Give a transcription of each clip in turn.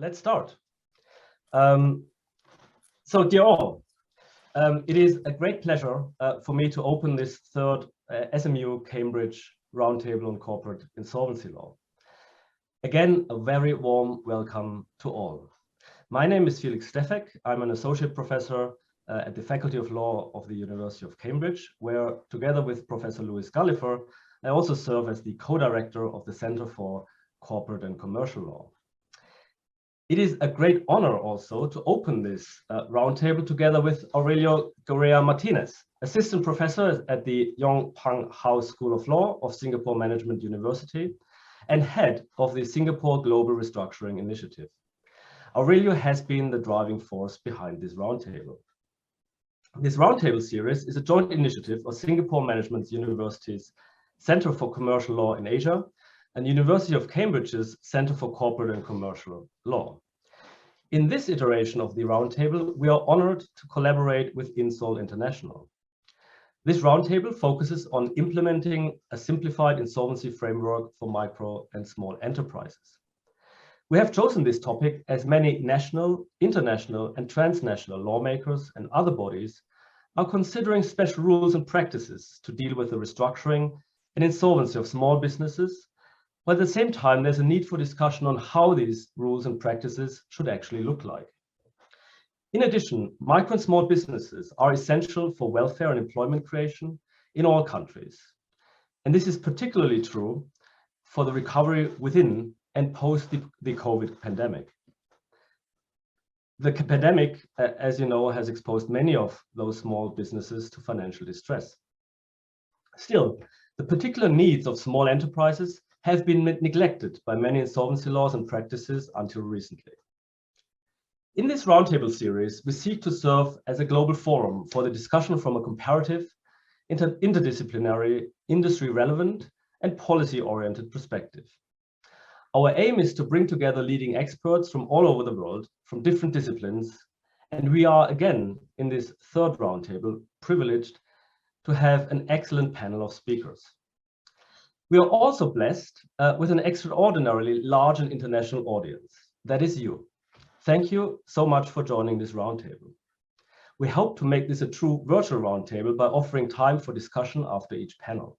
let's start. So dear all, it is a great pleasure for me to open this third SMU-Cambridge Roundtable on Corporate Insolvency Law. Again, a very warm welcome to all. My name is Felix Steffek. I'm an associate professor at the Faculty of Law of the University of Cambridge, where together with Professor Louis Gulliver, I also serve as the co-director of the Center for Corporate and Commercial Law. It is a great honor also to open this roundtable together with Aurelio Correa Martinez, assistant professor at the Yong Pung House School of Law of Singapore Management University and head of the Singapore Global Restructuring Initiative. Aurelio has been the driving force behind this roundtable. This roundtable series is a joint initiative of Singapore Management University's Center for Commercial Law in Asia and University of Cambridge's Center for Corporate and Commercial Law. In this iteration of the roundtable, we are honored to collaborate with INSOL International. This roundtable focuses on implementing a simplified insolvency framework for micro and small enterprises. We have chosen this topic as many national, international, and transnational lawmakers and other bodies are considering special rules and practices to deal with the restructuring and insolvency of small businesses, but at the same time, there's a need for discussion on how these rules and practices should actually look like. In addition, micro and small businesses are essential for welfare and employment creation in all countries. And this is particularly true for the recovery within and post the COVID pandemic. The pandemic, as you know, has exposed many of those small businesses to financial distress. Still, the particular needs of small enterprises have been neglected by many insolvency laws and practices until recently. In this roundtable series, we seek to serve as a global forum for the discussion from a comparative, interdisciplinary, industry-relevant, and policy-oriented perspective. Our aim is to bring together leading experts from all over the world, from different disciplines, and we are, again, in this third roundtable, privileged to have an excellent panel of speakers. We are also blessed with an extraordinarily large and international audience. That is you. Thank you so much for joining this roundtable. We hope to make this a true virtual roundtable by offering time for discussion after each panel.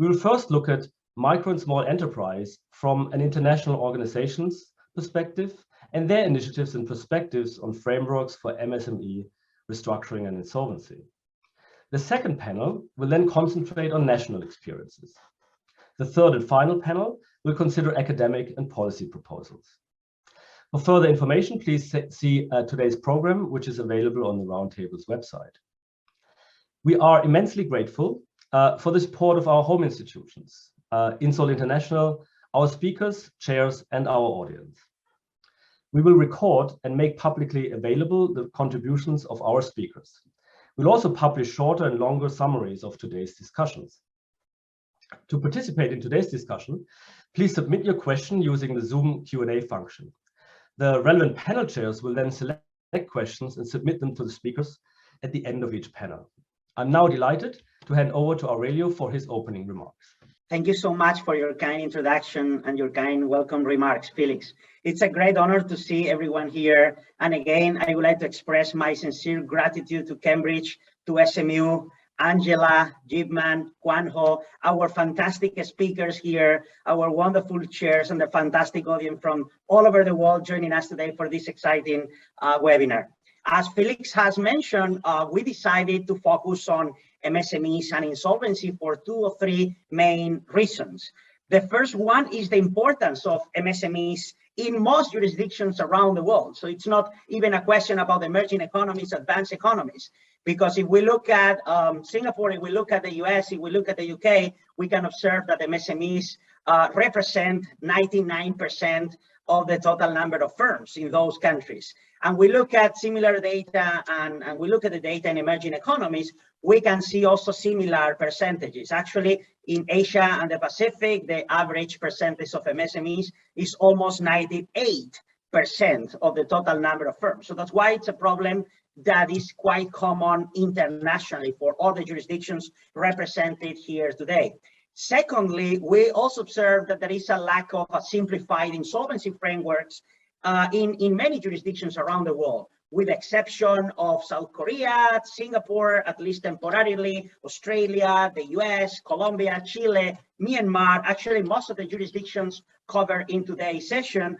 We will first look at micro and small enterprise from an international organization's perspective and their initiatives and perspectives on frameworks for MSME, restructuring and insolvency. The second panel will then concentrate on national experiences. The third and final panel will consider academic and policy proposals. For further information, please see today's program, which is available on the Roundtable's website. We are immensely grateful for the support of our home institutions, INSOL International, our speakers, chairs, and our audience. We will record and make publicly available the contributions of our speakers. We'll also publish shorter and longer summaries of today's discussions. To participate in today's discussion, please submit your question using the Zoom Q&A function. The relevant panel chairs will then select questions and submit them to the speakers at the end of each panel. I'm now delighted to hand over to Aurelio for his opening remarks. Thank you so much for your kind introduction and your kind welcome remarks, Felix. It's a great honor to see everyone here. And again, I would like to express my sincere gratitude to Cambridge, to SMU, Angela, Jibman, Kwan Ho, our fantastic speakers here, our wonderful chairs, and the fantastic audience from all over the world joining us today for this exciting webinar. As Felix has mentioned, we decided to focus on MSMEs and insolvency for 2 or 3 main reasons. The first one is the importance of MSMEs in most jurisdictions around the world. So it's not even a question about emerging economies, advanced economies, because if we look at Singapore, if we look at the US, if we look at the UK, we can observe that MSMEs represent 99% of the total number of firms in those countries. And we look at similar data and we look at the data in emerging economies, we can see also similar percentages. Actually, in Asia and the Pacific, the average percentage of MSMEs is almost 98% of the total number of firms. So that's why it's a problem that is quite common internationally for all the jurisdictions represented here today. Secondly, we also observe that there is a lack of a simplified insolvency frameworks in many jurisdictions around the world, with the exception of South Korea, Singapore, at least temporarily, Australia, the US, Colombia, Chile, Myanmar. Actually, most of the jurisdictions covered in today's session,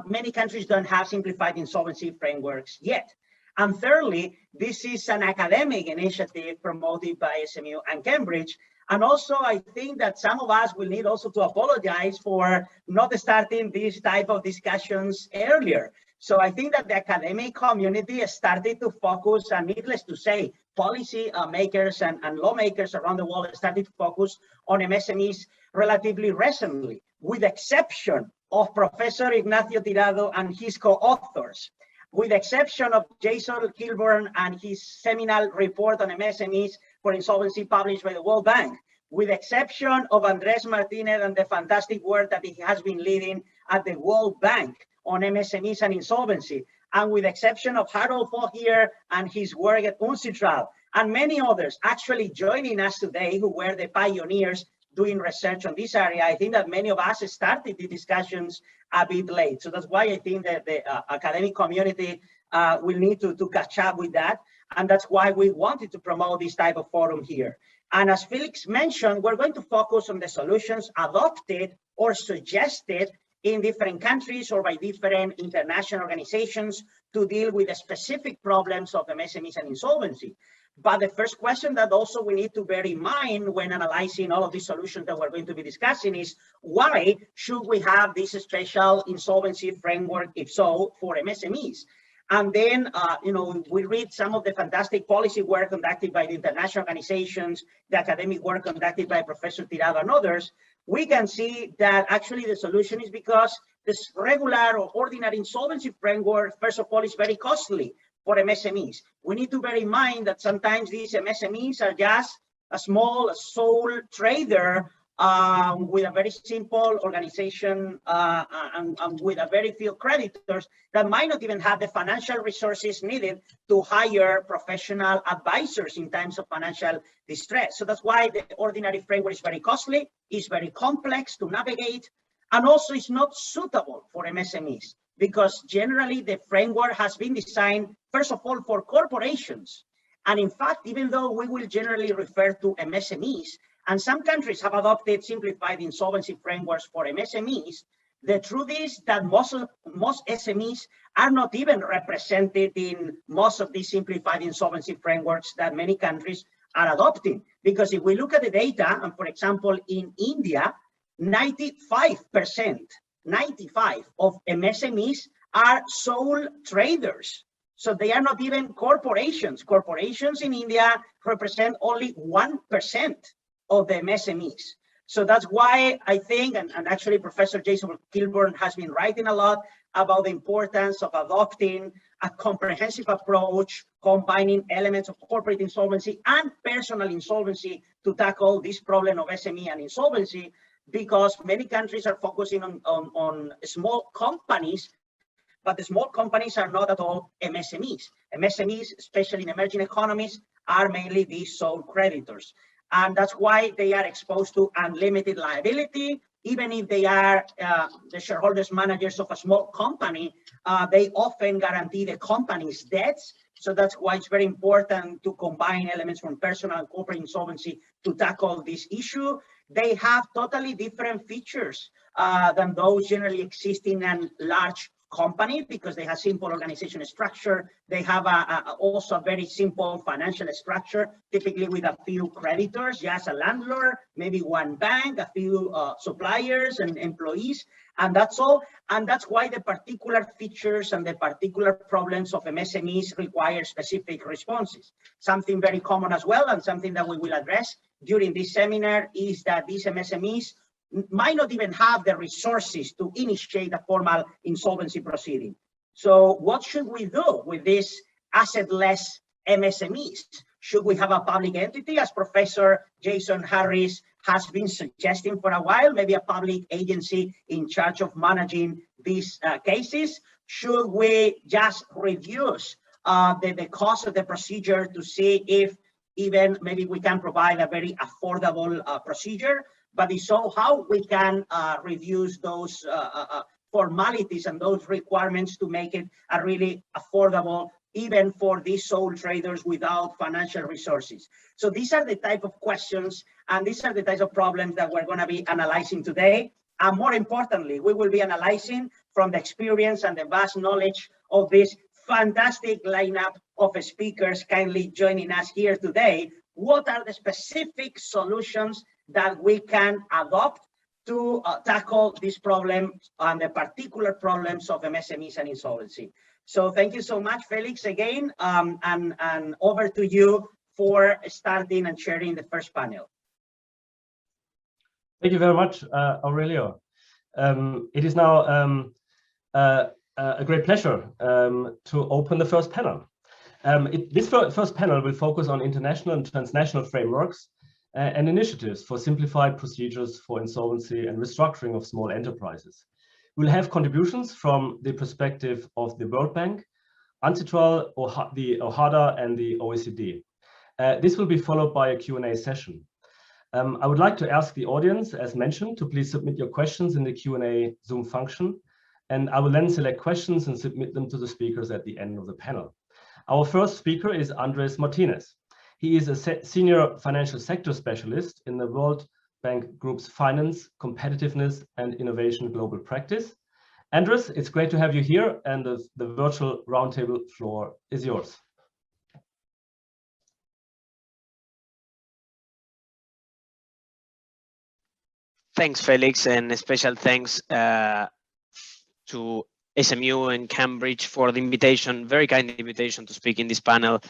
many countries don't have simplified insolvency frameworks yet. And thirdly, this is an academic initiative promoted by SMU and Cambridge. And also, I think that some of us will need also to apologize for not starting this type of discussions earlier. So I think that the academic community started to focus, and needless to say, policy makers and lawmakers around the world started to focus on MSMEs relatively recently, with the exception of Professor Ignacio Tirado and his co-authors, with the exception of Jason Kilburn and his seminal report on MSMEs for insolvency published by the World Bank, with the exception of Andres Martinez and the fantastic work that he has been leading at the World Bank on MSMEs and insolvency, and with the exception of Harold Fohier and his work at Unsocial, and many others actually joining us today who were the pioneers doing research on this area. I think that many of us started the discussions a bit late. So that's why I think that the academic community will need to catch up with that. And that's why we wanted to promote this type of forum here. And as Felix mentioned, we're going to focus on the solutions adopted or suggested in different countries or by different international organizations to deal with the specific problems of MSMEs and insolvency. But the first question that also we need to bear in mind when analyzing all of these solutions that we're going to be discussing is, why should we have this special insolvency framework, if so, for MSMEs? And then, we read some of the fantastic policy work conducted by the international organizations, the academic work conducted by Professor Tirado and others. We can see that actually the solution is because this regular or ordinary insolvency framework, first of all, is very costly for MSMEs. We need to bear in mind that sometimes these MSMEs are just a small sole trader with a very simple organization and with a very few creditors that might not even have the financial resources needed to hire professional advisors in times of financial distress. So that's why the ordinary framework is very costly, is very complex to navigate, and also is not suitable for MSMEs, because generally the framework has been designed, first of all, for corporations. And in fact, even though we will generally refer to MSMEs, and some countries have adopted simplified insolvency frameworks for MSMEs, the truth is that most SMEs are not even represented in most of these simplified insolvency frameworks that many countries are adopting. Because if we look at the data, and for example, in India, 95% of MSMEs are sole traders. So they are not even corporations. Corporations in India represent only 1% of the MSMEs. So that's why I think, and actually Professor Jason Kilburn has been writing a lot about the importance of adopting a comprehensive approach, combining elements of corporate insolvency and personal insolvency to tackle this problem of SME and insolvency, because many countries are focusing on small companies, but the small companies are not at all MSMEs. MSMEs, especially in emerging economies, are mainly these sole creditors. And that's why they are exposed to unlimited liability. Even if they are the shareholders managers of a small company, they often guarantee the company's debts. So that's why it's very important to combine elements from personal and corporate insolvency to tackle this issue. They have totally different features than those generally existing in large company, because they have simple organizational structure. They have also a very simple financial structure, typically with a few creditors, just a landlord, maybe one bank, a few suppliers and employees, and that's all. And that's why the particular features and the particular problems of MSMEs require specific responses. Something very common as well, and something that we will address during this seminar, is that these MSMEs might not even have the resources to initiate a formal insolvency proceeding. So what should we do with these assetless MSMEs? Should we have a public entity, as Professor Jason Harris has been suggesting for a while, maybe a public agency in charge of managing these cases? Should we just reduce the cost of the procedure to see if even maybe we can provide a very affordable procedure? But if so, how we can reduce those formalities and those requirements to make it a really affordable, even for these sole traders without financial resources. So these are the type of questions and these are the types of problems that we're going to be analyzing today. And more importantly, we will be analyzing from the experience and the vast knowledge of this fantastic lineup of speakers kindly joining us here today. What are the specific solutions that we can adopt to tackle this problem and the particular problems of MSMEs and insolvency? So thank you so much, Felix, again, and over to you for starting and sharing the first panel. Thank you very much, Aurelio. It is now a great pleasure to open the first panel. This first panel will focus on international and transnational frameworks and initiatives for simplified procedures for insolvency and restructuring of small enterprises. We'll have contributions from the perspective of the World Bank, UNCITRAL, the OHADA, and the OECD. This will be followed by a Q&A session. I would like to ask the audience, as mentioned, to please submit your questions in the Q&A Zoom function, and I will then select questions and submit them to the speakers at the end of the panel. Our first speaker is Andres Martinez. He is a senior financial sector specialist in the World Bank Group's Finance, Competitiveness, and Innovation Global Practice. Andres, it's great to have you here, and the virtual roundtable floor is yours. Thanks, Felix, and a special thanks to SMU and Cambridge for the invitation, very kind invitation to speak in this panel.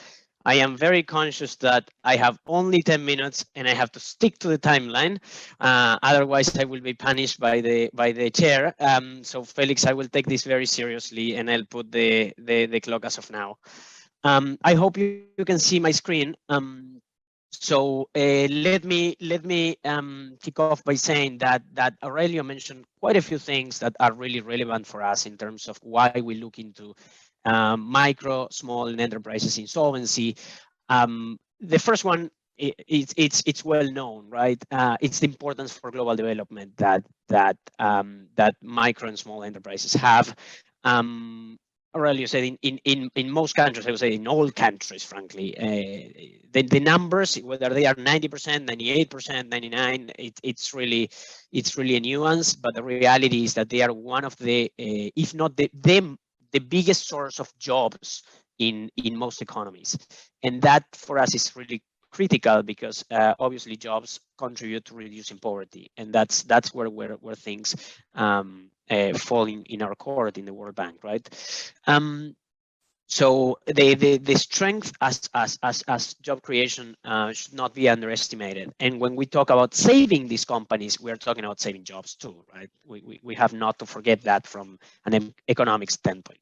I am very conscious that I have only 10 minutes and I have to stick to the timeline. Otherwise, I will be punished by the chair. So Felix, I will take this very seriously and I'll put the clock as of now. I hope you can see my screen. So let me kick off by saying that Aurelio mentioned quite a few things that are really relevant for us in terms of why we look into micro, small, and enterprises insolvency. The first one, it's well known, right? It's the importance for global development that micro and small enterprises have. Aurelio said in most countries, I would say in all countries, frankly, the numbers, whether they are 90%, 98%, 99%, it's really a nuance. But the reality is that they are one of the, if not the biggest source of jobs in most economies, and that for us is really critical because obviously jobs contribute to reducing poverty, and that's where things fall in our court in the World Bank, right? So the strength as job creation should not be underestimated. And when we talk about saving these companies, we are talking about saving jobs too, right? We have not to forget that from an economic standpoint.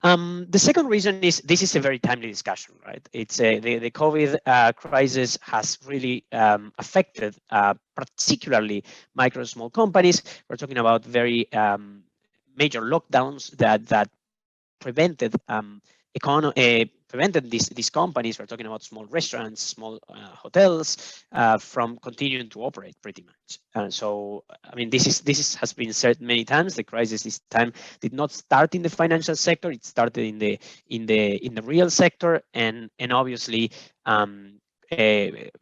The second reason is this is a very timely discussion, right? It's the COVID crisis has really affected particularly micro and small companies. We're talking about very major lockdowns that prevented these companies. We're talking about small restaurants, small hotels from continuing to operate pretty much. And so, I mean, this has been said many times. The crisis this time did not start in the financial sector; it started in the real sector, and obviously.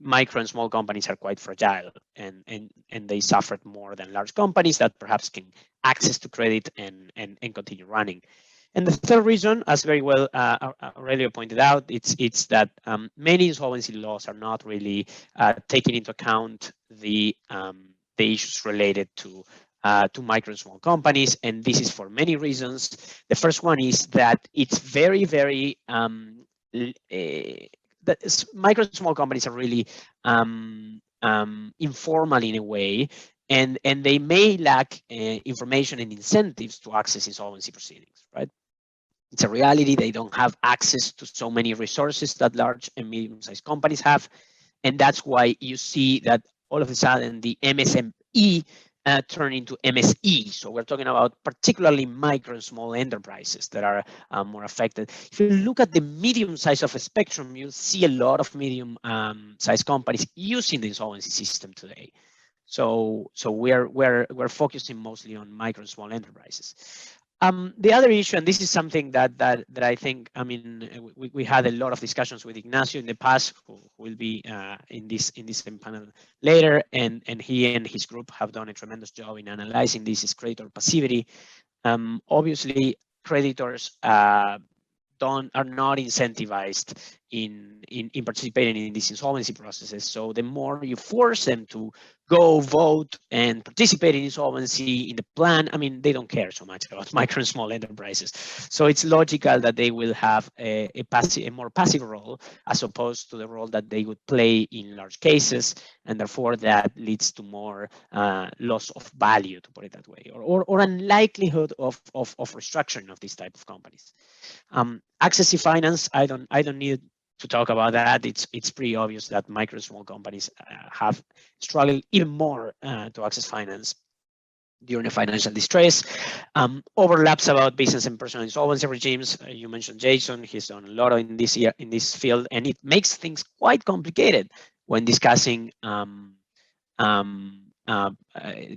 Micro and small companies are quite fragile, and they suffered more than large companies that perhaps can access to credit and continue running. And the third reason, as very well Aurelio pointed out, it's that many insolvency laws are not really taking into account the issues related to micro and small companies, and this is for many reasons. The first one is that it's very, very that micro and small companies are really informal in a way, and they may lack information and incentives to access insolvency proceedings, right? It's a reality. They don't have access to so many resources that large and medium-sized companies have, and that's why you see that all of a sudden the MSME turn into MSE. So we're talking about particularly micro and small enterprises that are more affected. If you look at the medium size of a spectrum, you'll see a lot of medium sized companies using the insolvency system today. So we're focusing mostly on micro and small enterprises. The other issue, and this is something that I think, I mean, we had a lot of discussions with Ignacio in the past, who will be in this same panel later, and he and his group have done a tremendous job in analyzing this, is creditor passivity. Obviously, creditors are not incentivized in participating in these insolvency processes. So the more you force them to go vote and participate in insolvency in the plan, I mean, they don't care so much about micro and small enterprises. So it's logical that they will have a more passive role, as opposed to the role that they would play in large cases, and therefore that leads to more loss of value, to put it that way, or unlikelihood of restructuring of these type of companies. Access to finance, I don't need to talk about that. It's pretty obvious that micro and small companies have struggled even more to access finance during a financial distress. Overlaps about business and personal insolvency regimes. You mentioned Jason; he's done a lot in this field, and it makes things quite complicated when discussing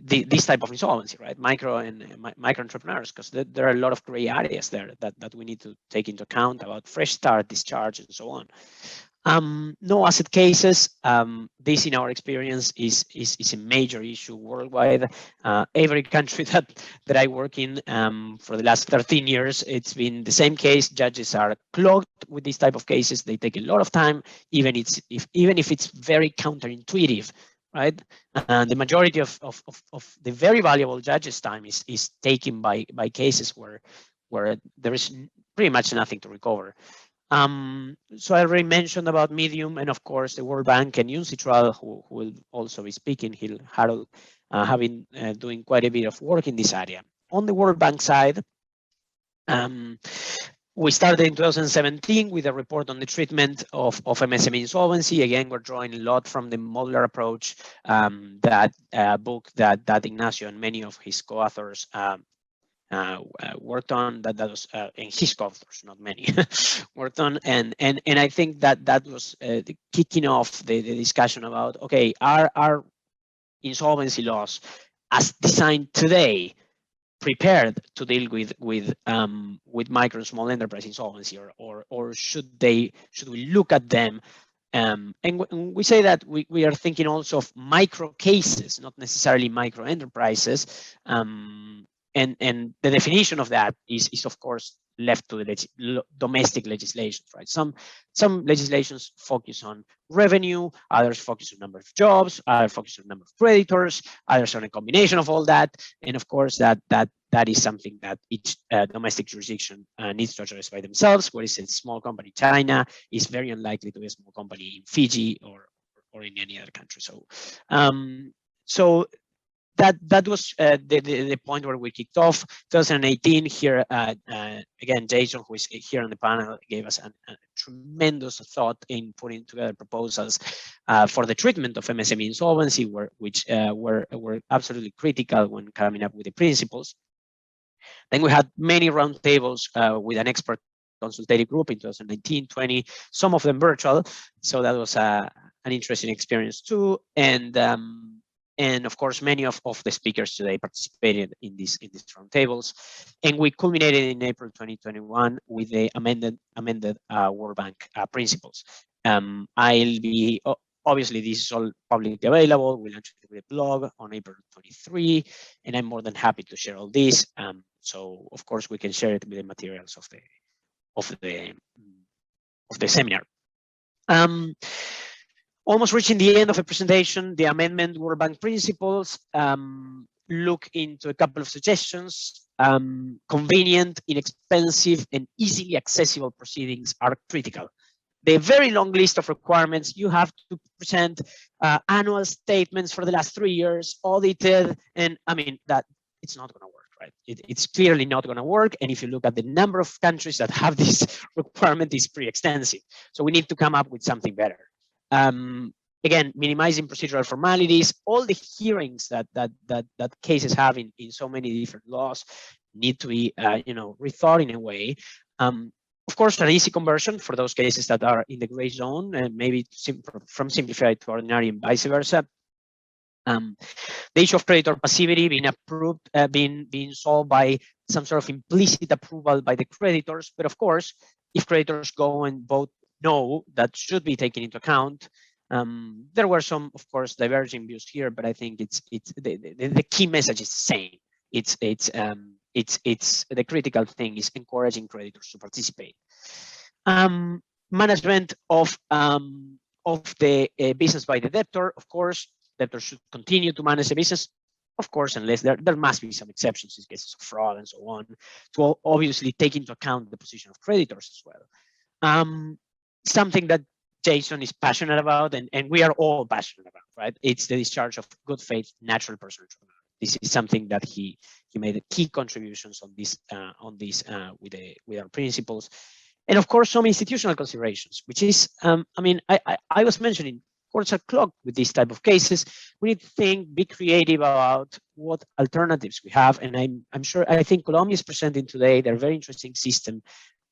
this type of insolvency, right? Micro entrepreneurs, because there are a lot of gray areas there that we need to take into account about fresh start, discharge, and so on. No asset cases. This, in our experience, is a major issue worldwide. Every country that I work in for the last 13 years, it's been the same case. Judges are clogged with these type of cases. They take a lot of time, even if it's very counterintuitive. Right, and the majority of the very valuable judges' time is taken by cases where there is pretty much nothing to recover. So I already mentioned about Medium, and of course the World Bank and Unsocial, who will also be speaking. Harold have been doing quite a bit of work in this area. On the World Bank side, we started in 2017 with a report on the treatment of MSME insolvency. Again, we're drawing a lot from the modular approach, that book that Ignacio and many of his co-authors worked on. That was and his co-authors, not many, worked on, and I think that was the kicking off the discussion about, okay, are insolvency laws as designed today prepared to deal with micro and small enterprise insolvency, or should we look at them? And we say that we are thinking also of micro cases, not necessarily micro enterprises. And the definition of that is of course left to the domestic legislation, right? Some legislations focus on revenue, others focus on number of jobs, others focus on number of creditors, others on a combination of all that. And of course, that is something that each domestic jurisdiction needs to address by themselves. Whereas a small company, China, is very unlikely to be a small company in Fiji or in any other country. So that was the point where we kicked off. 2018 here, again, Jason, who is here on the panel, gave us a tremendous thought in putting together proposals for the treatment of MSME insolvency, which were absolutely critical when coming up with the principles. Then we had many roundtables with an expert consultative group in 2019, 20, some of them virtual. So that was an interesting experience too. And of course, many of the speakers today participated in these roundtables, and we culminated in April 2021 with the amended World Bank principles. I'll be obviously this is all publicly available. We'll launch it with a blog on April 23, and I'm more than happy to share all this. So of course we can share it with the materials of the seminar. Almost reaching the end of the presentation, the amendment World Bank principles look into a couple of suggestions. Convenient, inexpensive, and easily accessible proceedings are critical. The very long list of requirements, you have to present annual statements for the last 3 years, audited, and I mean that it's not going to work, right? It's clearly not going to work. And if you look at the number of countries that have this requirement, it's pretty extensive. So we need to come up with something better. Again, minimizing procedural formalities. All the hearings that cases have in so many different laws need to be, rethought in a way. Of course, an easy conversion for those cases that are in the gray zone, and maybe from simplified to ordinary and vice versa. The issue of creditor passivity being approved, being solved by some sort of implicit approval by the creditors. But of course, if creditors go and vote no, that should be taken into account. There were some, of course, diverging views here, but I think it's the key message is the same. It's the critical thing is encouraging creditors to participate. Management of the business by the debtor, of course, debtor should continue to manage the business, of course, unless there must be some exceptions in cases of fraud and so on, to obviously take into account the position of creditors as well. Something that Jason is passionate about, and we are all passionate about, right? It's the discharge of good faith, natural personal entrepreneur. This is something that he made key contributions on this with our principles, and of course some institutional considerations, which is I mean I was mentioning courts are clogged with these type of cases. We need to think, be creative about what alternatives we have, and I think Colombia is presenting today their very interesting system.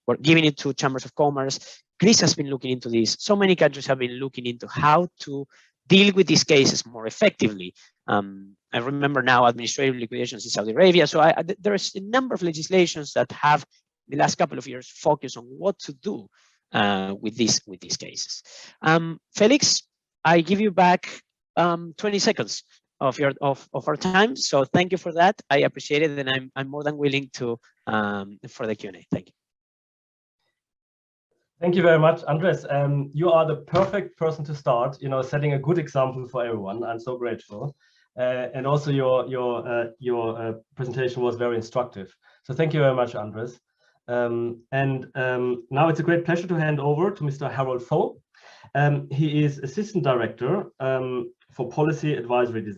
We're giving it to chambers of commerce. Greece has been looking into this. So many countries have been looking into how to deal with these cases more effectively. I remember now administrative liquidations in Saudi Arabia. So there's a number of legislations that have, in the last couple of years, focused on what to do with these cases. Felix, I give you back 20 seconds of our time. So thank you for that. I appreciate it, and I'm more than willing to for the Q&A. Thank you. Thank you very much, Andres. You are the perfect person to start, setting a good example for everyone. I'm so grateful. And also your presentation was very instructive. So thank you very much, Andres. Now it's a great pleasure to hand over to Mr. Harold Fo. He is Assistant Director for Policy Advisory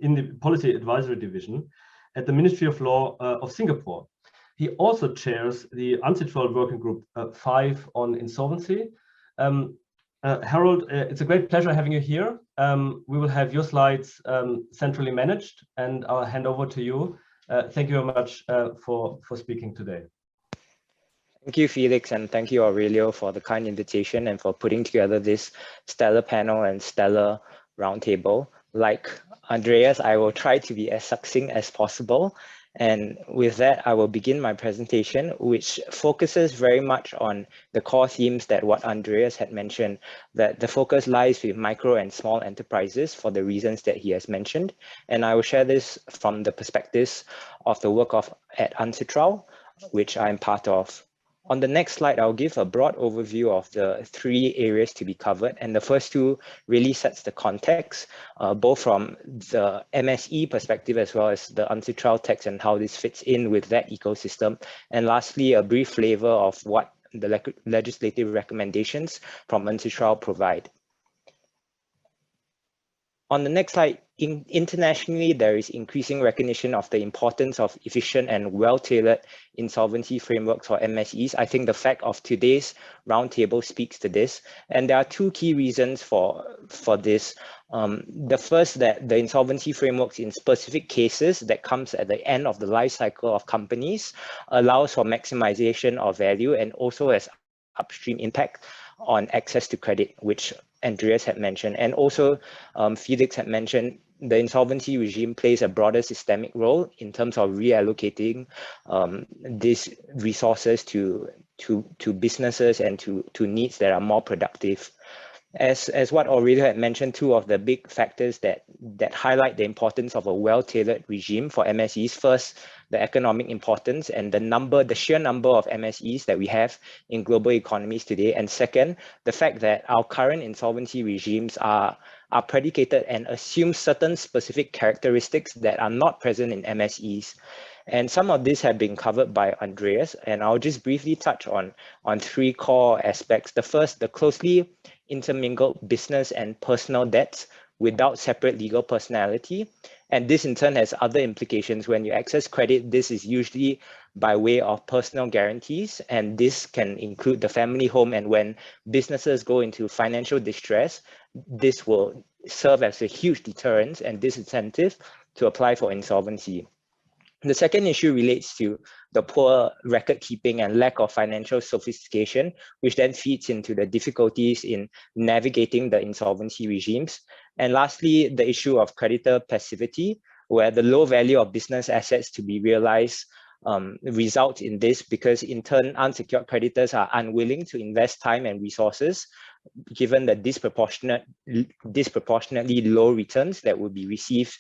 in the Policy Advisory Division at the Ministry of Law of Singapore. He also chairs the Unsocial Working Group 5 on insolvency. Harold, it's a great pleasure having you here. We will have your slides centrally managed, and I'll hand over to you. Thank you very much for speaking today. Thank you, Felix, and thank you, Aurelio, for the kind invitation and for putting together this stellar panel and stellar roundtable. Like Andreas, I will try to be as succinct as possible. And with that, I will begin my presentation, which focuses very much on the core themes that what Andreas had mentioned, that the focus lies with micro and small enterprises for the reasons that he has mentioned. And I will share this from the perspectives of the work at Unsocial, which I'm part of. On the next slide, I'll give a broad overview of the 3 areas to be covered. And the first 2 really sets the context, both from the MSE perspective as well as the Unsocial text and how this fits in with that ecosystem. And lastly, a brief flavor of what the legislative recommendations from Unsocial provide. On the next slide, internationally, there is increasing recognition of the importance of efficient and well-tailored insolvency frameworks for MSEs. I think the fact of today's roundtable speaks to this. And there are 2 key reasons for this. The first, that the insolvency frameworks in specific cases that comes at the end of the life cycle of companies allows for maximization of value and also has upstream impact on access to credit, which Andreas had mentioned. And also Felix had mentioned the insolvency regime plays a broader systemic role in terms of reallocating these resources to businesses and to needs that are more productive. As what Aurelio had mentioned, 2 of the big factors that highlight the importance of a well-tailored regime for MSEs. First, the economic importance and the sheer number of MSEs that we have in global economies today. And second, the fact that our current insolvency regimes are predicated and assume certain specific characteristics that are not present in MSEs. And some of this have been covered by Andreas, and I'll just briefly touch on 3 core aspects. The first, the closely intermingled business and personal debts without separate legal personality. And this in turn has other implications. When you access credit, this is usually by way of personal guarantees, and this can include the family home. And when businesses go into financial distress, this will serve as a huge deterrent and disincentive to apply for insolvency. The second issue relates to the poor record keeping and lack of financial sophistication, which then feeds into the difficulties in navigating the insolvency regimes. And lastly, the issue of creditor passivity, where the low value of business assets to be realized results in this, because in turn, unsecured creditors are unwilling to invest time and resources, given the disproportionately low returns that will be received,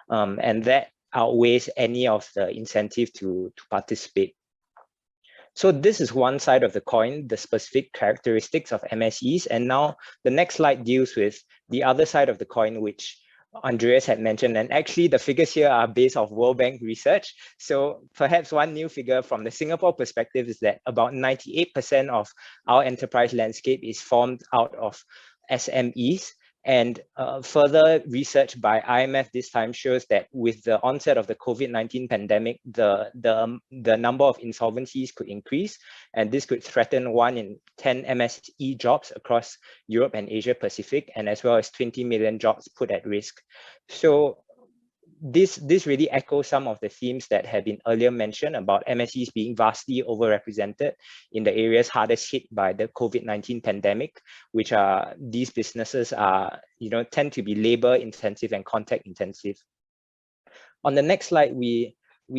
and that outweighs any of the incentive to participate. So this is one side of the coin, the specific characteristics of MSEs. And now the next slide deals with the other side of the coin, which Andreas had mentioned. And actually the figures here are based off World Bank research. So perhaps one new figure from the Singapore perspective is that about 98% of our enterprise landscape is formed out of SMEs. And further research by IMF this time shows that with the onset of the COVID-19 pandemic, the number of insolvencies could increase, and this could threaten 1 in 10 MSE jobs across Europe and Asia Pacific, and as well as 20 million jobs put at risk. So this really echoes some of the themes that have been earlier mentioned about MSEs being vastly overrepresented in the areas hardest hit by the COVID-19 pandemic, which are these businesses are, tend to be labor intensive and contact intensive. On the next slide, we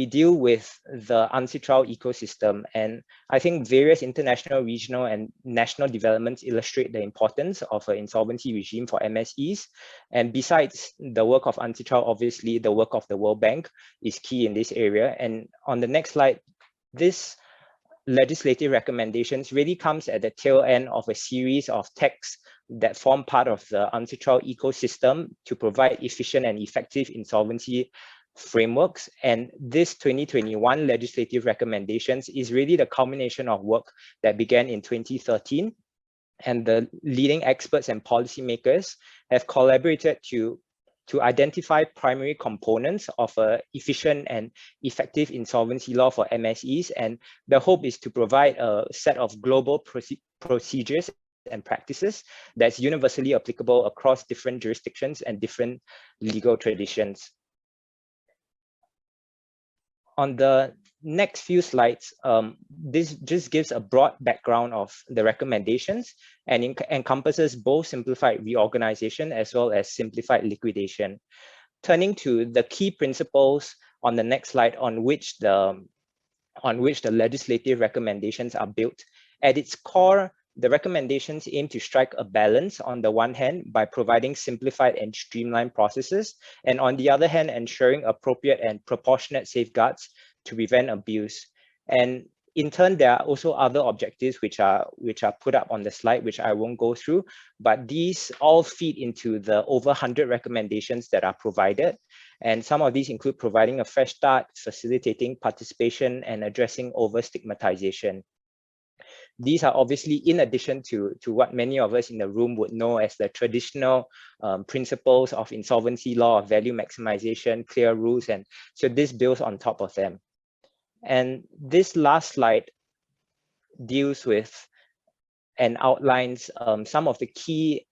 deal with the unsocial ecosystem, and I think various international, regional, and national developments illustrate the importance of an insolvency regime for MSEs. And besides the work of unsocial, obviously the work of the World Bank is key in this area. And on the next slide, this legislative recommendations really comes at the tail end of a series of texts that form part of the unsocial ecosystem to provide efficient and effective insolvency frameworks. And this 2021 legislative recommendations is really the culmination of work that began in 2013. And the leading experts and policymakers have collaborated to identify primary components of an efficient and effective insolvency law for MSEs. And the hope is to provide a set of global procedures and practices that's universally applicable across different jurisdictions and different legal traditions. On the next few slides, this just gives a broad background of the recommendations and encompasses both simplified reorganization as well as simplified liquidation. Turning to the key principles on the next slide on which the legislative recommendations are built. At its core, the recommendations aim to strike a balance on the one hand by providing simplified and streamlined processes, and on the other hand, ensuring appropriate and proportionate safeguards to prevent abuse. And in turn, there are also other objectives which are put up on the slide, which I won't go through, but these all feed into the over 100 recommendations that are provided. And some of these include providing a fresh start, facilitating participation, and addressing over-stigmatization. These are obviously in addition to what many of us in the room would know as the traditional principles of insolvency law, of value maximization, clear rules, and so this builds on top of them. And this last slide deals with and outlines some of the key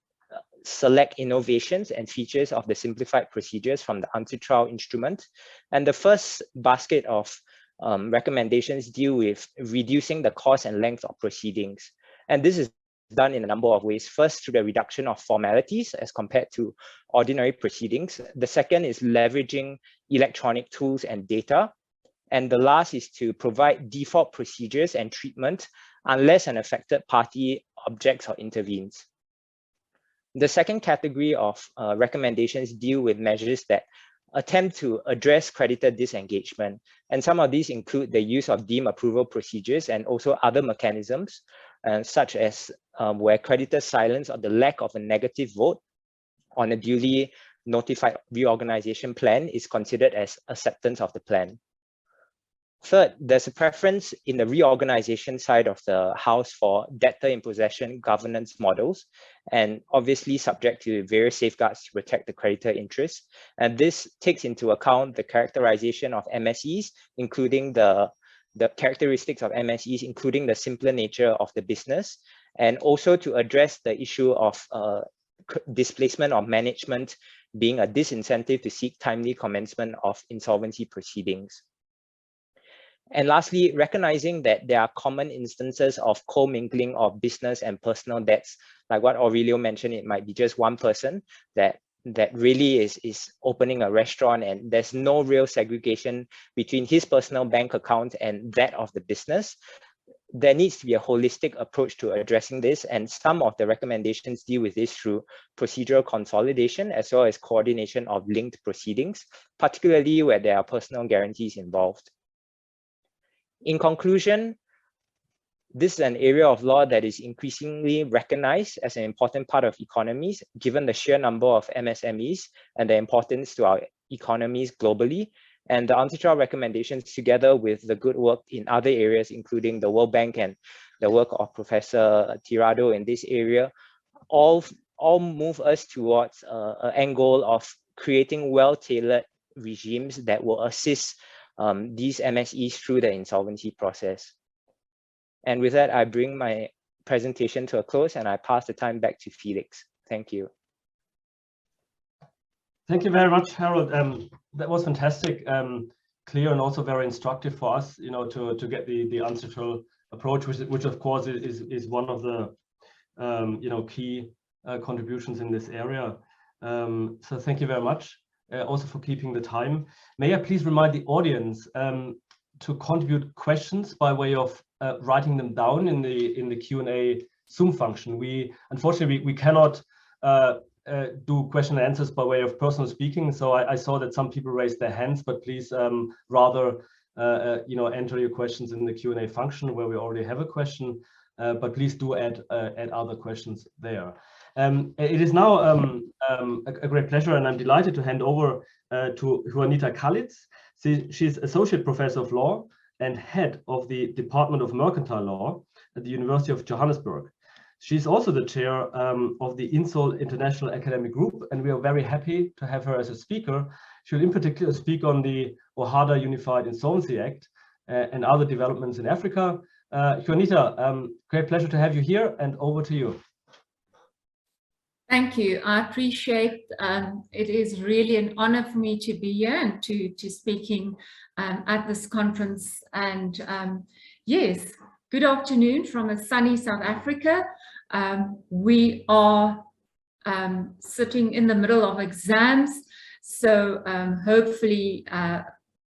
select innovations and features of the simplified procedures from the unsocial instrument. And the first basket of recommendations deal with reducing the cost and length of proceedings. And this is done in a number of ways. First, through the reduction of formalities as compared to ordinary proceedings. The second is leveraging electronic tools and data. And the last is to provide default procedures and treatment unless an affected party objects or intervenes. The second category of recommendations deal with measures that attempt to address creditor disengagement. And some of these include the use of deemed approval procedures and also other mechanisms, such as where creditor silence or the lack of a negative vote on a duly notified reorganization plan is considered as acceptance of the plan. Third, there's a preference in the reorganization side of the house for debtor in possession governance models, and obviously subject to various safeguards to protect the creditor interests. And this takes into account the characterization of MSEs, including the characteristics of MSEs, including the simpler nature of the business, and also to address the issue of displacement of management being a disincentive to seek timely commencement of insolvency proceedings. And lastly, recognizing that there are common instances of commingling of business and personal debts, like what Aurelio mentioned, it might be just one person that really is opening a restaurant, and there's no real segregation between his personal bank account and that of the business. There needs to be a holistic approach to addressing this, and some of the recommendations deal with this through procedural consolidation as well as coordination of linked proceedings, particularly where there are personal guarantees involved. In conclusion, this is an area of law that is increasingly recognized as an important part of economies, given the sheer number of MSMEs and the importance to our economies globally. And the UNSOCIAL recommendations, together with the good work in other areas, including the World Bank and the work of Professor Tirado in this area, all move us towards an end goal of creating well-tailored regimes that will assist these MSEs through the insolvency process. And with that, I bring my presentation to a close and I pass the time back to Felix. Thank you. Thank you very much, Harold. That was fantastic, clear, and also very instructive for us, to get the Unsocial approach, which of course is one of the key contributions in this area. So thank you very much, also for keeping the time. May I please remind the audience to contribute questions by way of writing them down in the Q&A Zoom function. Unfortunately we cannot do question and answers by way of personal speaking. So I saw that some people raised their hands, but please rather enter your questions in the Q&A function where we already have a question. But please do add other questions there. It is now a great pleasure, and I'm delighted to hand over to Juanita Kalitz. She's Associate Professor of Law and Head of the Department of Mercantile Law at the University of Johannesburg. She's also the chair of the INSOL International Academic Group, and we are very happy to have her as a speaker. She'll in particular speak on the OHADA Unified Insolvency Act and other developments in Africa. Juanita, great pleasure to have you here, and over to you. Thank you. I appreciate it is really an honor for me to be here and to speaking at this conference. And yes, good afternoon from a sunny South Africa. We are sitting in the middle of exams, so hopefully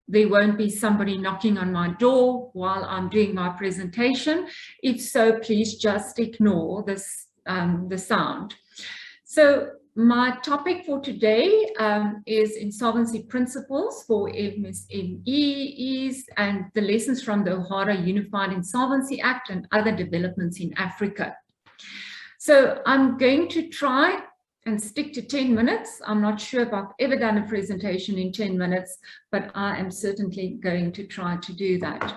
there won't be somebody knocking on my door while I'm doing my presentation. If so, please just ignore this, the sound. So my topic for today is insolvency principles for MSMEs and the lessons from the OHADA Unified Insolvency Act and other developments in Africa. So I'm going to try and stick to 10 minutes. I'm not sure if I've ever done a presentation in 10 minutes, but I am certainly going to try to do that.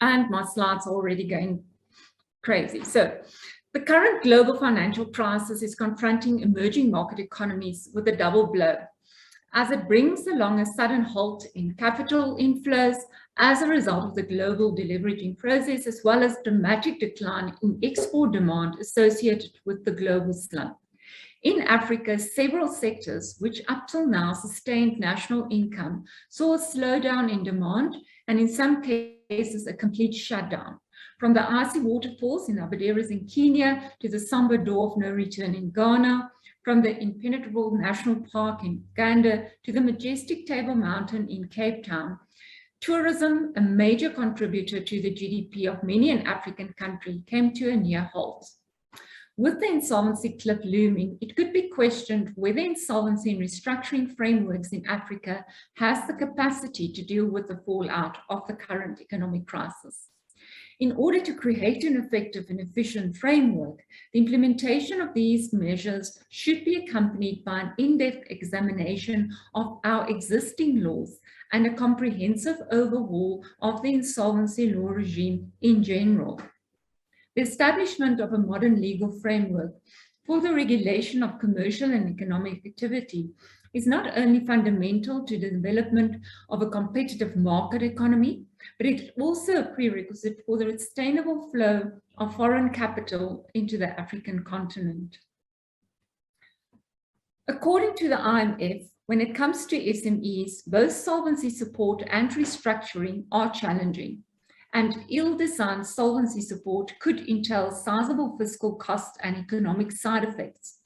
And my slides are already going crazy. So the current global financial crisis is confronting emerging market economies with a double blow, as it brings along a sudden halt in capital inflows as a result of the global deleveraging process, as well as dramatic decline in export demand associated with the global slump. In Africa, several sectors, which up till now sustained national income, saw a slowdown in demand and in some cases a complete shutdown. From the icy waterfalls in Abaderes in Kenya to the somber door of no return in Ghana, from the impenetrable national park in Uganda to the majestic Table Mountain in Cape Town, tourism, a major contributor to the GDP of many an African country, came to a near halt. With the insolvency cliff looming, it could be questioned whether insolvency and restructuring frameworks in Africa has the capacity to deal with the fallout of the current economic crisis. In order to create an effective and efficient framework, the implementation of these measures should be accompanied by an in-depth examination of our existing laws and a comprehensive overhaul of the insolvency law regime in general. The establishment of a modern legal framework for the regulation of commercial and economic activity is not only fundamental to the development of a competitive market economy, but it's also a prerequisite for the sustainable flow of foreign capital into the African continent. According to the IMF, when it comes to SMEs, both solvency support and restructuring are challenging, and ill-designed solvency support could entail sizable fiscal costs and economic side effects.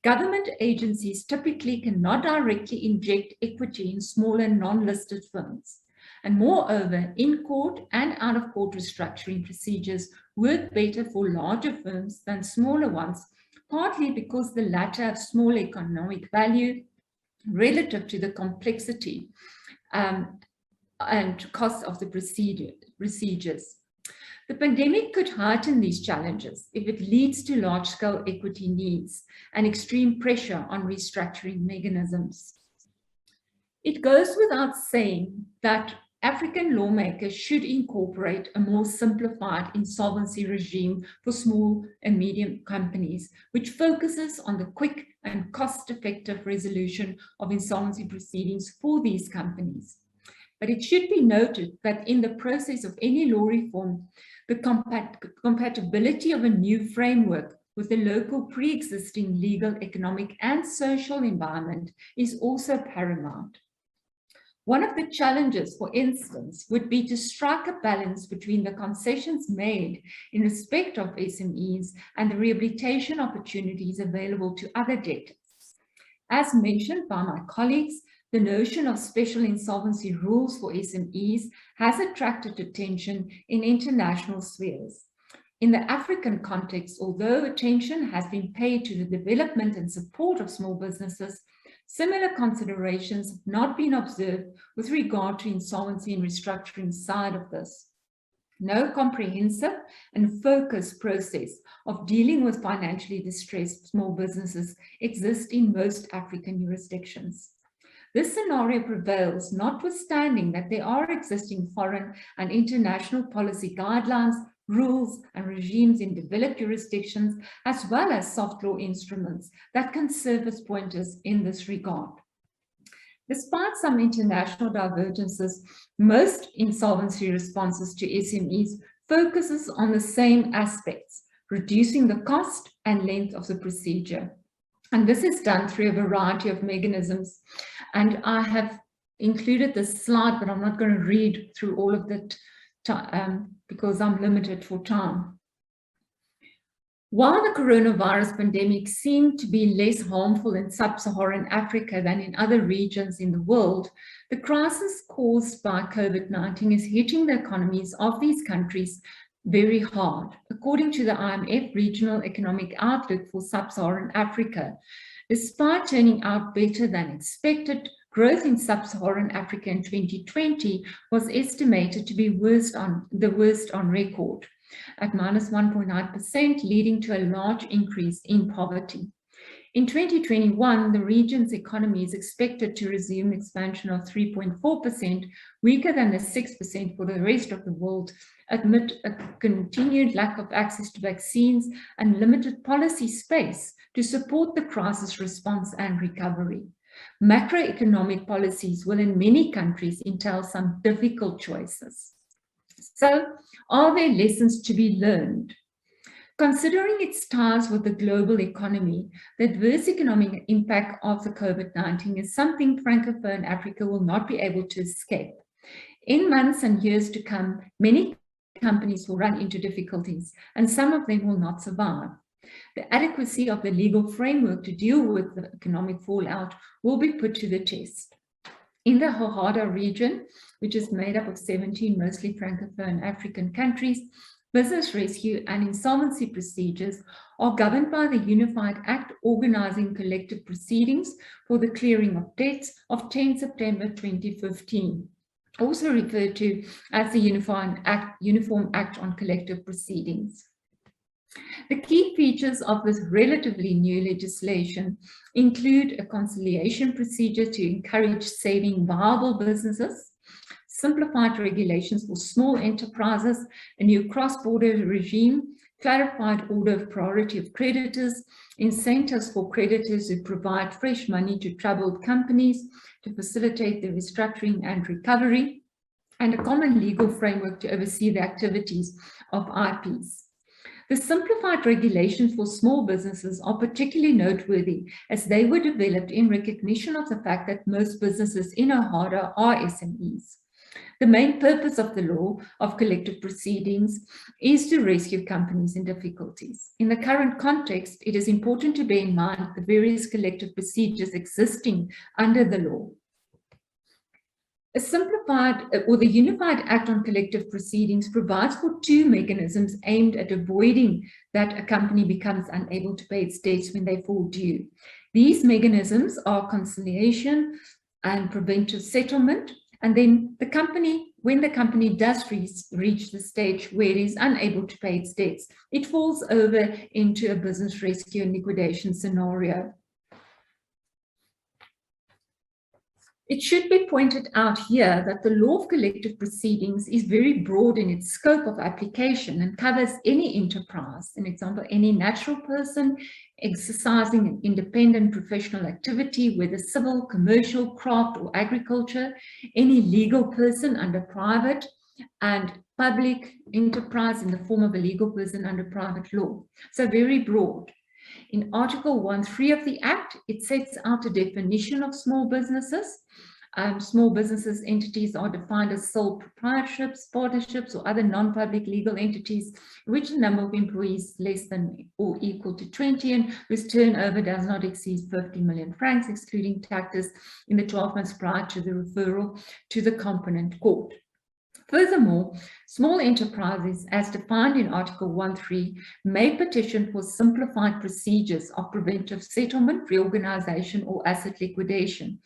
Government agencies typically cannot directly inject equity in smaller non-listed firms. And moreover, in-court and out-of-court restructuring procedures work better for larger firms than smaller ones, partly because the latter have small economic value relative to the complexity and cost of the procedures. The pandemic could heighten these challenges if it leads to large-scale equity needs and extreme pressure on restructuring mechanisms. It goes without saying that African lawmakers should incorporate a more simplified insolvency regime for small and medium companies, which focuses on the quick and cost-effective resolution of insolvency proceedings for these companies. But it should be noted that in the process of any law reform, the compatibility of a new framework with the local pre-existing legal, economic, and social environment is also paramount. One of the challenges, for instance, would be to strike a balance between the concessions made in respect of SMEs and the rehabilitation opportunities available to other debtors. As mentioned by my colleagues, the notion of special insolvency rules for SMEs has attracted attention in international spheres. In the African context, although attention has been paid to the development and support of small businesses, similar considerations have not been observed with regard to insolvency and restructuring side of this. No comprehensive and focused process of dealing with financially distressed small businesses exists in most African jurisdictions. This scenario prevails, notwithstanding that there are existing foreign and international policy guidelines, rules, and regimes in developed jurisdictions, as well as soft law instruments that can serve as pointers in this regard. Despite some international divergences, most insolvency responses to SMEs focuses on the same aspects, reducing the cost and length of the procedure. And this is done through a variety of mechanisms. And I have included this slide, but I'm not going to read through all of that because I'm limited for time. While the coronavirus pandemic seemed to be less harmful in sub-Saharan Africa than in other regions in the world, the crisis caused by COVID-19 is hitting the economies of these countries very hard. According to the IMF Regional Economic Outlook for Sub-Saharan Africa, despite turning out better than expected, growth in Sub-Saharan Africa in 2020 was estimated to be the worst on record, at -1.9%, leading to a large increase in poverty. In 2021, the region's economy is expected to resume expansion of 3.4%, weaker than the 6% for the rest of the world, amid a continued lack of access to vaccines and limited policy space to support the crisis response and recovery. Macroeconomic policies will in many countries entail some difficult choices. So, are there lessons to be learned? Considering its ties with the global economy, the adverse economic impact of the COVID-19 is something Francophone Africa will not be able to escape. In months and years to come, many companies will run into difficulties, and some of them will not survive. The adequacy of the legal framework to deal with the economic fallout will be put to the test. In the Hohada region, which is made up of 17 mostly Francophone African countries, business rescue and insolvency procedures are governed by the Unified Act organizing collective proceedings for the clearing of debts of 10 September 2015, also referred to as the Uniform Act on Collective Proceedings. The key features of this relatively new legislation include a conciliation procedure to encourage saving viable businesses, simplified regulations for small enterprises, a new cross-border regime, clarified order of priority of creditors, incentives for creditors who provide fresh money to troubled companies to facilitate the restructuring and recovery, and a common legal framework to oversee the activities of IPs. The simplified regulations for small businesses are particularly noteworthy as they were developed in recognition of the fact that most businesses in OHADA are SMEs. The main purpose of the law of collective proceedings is to rescue companies in difficulties. In the current context, it is important to bear in mind the various collective procedures existing under the law. A simplified or the Unified Act on Collective Proceedings provides for two mechanisms aimed at avoiding that a company becomes unable to pay its debts when they fall due. These mechanisms are conciliation and preventive settlement. And then the company, when the company does reach the stage where it is unable to pay its debts, it falls over into a business rescue and liquidation scenario. It should be pointed out here that the law of collective proceedings is very broad in its scope of application and covers any enterprise, an example, any natural person exercising an independent professional activity, whether civil, commercial, craft, or agriculture, any legal person under private and public enterprise in the form of a legal person under private law. So very broad. In Article 1.3 of the Act, it sets out a definition of small businesses. Small businesses entities are defined as sole proprietorships, partnerships, or other non-public legal entities in which the number of employees less than or equal to 20 and whose turnover does not exceed 50 million francs, excluding taxes, in the 12 months prior to the referral to the competent court. Furthermore, small enterprises, as defined in Article 1.3, may petition for simplified procedures of preventive settlement, reorganization, or asset liquidation,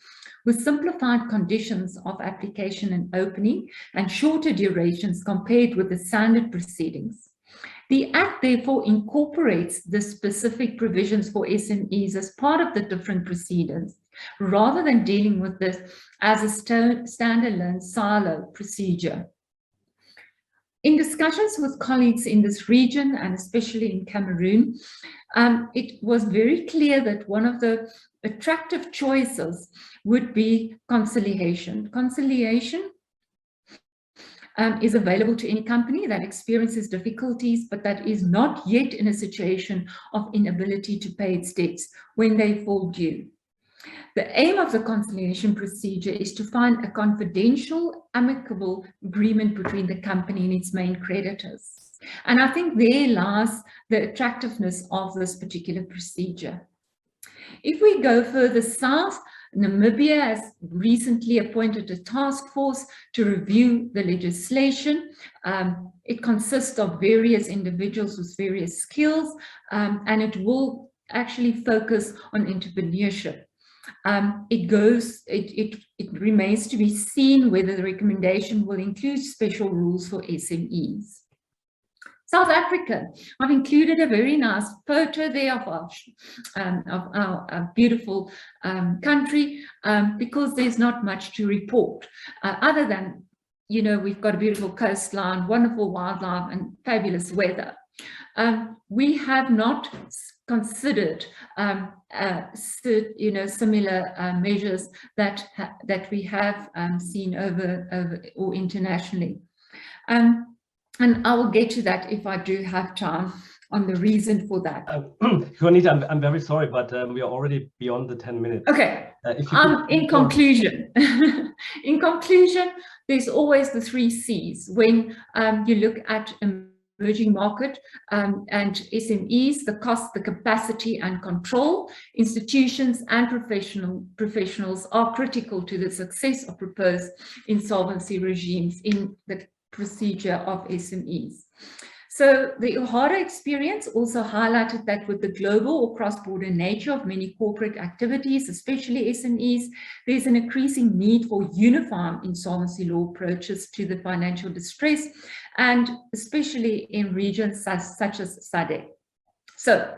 with simplified conditions of application and opening and shorter durations compared with the standard proceedings. The Act therefore incorporates the specific provisions for SMEs as part of the different proceedings, rather than dealing with this as a standalone silo procedure. In discussions with colleagues in this region, and especially in Cameroon, it was very clear that one of the attractive choices would be conciliation. Conciliation is available to any company that experiences difficulties, but that is not yet in a situation of inability to pay its debts when they fall due. The aim of the conciliation procedure is to find a confidential, amicable agreement between the company and its main creditors. And I think there lies the attractiveness of this particular procedure. If we go further south, Namibia has recently appointed a task force to review the legislation. It consists of various individuals with various skills, and it will actually focus on entrepreneurship. It remains to be seen whether the recommendation will include special rules for SMEs. South Africa, I've included a very nice photo there of our beautiful country because there's not much to report other than, you know, we've got a beautiful coastline, wonderful wildlife, and fabulous weather. We have not considered similar measures that we have seen over or internationally. And I will get to that if I do have time on the reason for that. Juanita, I'm very sorry, but we are already beyond the 10 minutes. Okay. In conclusion, there's always the 3 C's when you look at emerging market and SMEs: the cost, the capacity, and control. Institutions and professionals are critical to the success of proposed insolvency regimes in the procedure of SMEs. So the OHADA experience also highlighted that with the global or cross-border nature of many corporate activities, especially SMEs, there's an increasing need for unifying insolvency law approaches to the financial distress, and especially in regions such as SADC. So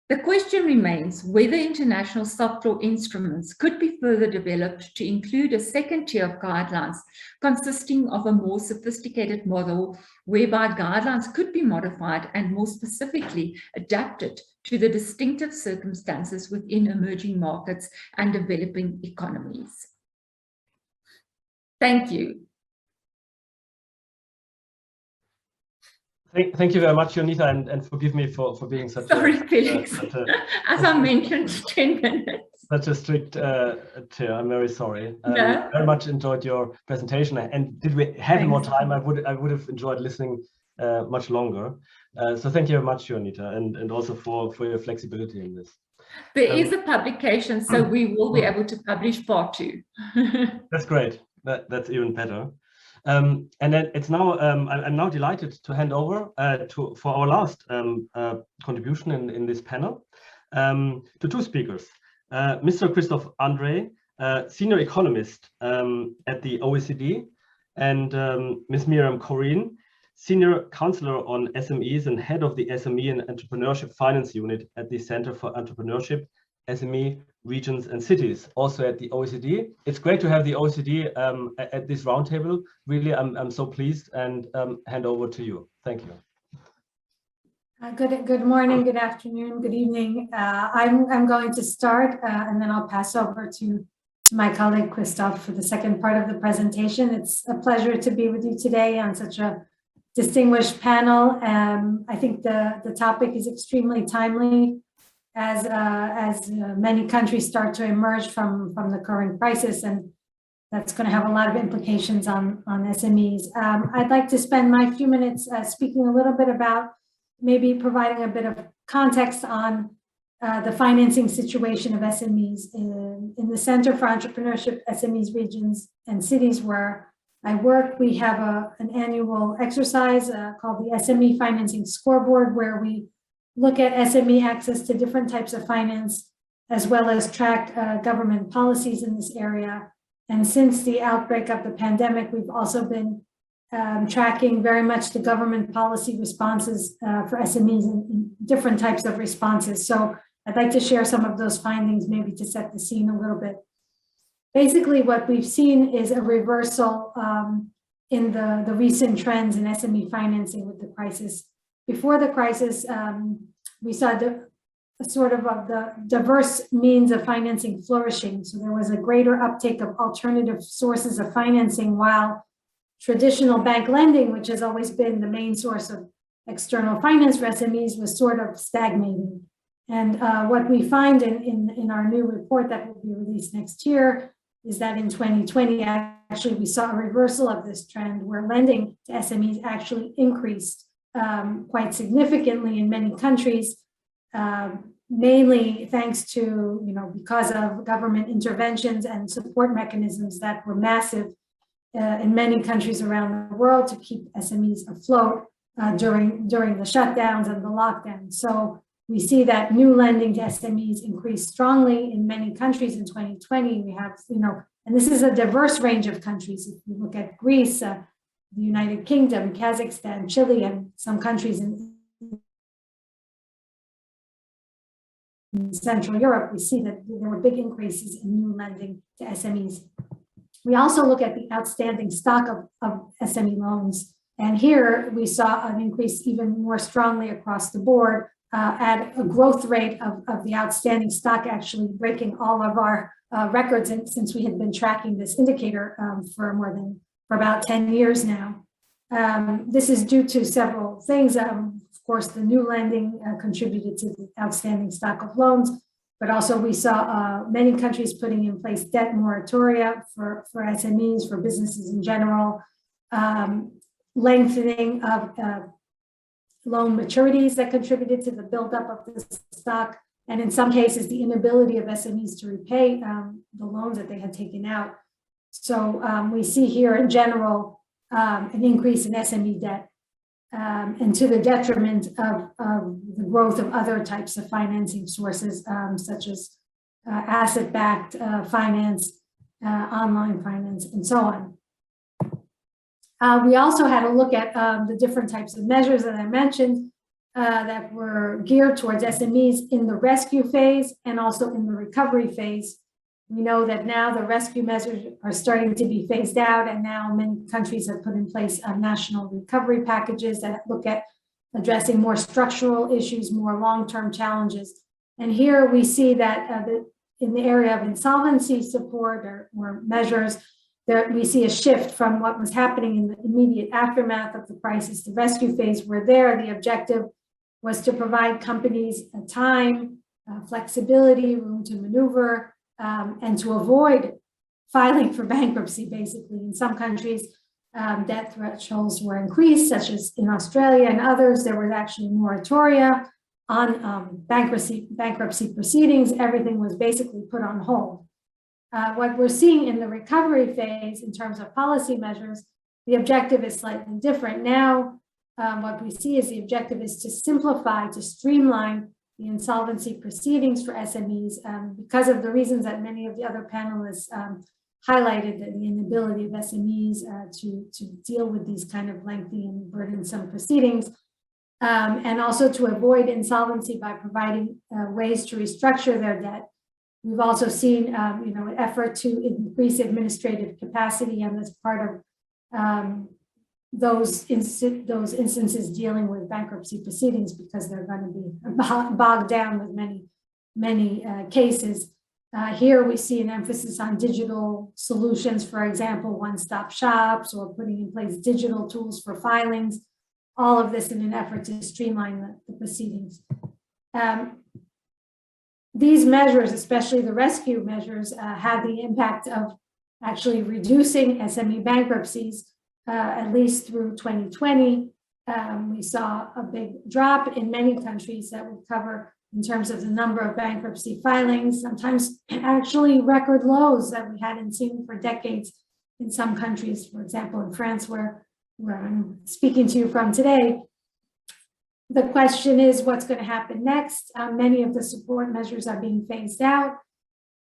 the question remains whether international soft law instruments could be further developed to include a second tier of guidelines consisting of a more sophisticated model whereby guidelines could be modified and more specifically adapted to the distinctive circumstances within emerging markets and developing economies. Thank you. Thank you very much, Jonita, and forgive me for being such Felix. As I mentioned, 10 minutes. Such a strict chair. I'm very sorry. No. Very much enjoyed your presentation. And did we have more time, I would have enjoyed listening much longer. So thank you very much, Jonita, and also for your flexibility in this. There is a publication, so we will be able to publish part 2. That's great. That's even better. And then it's now I'm now delighted to hand over for our last contribution in this panel to 2 speakers, Mr. Christoph Andre, senior economist at the OECD, and Ms. Miriam Corinne, senior counselor on SMEs and head of the SME and Entrepreneurship Finance Unit at the Center for Entrepreneurship, SME, Regions and Cities, also at the OECD. It's great to have the OECD at this roundtable. Really, I'm so pleased, and hand over to you. Thank you. Good morning, good afternoon, good evening. I'm going to start, and then I'll pass over to my colleague Christoph for the second part of the presentation. It's a pleasure to be with you today on such a distinguished panel. I think the topic is extremely timely as many countries start to emerge from the current crisis, and that's going to have a lot of implications on SMEs. I'd like to spend my few minutes speaking a little bit about maybe providing a bit of context on the financing situation of SMEs. In the Center for Entrepreneurship, SMEs, Regions and Cities, where I work, we have an annual exercise called the SME Financing Scoreboard, where we look at SME access to different types of finance, as well as track government policies in this area. And since the outbreak of the pandemic, we've also been tracking very much the government policy responses for SMEs in different types of responses. So I'd like to share some of those findings, maybe to set the scene a little bit. Basically, what we've seen is a reversal in the recent trends in SME financing with the crisis. Before the crisis, we saw the diverse means of financing flourishing. So there was a greater uptake of alternative sources of financing, while traditional bank lending, which has always been the main source of external finance for SMEs, was sort of stagnating. And what we find in our new report that will be released next year is that in 2020, actually, we saw a reversal of this trend, where lending to SMEs actually increased quite significantly in many countries, mainly thanks to, because of government interventions and support mechanisms that were massive in many countries around the world to keep SMEs afloat during the shutdowns and the lockdown. So we see that new lending to SMEs increased strongly in many countries in 2020. We have, and this is a diverse range of countries. If you look at Greece, the United Kingdom, Kazakhstan, Chile, and some countries in Central Europe, we see that there were big increases in new lending to SMEs. We also look at the outstanding stock of SME loans. And here we saw an increase even more strongly across the board at a growth rate of the outstanding stock, actually breaking all of our records since we had been tracking this indicator for about 10 years now. This is due to several things. Of course, the new lending contributed to the outstanding stock of loans, but also we saw many countries putting in place debt moratoria for SMEs, for businesses in general, lengthening of loan maturities that contributed to the buildup of the stock, and in some cases, the inability of SMEs to repay the loans that they had taken out. So we see here in general an increase in SME debt, and to the detriment of the growth of other types of financing sources, such as asset-backed finance, online finance, and so on. We also had a look at the different types of measures that I mentioned that were geared towards SMEs in the rescue phase and also in the recovery phase. We know that now the rescue measures are starting to be phased out, and now many countries have put in place national recovery packages that look at addressing more structural issues, more long-term challenges. And here we see that in the area of insolvency support or measures, we see a shift from what was happening in the immediate aftermath of the crisis to rescue phase, where the objective was to provide companies time, flexibility, room to maneuver, and to avoid filing for bankruptcy, basically. In some countries, debt thresholds were increased, such as in Australia and others. There was actually moratoria on bankruptcy proceedings. Everything was basically put on hold. What we're seeing in the recovery phase in terms of policy measures, the objective is slightly different. Now, what we see is the objective is to simplify, to streamline the insolvency proceedings for SMEs because of the reasons that many of the other panelists highlighted, the inability of SMEs to deal with these kind of lengthy and burdensome proceedings, and also to avoid insolvency by providing ways to restructure their debt. We've also seen, an effort to increase administrative capacity, and that's part of those instances dealing with bankruptcy proceedings, because they're going to be bogged down with many cases. Here we see an emphasis on digital solutions, for example, one-stop shops, or putting in place digital tools for filings, all of this in an effort to streamline the proceedings. These measures, especially the rescue measures, have the impact of actually reducing SME bankruptcies, at least through 2020. We saw a big drop in many countries that we cover in terms of the number of bankruptcy filings, sometimes actually record lows that we hadn't seen for decades in some countries. For example, in France, where I'm speaking to you from today, the question is what's going to happen next. Many of the support measures are being phased out.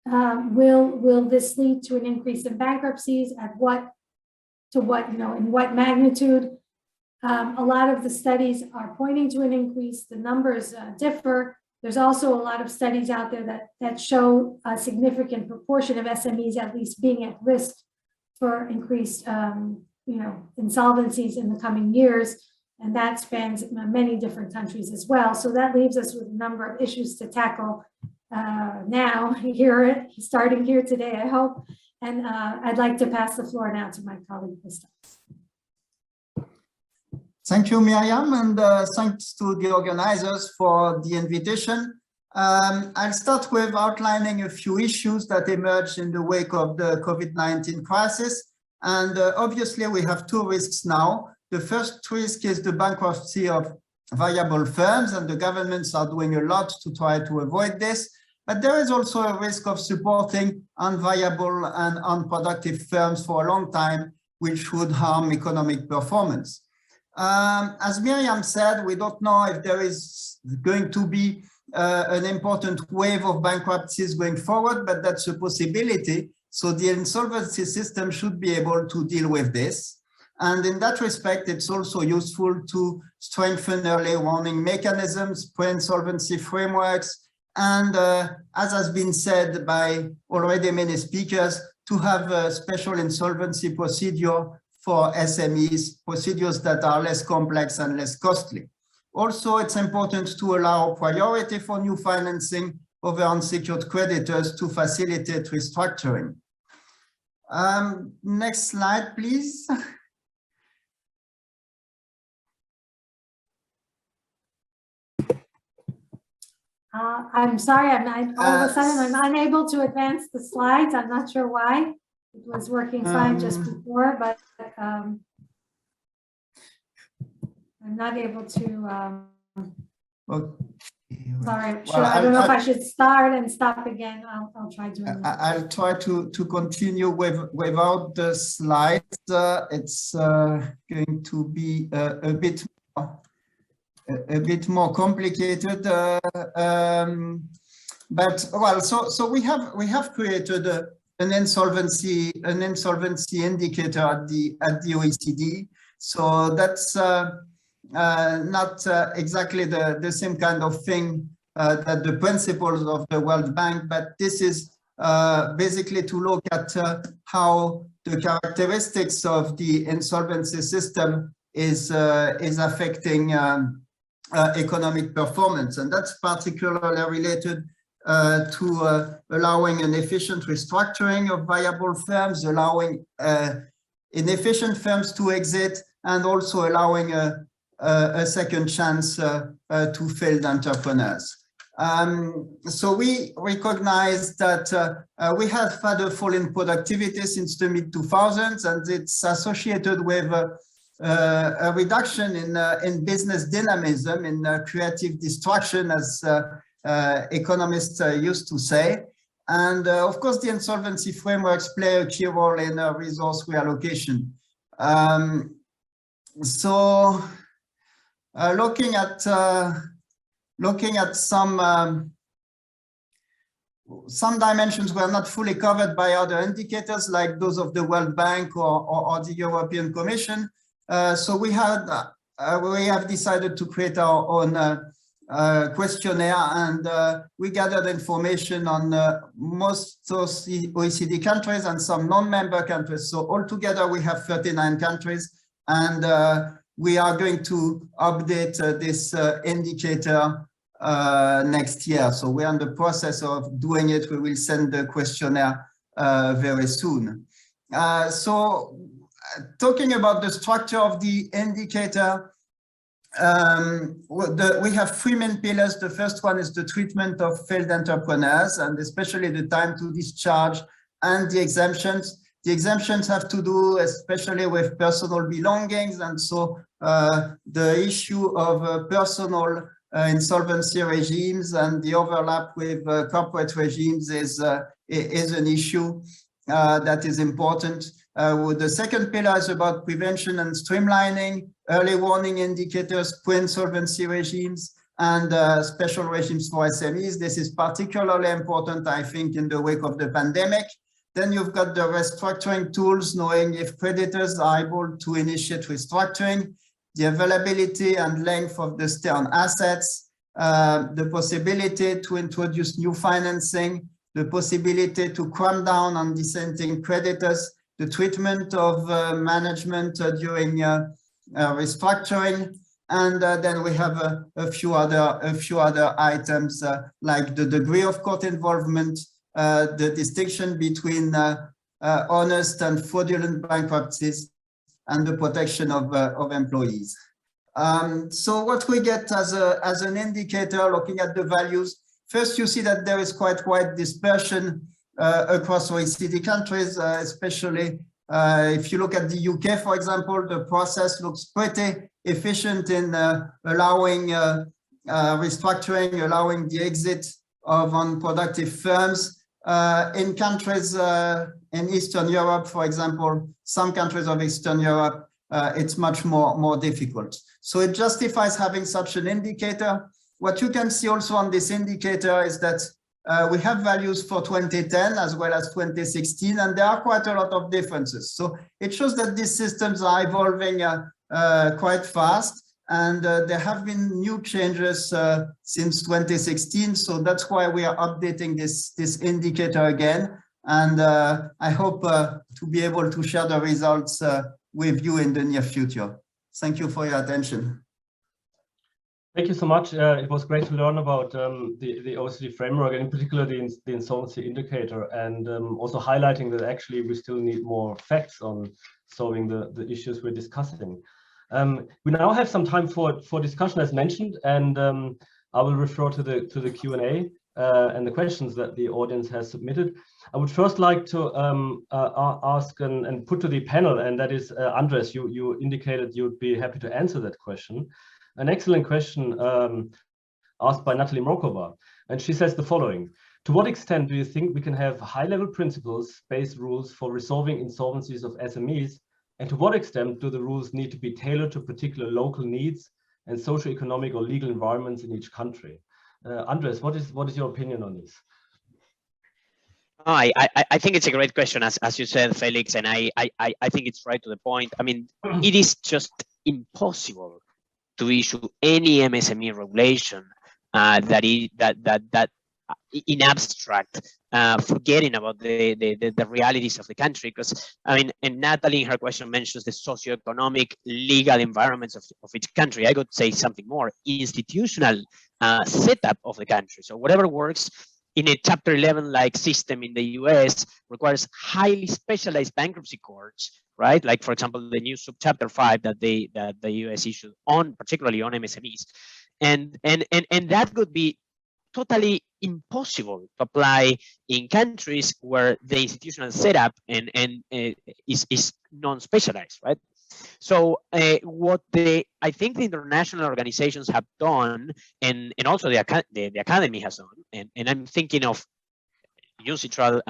Will this lead to an increase in bankruptcies? In what magnitude? A lot of the studies are pointing to an increase. The numbers differ. There's also a lot of studies out there that show a significant proportion of SMEs at least being at risk for increased, insolvencies in the coming years, and that spans many different countries as well. So that leaves us with a number of issues to tackle now, starting here today, I hope. And I'd like to pass the floor now to my colleague, Christoph. Thank you, Miriam, and thanks to the organizers for the invitation. I'll start with outlining a few issues that emerged in the wake of the COVID-19 crisis. And obviously, we have two risks now. The first risk is the bankruptcy of viable firms, and the governments are doing a lot to try to avoid this. But there is also a risk of supporting unviable and unproductive firms for a long time, which would harm economic performance. As Miriam said, we don't know if there is going to be an important wave of bankruptcies going forward, but that's a possibility. So the insolvency system should be able to deal with this. And in that respect, it's also useful to strengthen early warning mechanisms, pre-insolvency frameworks, and as has been said by already many speakers, to have a special insolvency procedure for SMEs, procedures that are less complex and less costly. Also, it's important to allow priority for new financing over unsecured creditors to facilitate restructuring. Next slide, please. I'm sorry, all of a sudden I'm unable to advance the slides. I'm not sure why. It was working fine just before, but I'm not able to. Sorry, sure. I don't know if I should start and stop again. I'll try to. I'll try to continue without the slides. It's going to be a bit more complicated. But well, so we have created an insolvency indicator at the OECD. So that's not exactly the same kind of thing that the principles of the World Bank, but this is basically to look at how the characteristics of the insolvency system is affecting economic performance, and that's particularly related to allowing an efficient restructuring of viable firms, allowing inefficient firms to exit, and also allowing a second chance to failed entrepreneurs. So we recognize that we have had a fall in productivity since the mid-2000s, and it's associated with a reduction in business dynamism, in creative destruction, as economists used to say. And of course, the insolvency frameworks play a key role in resource reallocation. So looking at some dimensions were not fully covered by other indicators, like those of the World Bank or the European Commission. So we have decided to create our own questionnaire, and we gathered information on most OECD countries and some non-member countries. So altogether, we have 39 countries, and we are going to update this indicator next year. So we're in the process of doing it. We will send the questionnaire very soon. So talking about the structure of the indicator, we have three main pillars. The first one is the treatment of failed entrepreneurs, and especially the time to discharge and the exemptions. The exemptions have to do especially with personal belongings, and so the issue of personal insolvency regimes and the overlap with corporate regimes is an issue that is important. The second pillar is about prevention and streamlining, early warning indicators, pre-insolvency regimes, and special regimes for SMEs. This is particularly important, I think, in the wake of the pandemic. Then you've got the restructuring tools, knowing if creditors are able to initiate restructuring, the availability and length of the stay on assets, the possibility to introduce new financing, the possibility to cram down on dissenting creditors, the treatment of management during restructuring, and then we have a few other items like the degree of court involvement, the distinction between honest and fraudulent bankruptcies, and the protection of employees. So what we get as an indicator, looking at the values, first you see that there is quite wide dispersion across OECD countries, especially if you look at the UK, for example. The process looks pretty efficient in allowing restructuring, allowing the exit of unproductive firms. In countries in Eastern Europe, for example, some countries of Eastern Europe, it's much more difficult. So it justifies having such an indicator. What you can see also on this indicator is that we have values for 2010 as well as 2016, and there are quite a lot of differences. So it shows that these systems are evolving quite fast, and there have been new changes since 2016. So that's why we are updating this indicator again. And I hope to be able to share the results with you in the near future. Thank you for your attention. Thank you so much. It was great to learn about the OECD framework, and in particular the insolvency indicator, and also highlighting that actually we still need more facts on solving the issues we're discussing. We now have some time for discussion, as mentioned, and I will refer to the Q&A and the questions that the audience has submitted. I would first like to ask and put to the panel, and that is Andres, you indicated you'd be happy to answer that question. An excellent question asked by Natalie Morkova, and she says the following: to what extent do you think we can have high-level principles-based rules for resolving insolvencies of SMEs, and to what extent do the rules need to be tailored to particular local needs and socio-economic or legal environments in each country? Andres, what is your opinion on this? I think it's a great question, as you said, Felix, and I think it's right to the point. I mean, it is just impossible to issue any MSME regulation that in abstract, forgetting about the realities of the country. Because I mean, and Natalie in her question mentions the socioeconomic legal environments of each country. I could say something more: institutional setup of the country. So whatever works in a Chapter 11 like system in the US requires highly specialized bankruptcy courts, right? Like, for example, the new Chapter 5 that the US issued on, particularly on MSMEs, and that could be totally impossible to apply in countries where the institutional setup is non-specialized, right? So what I think the international organizations have done, and also the academy has done, and I'm thinking of UNCITRAL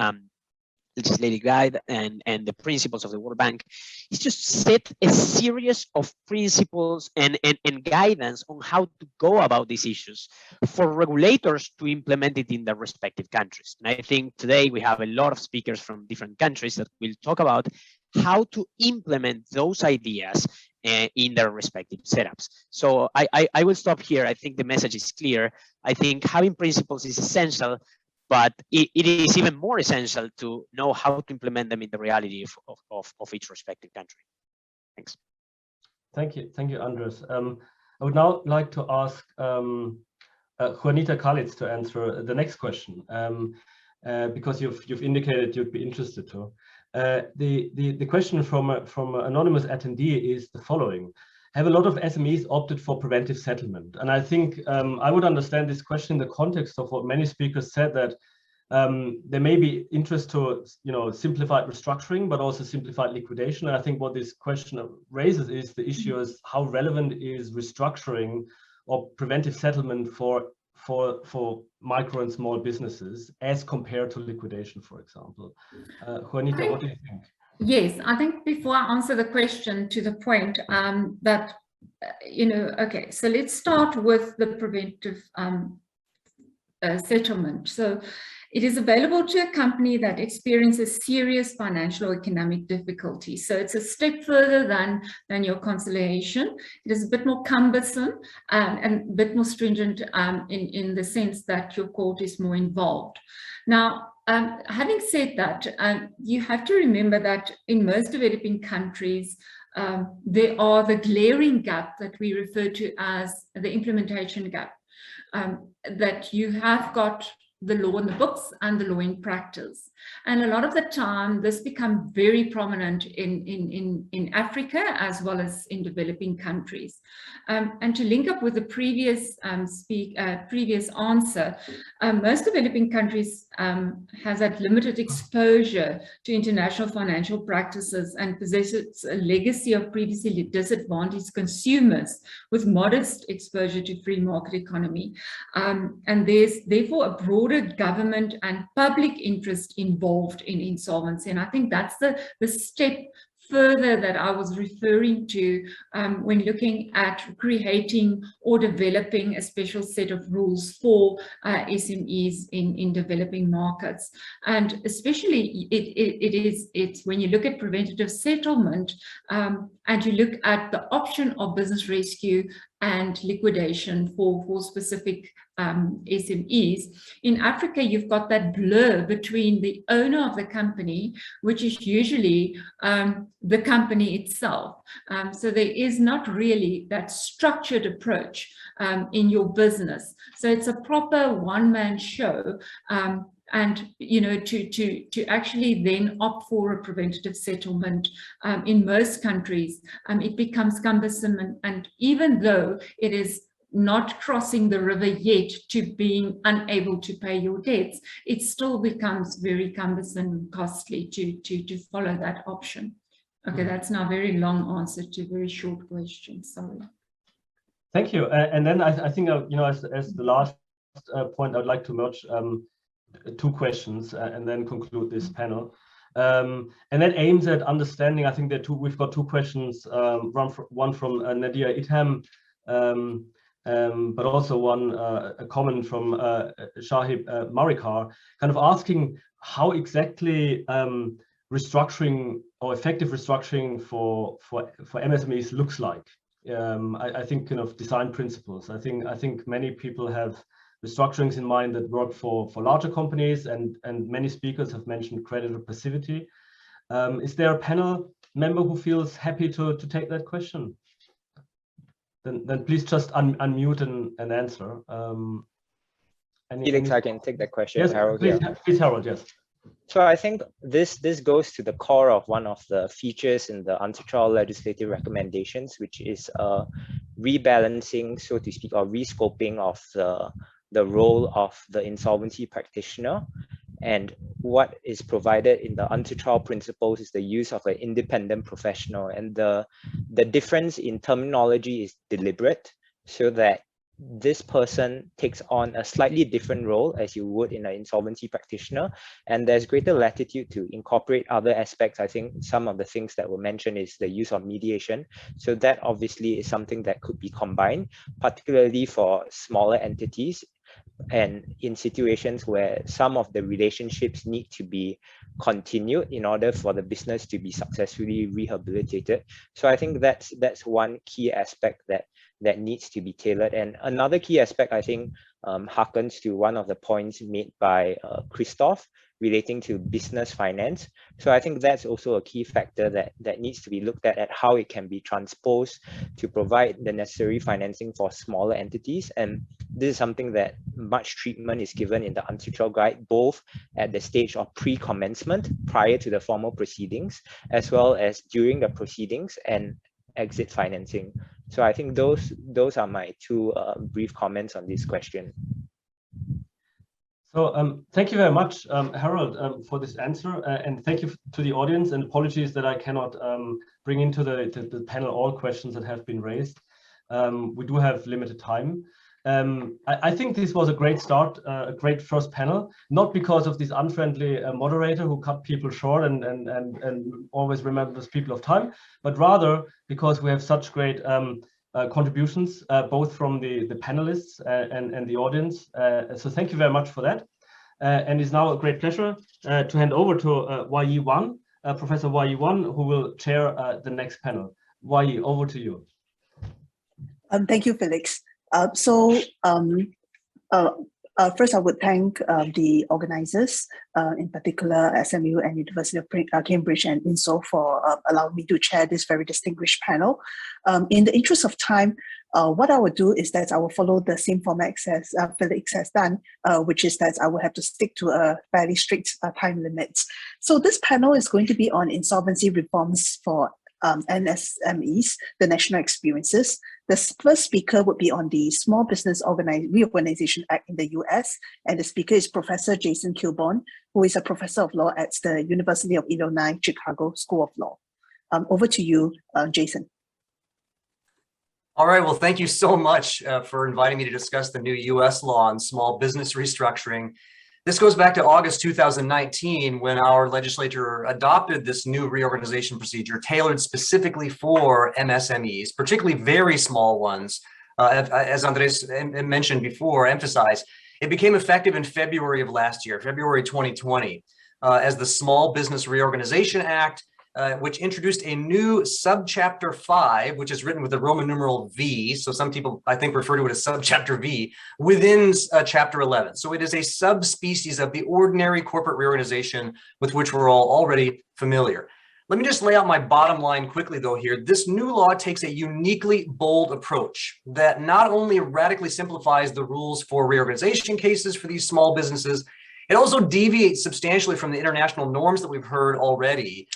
legislative guide and the principles of the World Bank, is just set a series of principles and guidance on how to go about these issues for regulators to implement it in their respective countries. And I think today we have a lot of speakers from different countries that will talk about how to implement those ideas in their respective setups. So I will stop here. I think the message is clear. I think having principles is essential, but it is even more essential to know how to implement them in the reality of each respective country. Thanks. Thank you, Andres. I would now like to ask Juanita Kalitz to answer the next question, because you've indicated you'd be interested to. The question from an anonymous attendee is the following: have a lot of SMEs opted for preventive settlement? And I think I would understand this question in the context of what many speakers said, that there may be interest to simplified restructuring, but also simplified liquidation. And I think what this question raises is the issue is how relevant is restructuring or preventive settlement for micro and small businesses as compared to liquidation, for example. Juanita, what do you think? Yes, I think before I answer the question, to the point that, okay, so let's start with the preventive settlement. So it is available to a company that experiences serious financial or economic difficulty. So it's a step further than your conciliation. It is a bit more cumbersome and a bit more stringent in the sense that your court is more involved. Now, having said that, you have to remember that in most developing countries, there are the glaring gap that we refer to as the implementation gap, that you have got the law in the books and the law in practice. And a lot of the time, this becomes very prominent in Africa as well as in developing countries. And to link up with the previous previous answer, most developing countries has had limited exposure to international financial practices and possesses a legacy of previously disadvantaged consumers with modest exposure to free market economy. And there's therefore a broader government and public interest involved in insolvency. And I think that's the step further that I was referring to when looking at creating or developing a special set of rules for SMEs in developing markets. And especially it's when you look at preventative settlement and you look at the option of business rescue and liquidation for specific SMEs. In Africa, you've got that blur between the owner of the company, which is usually the company itself. So there is not really that structured approach in your business. So it's a proper one-man show. And to actually then opt for a preventative settlement in most countries, it becomes cumbersome. And even though it is not crossing the river yet to being unable to pay your debts, it still becomes very cumbersome and costly to follow that option. Okay, that's now a very long answer to a very short question. Sorry. Thank you. And then I think as the last point, I'd like to merge two questions and then conclude this panel. And that aims at understanding. I think we've got two questions. One from Nadia Itham, but also a comment from Shahib Marikar, kind of asking how exactly restructuring or effective restructuring for MSMEs looks like. I think kind of design principles. I think many people have restructurings in mind that work for larger companies, and many speakers have mentioned creditor passivity. Is there a panel member who feels happy to take that question? Then please just unmute and answer. Felix, I can take that question. Yes, Harold. please, Harold, yes. So I think this goes to the core of one of the features in the Unsocial legislative recommendations, which is rebalancing, so to speak, or rescoping of the role of the insolvency practitioner. And what is provided in the Unsocial principles is the use of an independent professional. And the difference in terminology is deliberate, so that this person takes on a slightly different role as you would in an insolvency practitioner, and there's greater latitude to incorporate other aspects. I think some of the things that were mentioned is the use of mediation. So that obviously is something that could be combined, particularly for smaller entities and in situations where some of the relationships need to be continued in order for the business to be successfully rehabilitated. So I think that's one key aspect that needs to be tailored. And another key aspect, I think, harkens to one of the points made by Christoph relating to business finance. So I think that's also a key factor that needs to be looked at how it can be transposed to provide the necessary financing for smaller entities. And this is something that much treatment is given in the Unsocial Guide, both at the stage of pre-commencement prior to the formal proceedings, as well as during the proceedings and exit financing. So I think those are my two brief comments on this question. So thank you very much, Harold, for this answer, and thank you to the audience, and apologies that I cannot bring into the panel all questions that have been raised. We do have limited time. I think this was a great start, a great first panel, not because of this unfriendly moderator who cut people short and always remembers people of time, but rather because we have such great contributions, both from the panelists and the audience. So thank you very much for that. And it's now a great pleasure to hand over to Yi Wang, Professor Yi Wang, who will chair the next panel. Yi, over to you. Thank you, Felix. First, I would thank the organizers, in particular SMU and University of Cambridge and INSOL for allowing me to chair this very distinguished panel. In the interest of time, what I will do is that I will follow the same format as Felix has done, which is that I will have to stick to a fairly strict time limit. So this panel is going to be on insolvency reforms for MSMEs, the national experiences. The first speaker would be on the Small Business Reorganization Act in the US, and the speaker is Professor Jason Kilborn, who is a professor of law at the University of Illinois, Chicago School of Law. Over to you, Jason. All right, well, thank you so much for inviting me to discuss the new US law on small business restructuring. This goes back to August 2019 when our legislature adopted this new reorganization procedure tailored specifically for MSMEs, particularly very small ones. As Andres mentioned before, emphasized, it became effective in February of last year, February 2020, as the Small Business Reorganization Act, which introduced a new subchapter 5, which is written with the Roman numeral V. So some people, I think, refer to it as subchapter V within chapter 11. So it is a subspecies of the ordinary corporate reorganization with which we're all already familiar. Let me just lay out my bottom line quickly, though, here. This new law takes a uniquely bold approach that not only radically simplifies the rules for reorganization cases for these small businesses, it also deviates substantially from the international norms that we've heard already.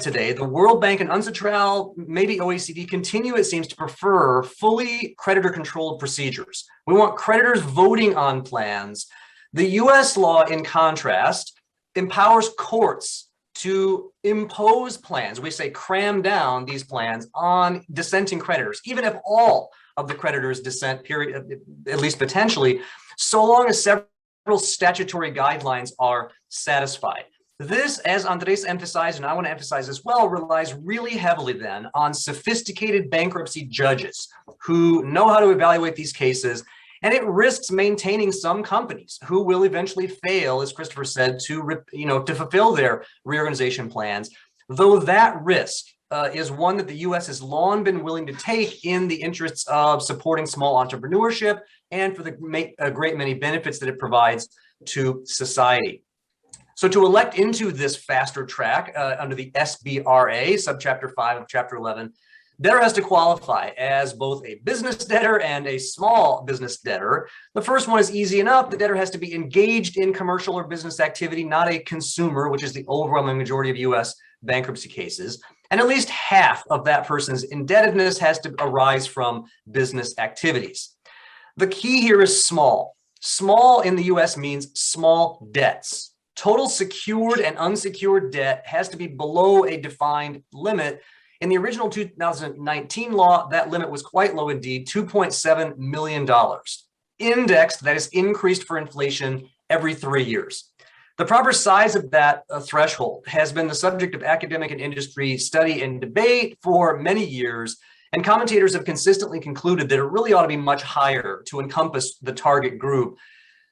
Today, the World Bank and Unsocial, maybe OECD, continue, it seems, to prefer fully creditor-controlled procedures. We want creditors voting on plans. The US law, in contrast, empowers courts to impose plans. We say cram down these plans on dissenting creditors, even if all of the creditors dissent, period, at least potentially, so long as several statutory guidelines are satisfied. This, as Andres emphasized, and I want to emphasize as well, relies really heavily then on sophisticated bankruptcy judges who know how to evaluate these cases, and it risks maintaining some companies who will eventually fail, as Christopher said, to fulfill their reorganization plans, though that risk is one that the U.S. has long been willing to take in the interests of supporting small entrepreneurship and for the great many benefits that it provides to society. So to elect into this faster track under the SBRA, subchapter 5 of chapter 11, debtor has to qualify as both a business debtor and a small business debtor. The first one is easy enough. The debtor has to be engaged in commercial or business activity, not a consumer, which is the overwhelming majority of US bankruptcy cases. And at least half of that person's indebtedness has to arise from business activities. The key here is small. Small in the US means small debts. Total secured and unsecured debt has to be below a defined limit. In the original 2019 law, that limit was quite low indeed, $2.7 million. Indexed, that is increased for inflation every 3 years. The proper size of that threshold has been the subject of academic and industry study and debate for many years, and commentators have consistently concluded that it really ought to be much higher to encompass the target group.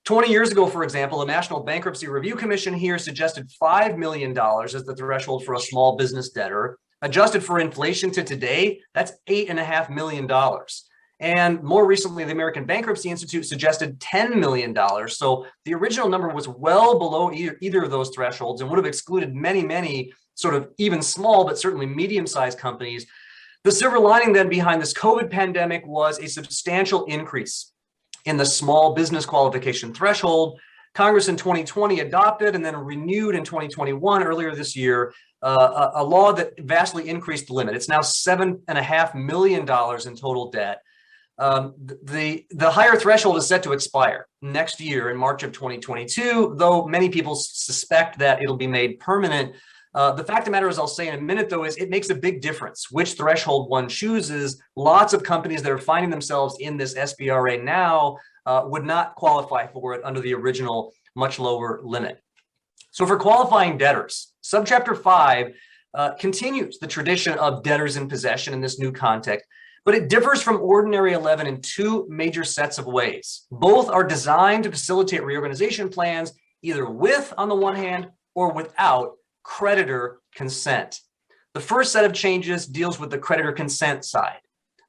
20 years ago, for example, the National Bankruptcy Review Commission here suggested $5 million as the threshold for a small business debtor. Adjusted for inflation to today, that's $8.5 million. And more recently, the American Bankruptcy Institute suggested $10 million. So the original number was well below either of those thresholds and would have excluded many sort of even small, but certainly medium-sized companies. The silver lining then behind this COVID pandemic was a substantial increase in the small business qualification threshold. Congress in 2020 adopted and then renewed in 2021, earlier this year, a law that vastly increased the limit. It's now $7.5 million in total debt. The higher threshold is set to expire next year in March of 2022, though many people suspect that it'll be made permanent. The fact of the matter, as I'll say in a minute, though, is it makes a big difference which threshold one chooses. Lots of companies that are finding themselves in this SBRA now would not qualify for it under the original much lower limit. So for qualifying debtors, Subchapter 5 continues the tradition of debtors in possession in this new context, but it differs from Ordinary 11 in two major sets of ways. Both are designed to facilitate reorganization plans, either with, on the one hand, or without creditor consent. The first set of changes deals with the creditor consent side.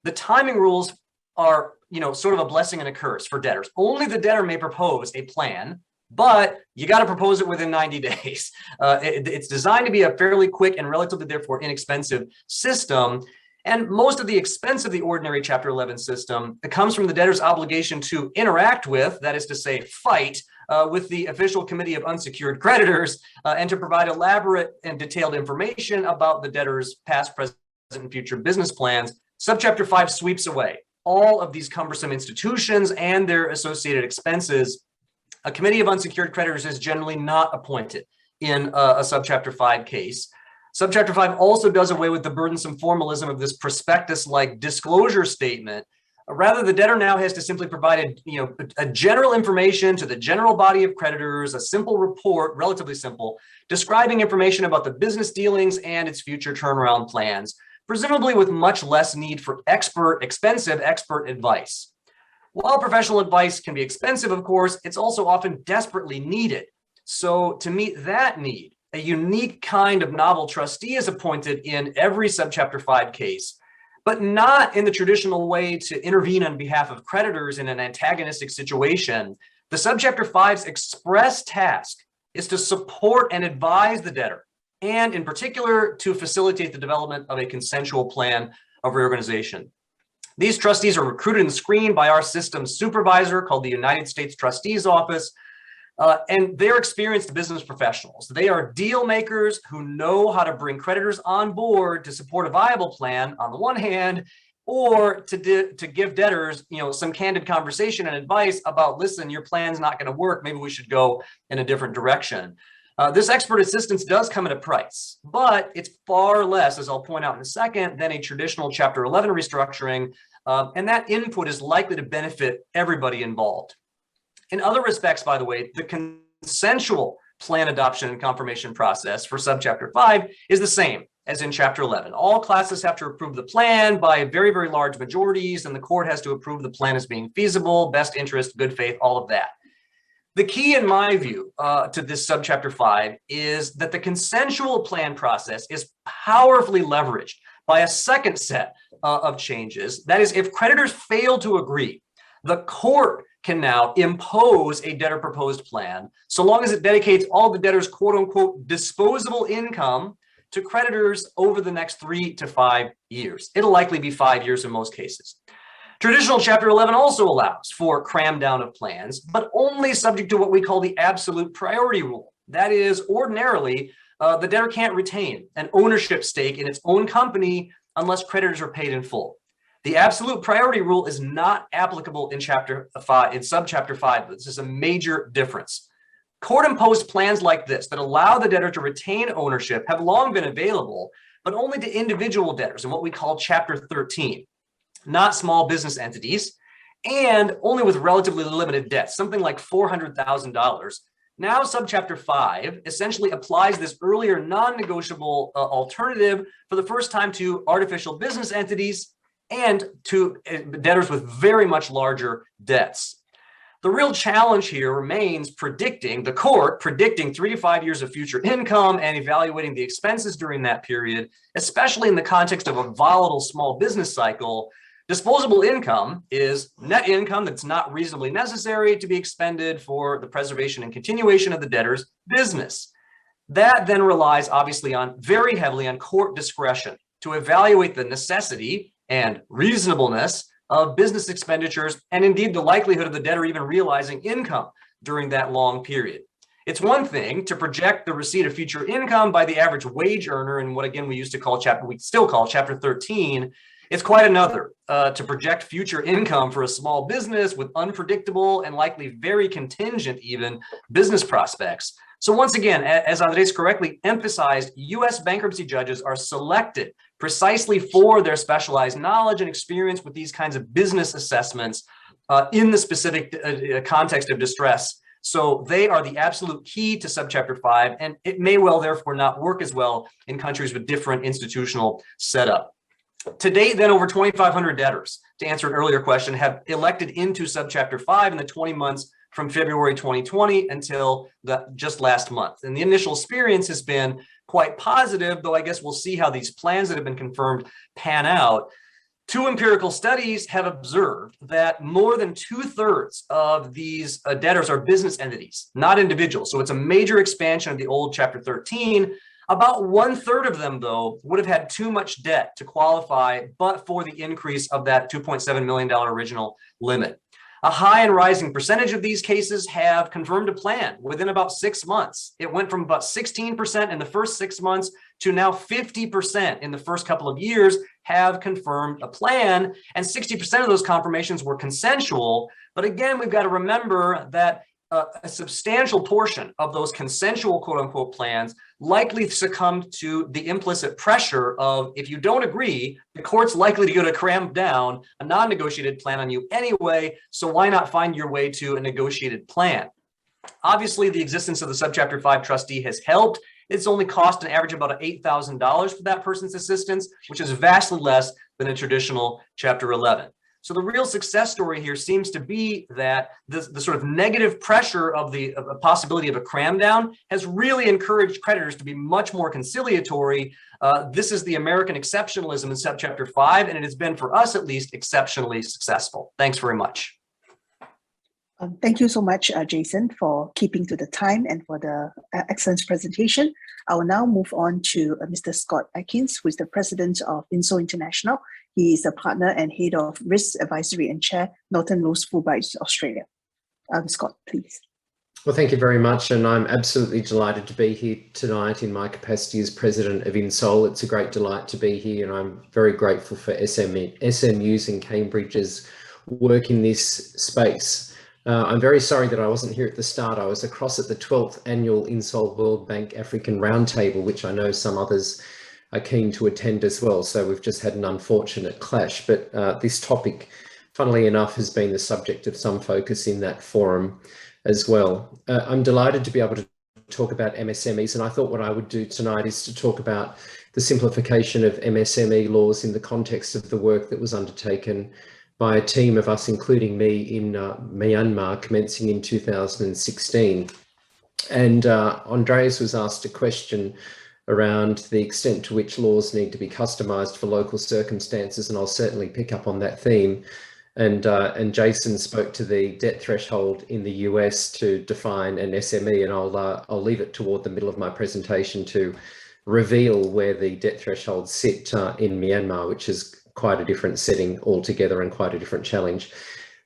The timing rules are, sort of a blessing and a curse for debtors. Only the debtor may propose a plan, but you got to propose it within 90 days. It's designed to be a fairly quick and relatively, therefore, inexpensive system. And most of the expense of the ordinary Chapter 11 system, it comes from the debtor's obligation to interact with, that is to say, fight, with the official committee of unsecured creditors and to provide elaborate and detailed information about the debtor's past, present, and future business plans. Subchapter 5 sweeps away all of these cumbersome institutions and their associated expenses. A committee of unsecured creditors is generally not appointed in a Subchapter 5 case. Subchapter 5 also does away with the burdensome formalism of this prospectus-like disclosure statement. Rather, the debtor now has to simply provide a general information to the general body of creditors, a simple report, relatively simple, describing information about the business dealings and its future turnaround plans, presumably with much less need for expensive expert advice. While professional advice can be expensive, of course, it's also often desperately needed. So to meet that need, a unique kind of novel trustee is appointed in every Subchapter 5 case, but not in the traditional way to intervene on behalf of creditors in an antagonistic situation. The Subchapter 5's express task is to support and advise the debtor, and in particular, to facilitate the development of a consensual plan of reorganization. These trustees are recruited and screened by our system's supervisor, called the United States Trustees Office, and they're experienced business professionals. They are deal makers who know how to bring creditors on board to support a viable plan on the one hand, or to give debtors, some candid conversation and advice about, listen, your plan's not going to work. Maybe we should go in a different direction. This expert assistance does come at a price, but it's far less, as I'll point out in a second, than a traditional Chapter 11 restructuring, and that input is likely to benefit everybody involved. In other respects, by the way, the consensual plan adoption and confirmation process for Subchapter 5 is the same as in Chapter 11. All classes have to approve the plan by very, very large majorities, and the court has to approve the plan as being feasible, best interest, good faith, all of that. The key, in my view, to this Subchapter 5 is that the consensual plan process is powerfully leveraged by a second set of changes. That is, if creditors fail to agree, the court can now impose a debtor proposed plan, so long as it dedicates all the debtor's quote unquote disposable income to creditors over the next 3 to 5 years. It'll likely be 5 years in most cases. Traditional Chapter 11 also allows for cram down of plans, but only subject to what we call the absolute priority rule. That is, ordinarily, the debtor can't retain an ownership stake in its own company unless creditors are paid in full. The absolute priority rule is not applicable in Chapter 5, in Subchapter 5. This is a major difference. Court-imposed plans like this that allow the debtor to retain ownership have long been available, but only to individual debtors in what we call Chapter 13. Not small business entities, and only with relatively limited debts, something like $400,000. Now, Subchapter 5 essentially applies this earlier non-negotiable alternative for the first time to artificial business entities and to debtors with very much larger debts. The real challenge here remains predicting 3 to 5 years of future income and evaluating the expenses during that period, especially in the context of a volatile small business cycle. Disposable income is net income that's not reasonably necessary to be expended for the preservation and continuation of the debtor's business. That then relies obviously very heavily on court discretion to evaluate the necessity and reasonableness of business expenditures and indeed the likelihood of the debtor even realizing income during that long period. It's one thing to project the receipt of future income by the average wage earner in what again we still call Chapter 13. It's quite another to project future income for a small business with unpredictable and likely very contingent even business prospects. So once again, as Andres correctly emphasized, U.S. bankruptcy judges are selected precisely for their specialized knowledge and experience with these kinds of business assessments in the specific context of distress. So they are the absolute key to Subchapter 5, and it may well therefore not work as well in countries with different institutional setup. To date, then, over 2,500 debtors, to answer an earlier question, have elected into Subchapter 5 in the 20 months from February 2020 until just last month. And the initial experience has been quite positive, though I guess we'll see how these plans that have been confirmed pan out. 2 empirical studies have observed that more than 2/3 of these debtors are business entities, not individuals. So it's a major expansion of the old Chapter 13. About 1/3 of them, though, would have had too much debt to qualify, but for the increase of that $2.7 million original limit. A high and rising percentage of these cases have confirmed a plan within about 6 months. It went from about 16% in the first 6 months to now 50% in the first couple of years have confirmed a plan, and 60% of those confirmations were consensual. But again, we've got to remember that a substantial portion of those consensual quote unquote plans likely succumbed to the implicit pressure of, if you don't agree, the court's likely to go to cram down a non-negotiated plan on you anyway, so why not find your way to a negotiated plan? Obviously, the existence of the Subchapter 5 trustee has helped. It's only cost an average of about $8,000 for that person's assistance, which is vastly less than a traditional Chapter 11. So the real success story here seems to be that the sort of negative pressure of the possibility of a cram down has really encouraged creditors to be much more conciliatory. This is the American exceptionalism in Subchapter 5, and it has been, for us at least, exceptionally successful. Thanks very much. Thank you so much, Jason, for keeping to the time and for the excellent presentation. I will now move on to Mr. Scott Atkins, who is the president of INSOL International. He is a partner and head of risk advisory and chair, Northern Rose Fulbright, Australia. Scott, please. Well, thank you very much. And I'm absolutely delighted to be here tonight in my capacity as president of INSOL. It's a great delight to be here, and I'm very grateful for SMU's and Cambridge's work in this space. I'm very sorry that I wasn't here at the start. I was across at the 12th annual INSOL World Bank African Roundtable, which I know some others are keen to attend as well. So we've just had an unfortunate clash, but this topic, funnily enough, has been the subject of some focus in that forum as well. I'm delighted to be able to talk about MSMEs, and I thought what I would do tonight is to talk about the simplification of MSME laws in the context of the work that was undertaken by a team of us, including me, in Myanmar, commencing in 2016. And Andreas was asked a question around the extent to which laws need to be customised for local circumstances, and I'll certainly pick up on that theme. And Jason spoke to the debt threshold in the US to define an SME, and I'll leave it toward the middle of my presentation to reveal where the debt thresholds sit in Myanmar, which is quite a different setting altogether and quite a different challenge.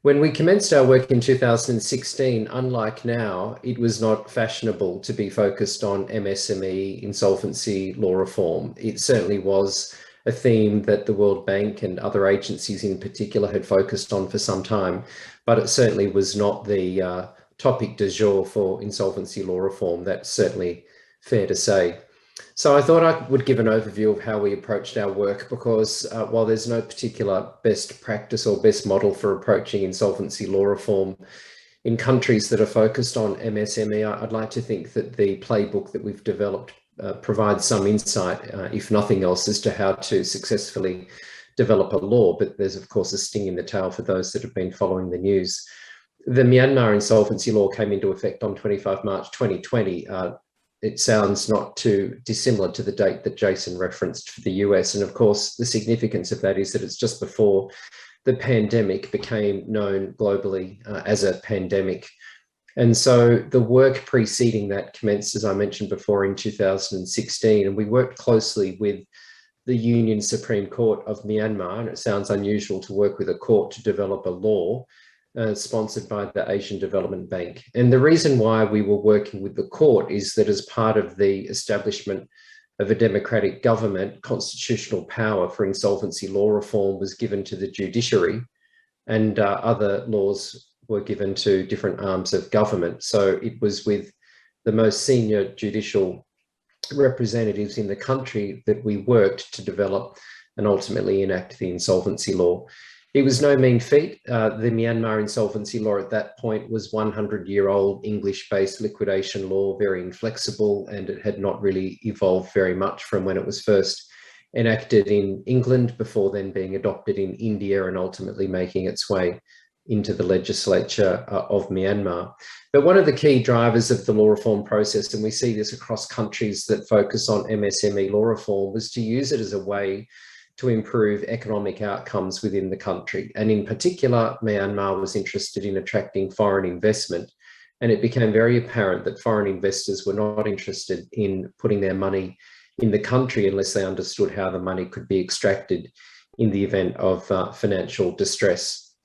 When we commenced our work in 2016, unlike now, it was not fashionable to be focused on MSME insolvency law reform. It certainly was a theme that the World Bank and other agencies in particular had focused on for some time, but it certainly was not the topic du jour for insolvency law reform. That's certainly fair to say. So I thought I would give an overview of how we approached our work, because while there's no particular best practice or best model for approaching insolvency law reform in countries that are focused on MSME, I'd like to think that the playbook that we've developed provides some insight, if nothing else, as to how to successfully develop a law. But there's of course a sting in the tail for those that have been following the news. The Myanmar insolvency law came into effect on 25 March 2020. It sounds not too dissimilar to the date that Jason referenced for the US. And of course, the significance of that is that it's just before the pandemic became known globally as a pandemic. And so the work preceding that commenced, as I mentioned before, in 2016, and we worked closely with the Union Supreme Court of Myanmar. And it sounds unusual to work with a court to develop a law, sponsored by the Asian Development Bank. And the reason why we were working with the court is that as part of the establishment of a democratic government, constitutional power for insolvency law reform was given to the judiciary, and other laws were given to different arms of government. So it was with the most senior judicial representatives in the country that we worked to develop and ultimately enact the insolvency law. It was no mean feat. The Myanmar insolvency law at that point was 100-year-old English-based liquidation law, very inflexible, and it had not really evolved very much from when it was first enacted in England, before then being adopted in India and ultimately making its way into the legislature of Myanmar. But one of the key drivers of the law reform process, and we see this across countries that focus on MSME law reform, was to use it as a way to improve economic outcomes within the country. And in particular, Myanmar was interested in attracting foreign investment. And it became very apparent that foreign investors were not interested in putting their money in the country unless they understood how the money could be extracted in the event of financial distress.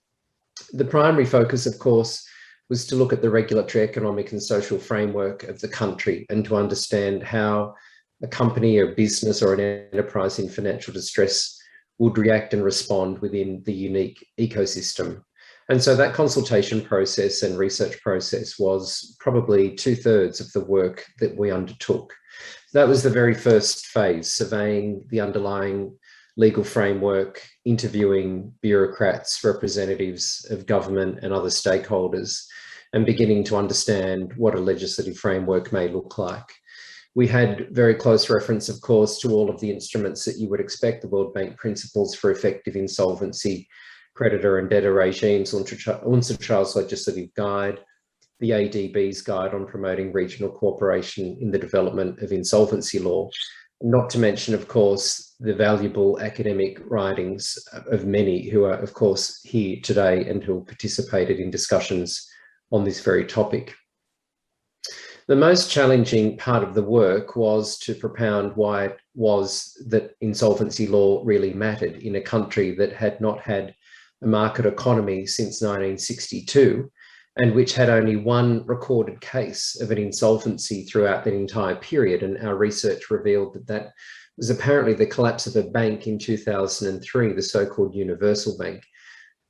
The primary focus, of course, was to look at the regulatory, economic and social framework of the country and to understand how a company or business or an enterprise in financial distress would react and respond within the unique ecosystem. And so that consultation process and research process was probably 2/3 of the work that we undertook. That was the very first phase, surveying the underlying legal framework, interviewing bureaucrats, representatives of government and other stakeholders, and beginning to understand what a legislative framework may look like. We had very close reference, of course, to all of the instruments that you would expect: the World Bank Principles for Effective Insolvency, Creditor and Debtor Regimes, Unsocial's Legislative Guide, the ADB's Guide on Promoting Regional Cooperation in the Development of Insolvency Law, not to mention, of course, the valuable academic writings of many who are, of course, here today and who participated in discussions on this very topic. The most challenging part of the work was to propound why it was that insolvency law really mattered in a country that had not had a market economy since 1962 and which had only one recorded case of an insolvency throughout that entire period. And our research revealed that that was apparently the collapse of a bank in 2003, the so-called Universal Bank.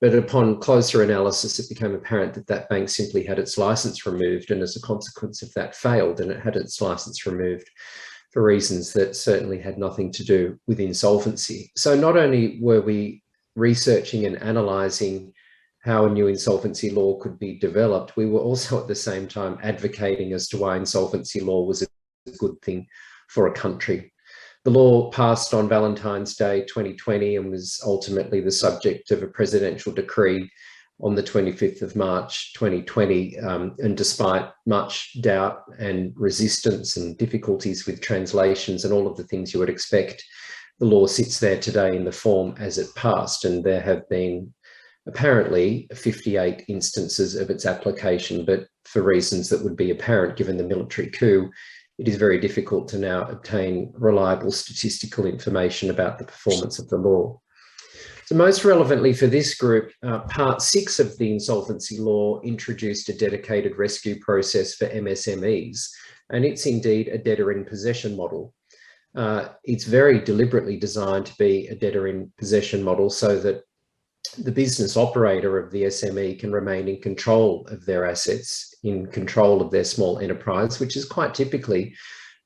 But upon closer analysis, it became apparent that that bank simply had its license removed, and as a consequence of that failed, and it had its license removed for reasons that certainly had nothing to do with insolvency. So not only were we researching and analysing how a new insolvency law could be developed, we were also at the same time advocating as to why insolvency law was a good thing for a country. The law passed on Valentine's Day 2020 and was ultimately the subject of a presidential decree on the 25th of March 2020. And despite much doubt and resistance and difficulties with translations and all of the things you would expect, the law sits there today in the form as it passed. And there have been apparently 58 instances of its application, but for reasons that would be apparent given the military coup, it is very difficult to now obtain reliable statistical information about the performance of the law. So most relevantly for this group, Part 6 of the Insolvency Law introduced a dedicated rescue process for MSMEs, and it's indeed a debtor in possession model. It's very deliberately designed to be a debtor in possession model so that the business operator of the SME can remain in control of their assets, in control of their small enterprise, which is quite typically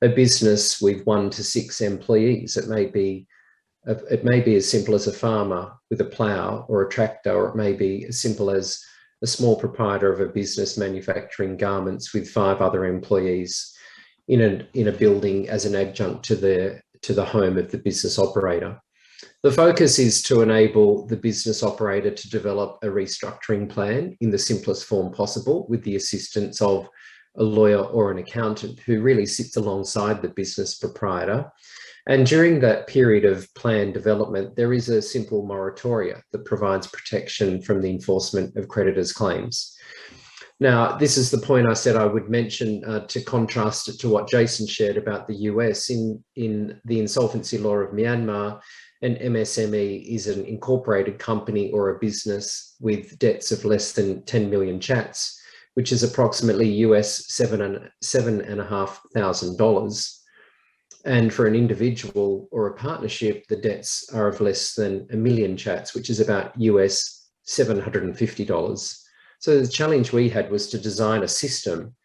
a business with 1 to 6 employees. It may be as simple as a farmer with a plough or a tractor, or it may be as simple as a small proprietor of a business manufacturing garments with 5 other employees in a building as an adjunct to the home of the business operator. The focus is to enable the business operator to develop a restructuring plan in the simplest form possible with the assistance of a lawyer or an accountant who really sits alongside the business proprietor. And during that period of plan development, there is a simple moratoria that provides protection from the enforcement of creditors' claims. Now, this is the point I said I would mention to contrast it to what Jason shared about the US. In the insolvency law of Myanmar, an MSME is an incorporated company or a business with debts of less than 10 million chats, which is approximately US $7,500. And for an individual or a partnership, the debts are of less than 1 million chats, which is about US $750. So the challenge we had was to design a system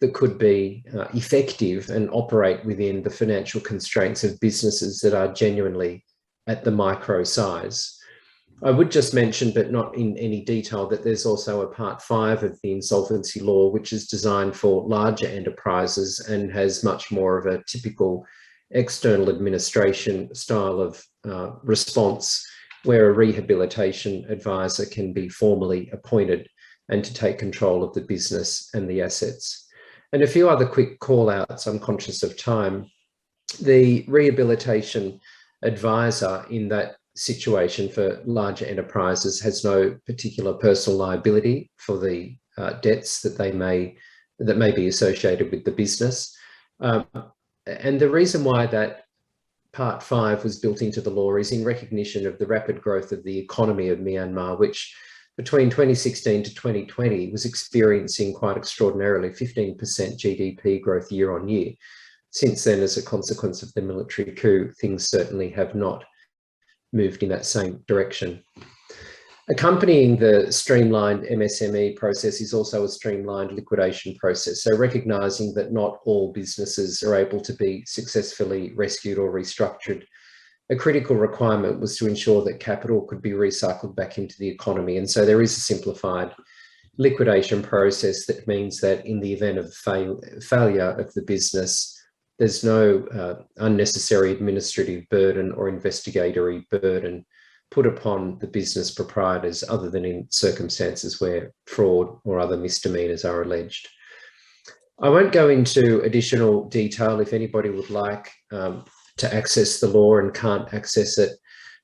that could be effective and operate within the financial constraints of businesses that are genuinely at the micro size. I would just mention, but not in any detail, that there's also a Part 5 of the insolvency law, which is designed for larger enterprises and has much more of a typical external administration style of response, where a rehabilitation advisor can be formally appointed and to take control of the business and the assets. And a few other quick call outs, I'm conscious of time. The rehabilitation advisor in that situation for larger enterprises has no particular personal liability for the debts that may be associated with the business. And the reason why that Part 5 was built into the law is in recognition of the rapid growth of the economy of Myanmar, which between 2016 to 2020 was experiencing quite extraordinarily 15% GDP growth year on year. Since then, as a consequence of the military coup, things certainly have not moved in that same direction. Accompanying the streamlined MSME process is also a streamlined liquidation process. So recognising that not all businesses are able to be successfully rescued or restructured, a critical requirement was to ensure that capital could be recycled back into the economy. And so there is a simplified liquidation process that means that in the event of failure of the business, there's no unnecessary administrative burden or investigatory burden put upon the business proprietors other than in circumstances where fraud or other misdemeanors are alleged. I won't go into additional detail. If anybody would like to access the law and can't access it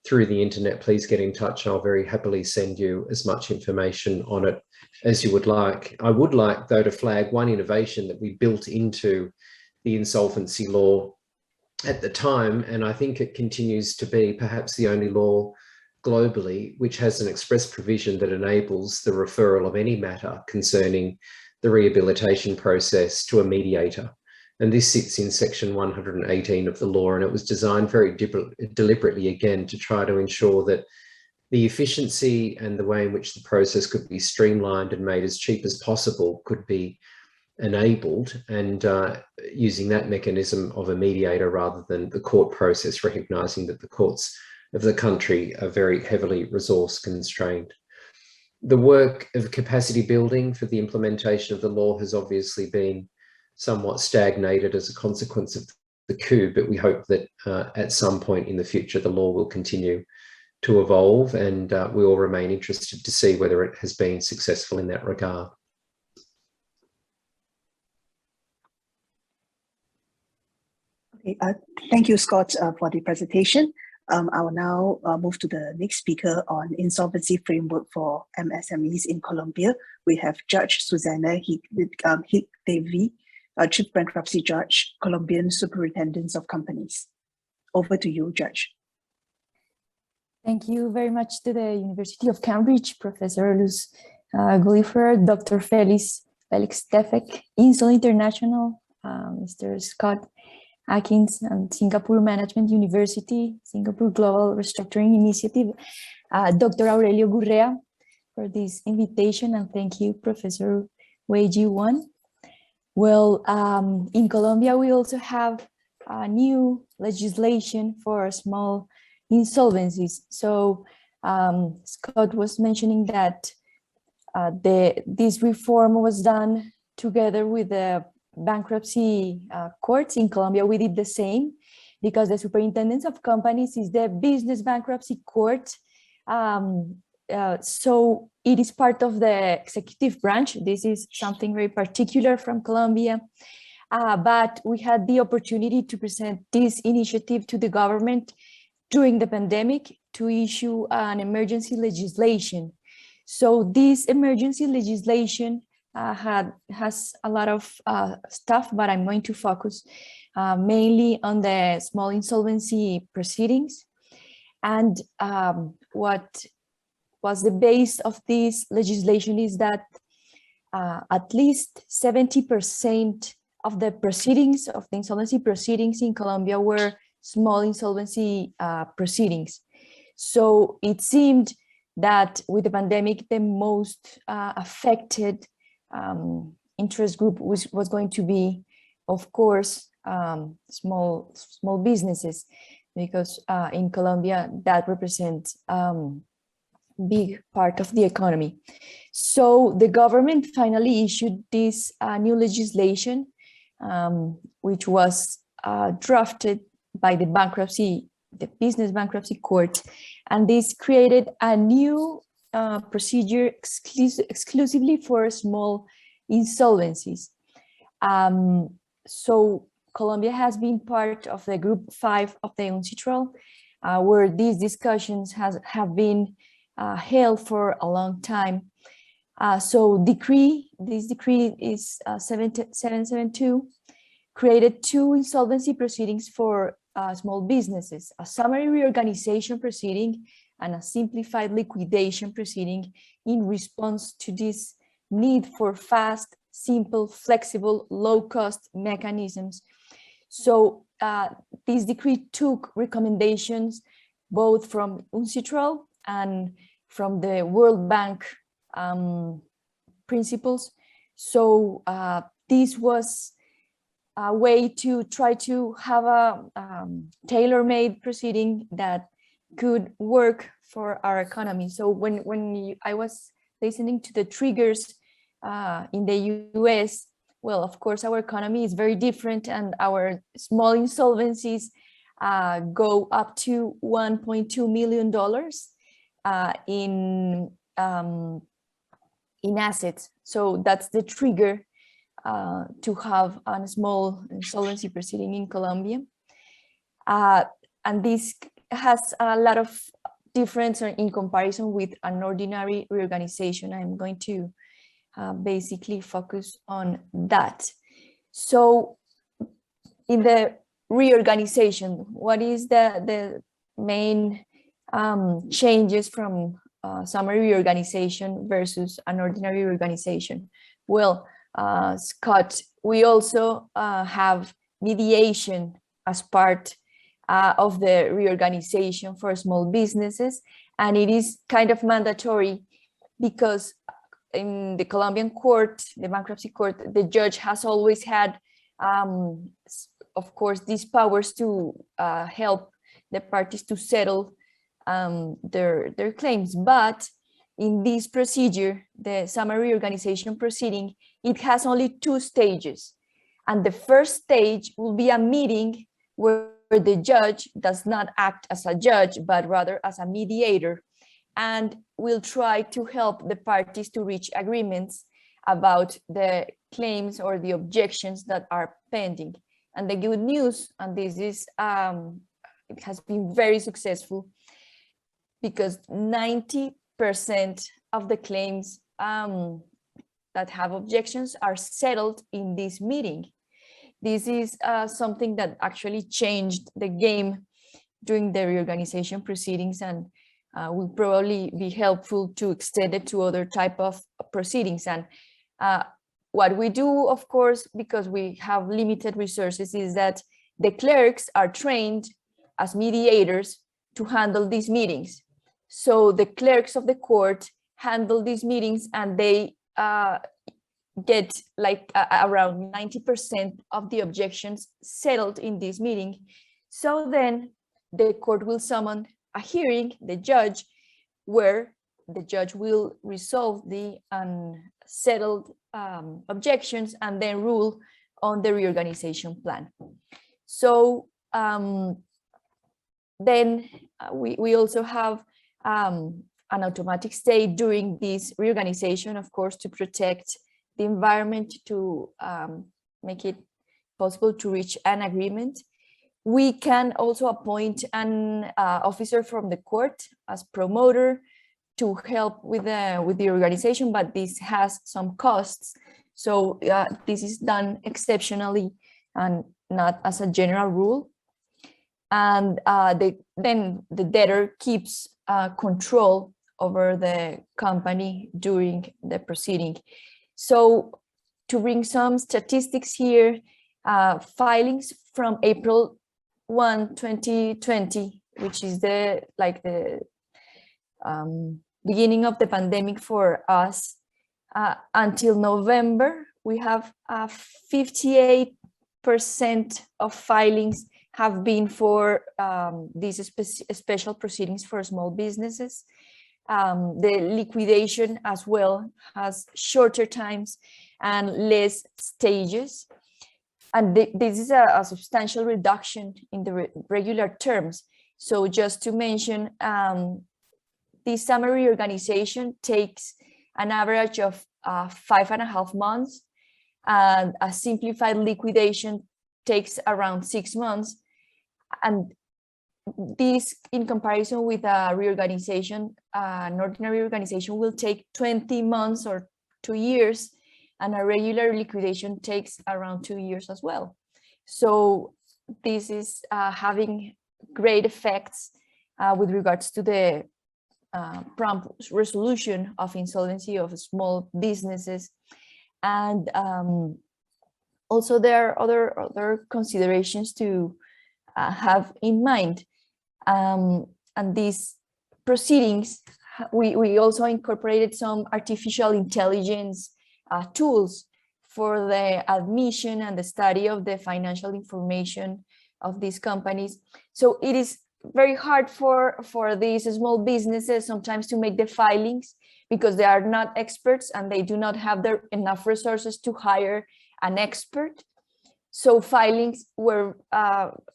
through the internet, please get in touch. I'll very happily send you as much information on it as you would like. I would like, though, to flag one innovation that we built into the insolvency law at the time, and I think it continues to be perhaps the only law globally which has an express provision that enables the referral of any matter concerning the rehabilitation process to a mediator. And this sits in section 118 of the law, and it was designed very deliberately, again, to try to ensure that the efficiency and the way in which the process could be streamlined and made as cheap as possible could be enabled, and using that mechanism of a mediator rather than the court process, recognising that the courts of the country are very heavily resource constrained. The work of capacity building for the implementation of the law has obviously been somewhat stagnated as a consequence of the coup, but we hope that at some point in the future, the law will continue to evolve, and we all remain interested to see whether it has been successful in that regard. Okay, thank you, Scott, for the presentation. I will now move to the next speaker on insolvency framework for MSMEs in Colombia. We have Judge Susanna Higdevi Chief Bankruptcy Judge, Colombian Superintendents of Companies. Over to you, Judge. Thank you very much to the University of Cambridge, Professor Luz Gullifer, Dr. Felix Tefek, INSOL International, Mr. Scott Atkins, and Singapore Management University, Singapore Global Restructuring Initiative, Dr. Aurelio Gurrea, for this invitation, and thank you, Professor Wei Ji-Wan. Well, in Colombia, we also have new legislation for small insolvencies. So Scott was mentioning that this reform was done together with the bankruptcy courts. In Colombia, we did the same because the superintendents of companies is the business bankruptcy court. So it is part of the executive branch. This is something very particular from Colombia. But we had the opportunity to present this initiative to the government during the pandemic to issue an emergency legislation. So this emergency legislation has a lot of stuff, but I'm going to focus mainly on the small insolvency proceedings. And what was the base of this legislation is that at least 70% of the proceedings, of the insolvency proceedings in Colombia were small insolvency proceedings. So it seemed that with the pandemic, the most affected interest group was going to be, of course, small businesses, because in Colombia that represents big part of the economy. So the government finally issued this new legislation, which was drafted by the business bankruptcy court, and this created a new procedure exclusively for small insolvencies. So Colombia has been part of the Group 5 of the Unsocial, where these discussions have been held for a long time. So this decree is 772, created 2 insolvency proceedings for small businesses, a summary reorganization proceeding and a simplified liquidation proceeding in response to this need for fast, simple, flexible, low-cost mechanisms. So this decree took recommendations both from Unsocial and from the World Bank principles. So this was a way to try to have a tailor-made proceeding that could work for our economy. So when I was listening to the triggers in the US, well, of course, our economy is very different, and our small insolvencies go up to $1.2 million in assets. So that's the trigger to have a small insolvency proceeding in Colombia. And this has a lot of difference in comparison with an ordinary reorganization. I'm going to basically focus on that. So in the reorganization, what is the main changes from summary reorganization versus an ordinary reorganization? Well, Scott, we also have mediation as part of the reorganization for small businesses, and it is kind of mandatory because in the Colombian court, the bankruptcy court, the judge has always had, of course, these powers to help the parties to settle their claims. But in this procedure, the summary reorganization proceeding, it has only 2 stages. And the first stage will be a meeting where the judge does not act as a judge, but rather as a mediator, and will try to help the parties to reach agreements about the claims or the objections that are pending. And the good news, and this is, it has been very successful, because 90% of the claims that have objections are settled in this meeting. this is something that actually changed the game during the reorganization proceedings, and will probably be helpful to extend it to other type of proceedings. And what we do, of course, because we have limited resources, is that the clerks are trained as mediators to handle these meetings. So the clerks of the court handle these meetings, and they get like around 90% of the objections settled in this meeting. So then the court will summon a hearing, the judge, where the judge will resolve the unsettled objections and then rule on the reorganization plan. So then we also have an automatic stay during this reorganization, of course, to protect the environment, to make it possible to reach an agreement. We can also appoint an officer from the court as promoter to help with the organization, but this has some costs. So this is done exceptionally and not as a general rule. And then the debtor keeps control over the company during the proceeding. So to bring some statistics here, filings from April 1, 2020, which is the beginning of the pandemic for us, until November, we have 58% of filings have been for these special proceedings for small businesses. The liquidation as well has shorter times and less stages. And this is a substantial reduction in the regular terms. So just to mention, this summary organization takes an average of 5.5 months, and a simplified liquidation takes around 6 months. And this, in comparison with a reorganization, an ordinary reorganization will take 20 months or 2 years, and a regular liquidation takes around 2 years as well. So this is having great effects with regards to the prompt resolution of insolvency of small businesses. And also there are other considerations to have in mind. And these proceedings, we also incorporated some artificial intelligence tools for the admission and the study of the financial information of these companies. So it is very hard for these small businesses sometimes to make the filings because they are not experts and they do not have enough resources to hire an expert. So filings were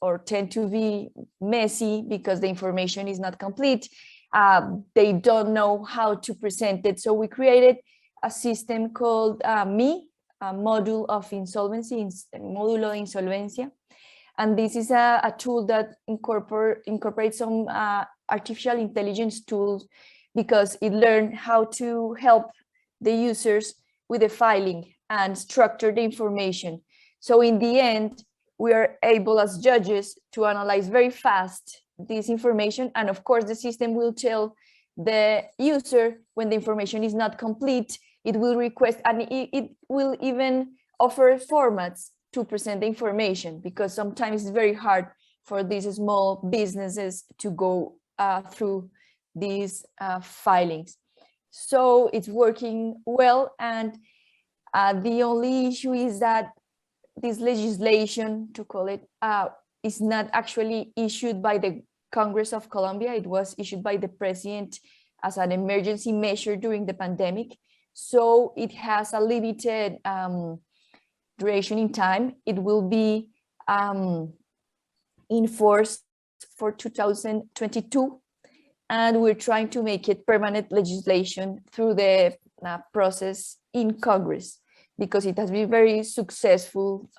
or tend to be messy because the information is not complete. They don't know how to present it. So we created a system called ME, a module of insolvency, Módulo de Insolvencia. And this is a tool that incorporates some artificial intelligence tools because it learned how to help the users with the filing and structure the information. So in the end, we are able as judges to analyze very fast this information. And of course, the system will tell the user when the information is not complete. It will request, and it will even offer formats to present the information, because sometimes it's very hard for these small businesses to go through these filings. So it's working well. And the only issue is that this legislation, to call it, is not actually issued by the Congress of Colombia. It was issued by the president as an emergency measure during the pandemic. So it has a limited duration in time. It will be enforced for 2022. And we're trying to make it permanent legislation through the process in Congress, because it has been very successful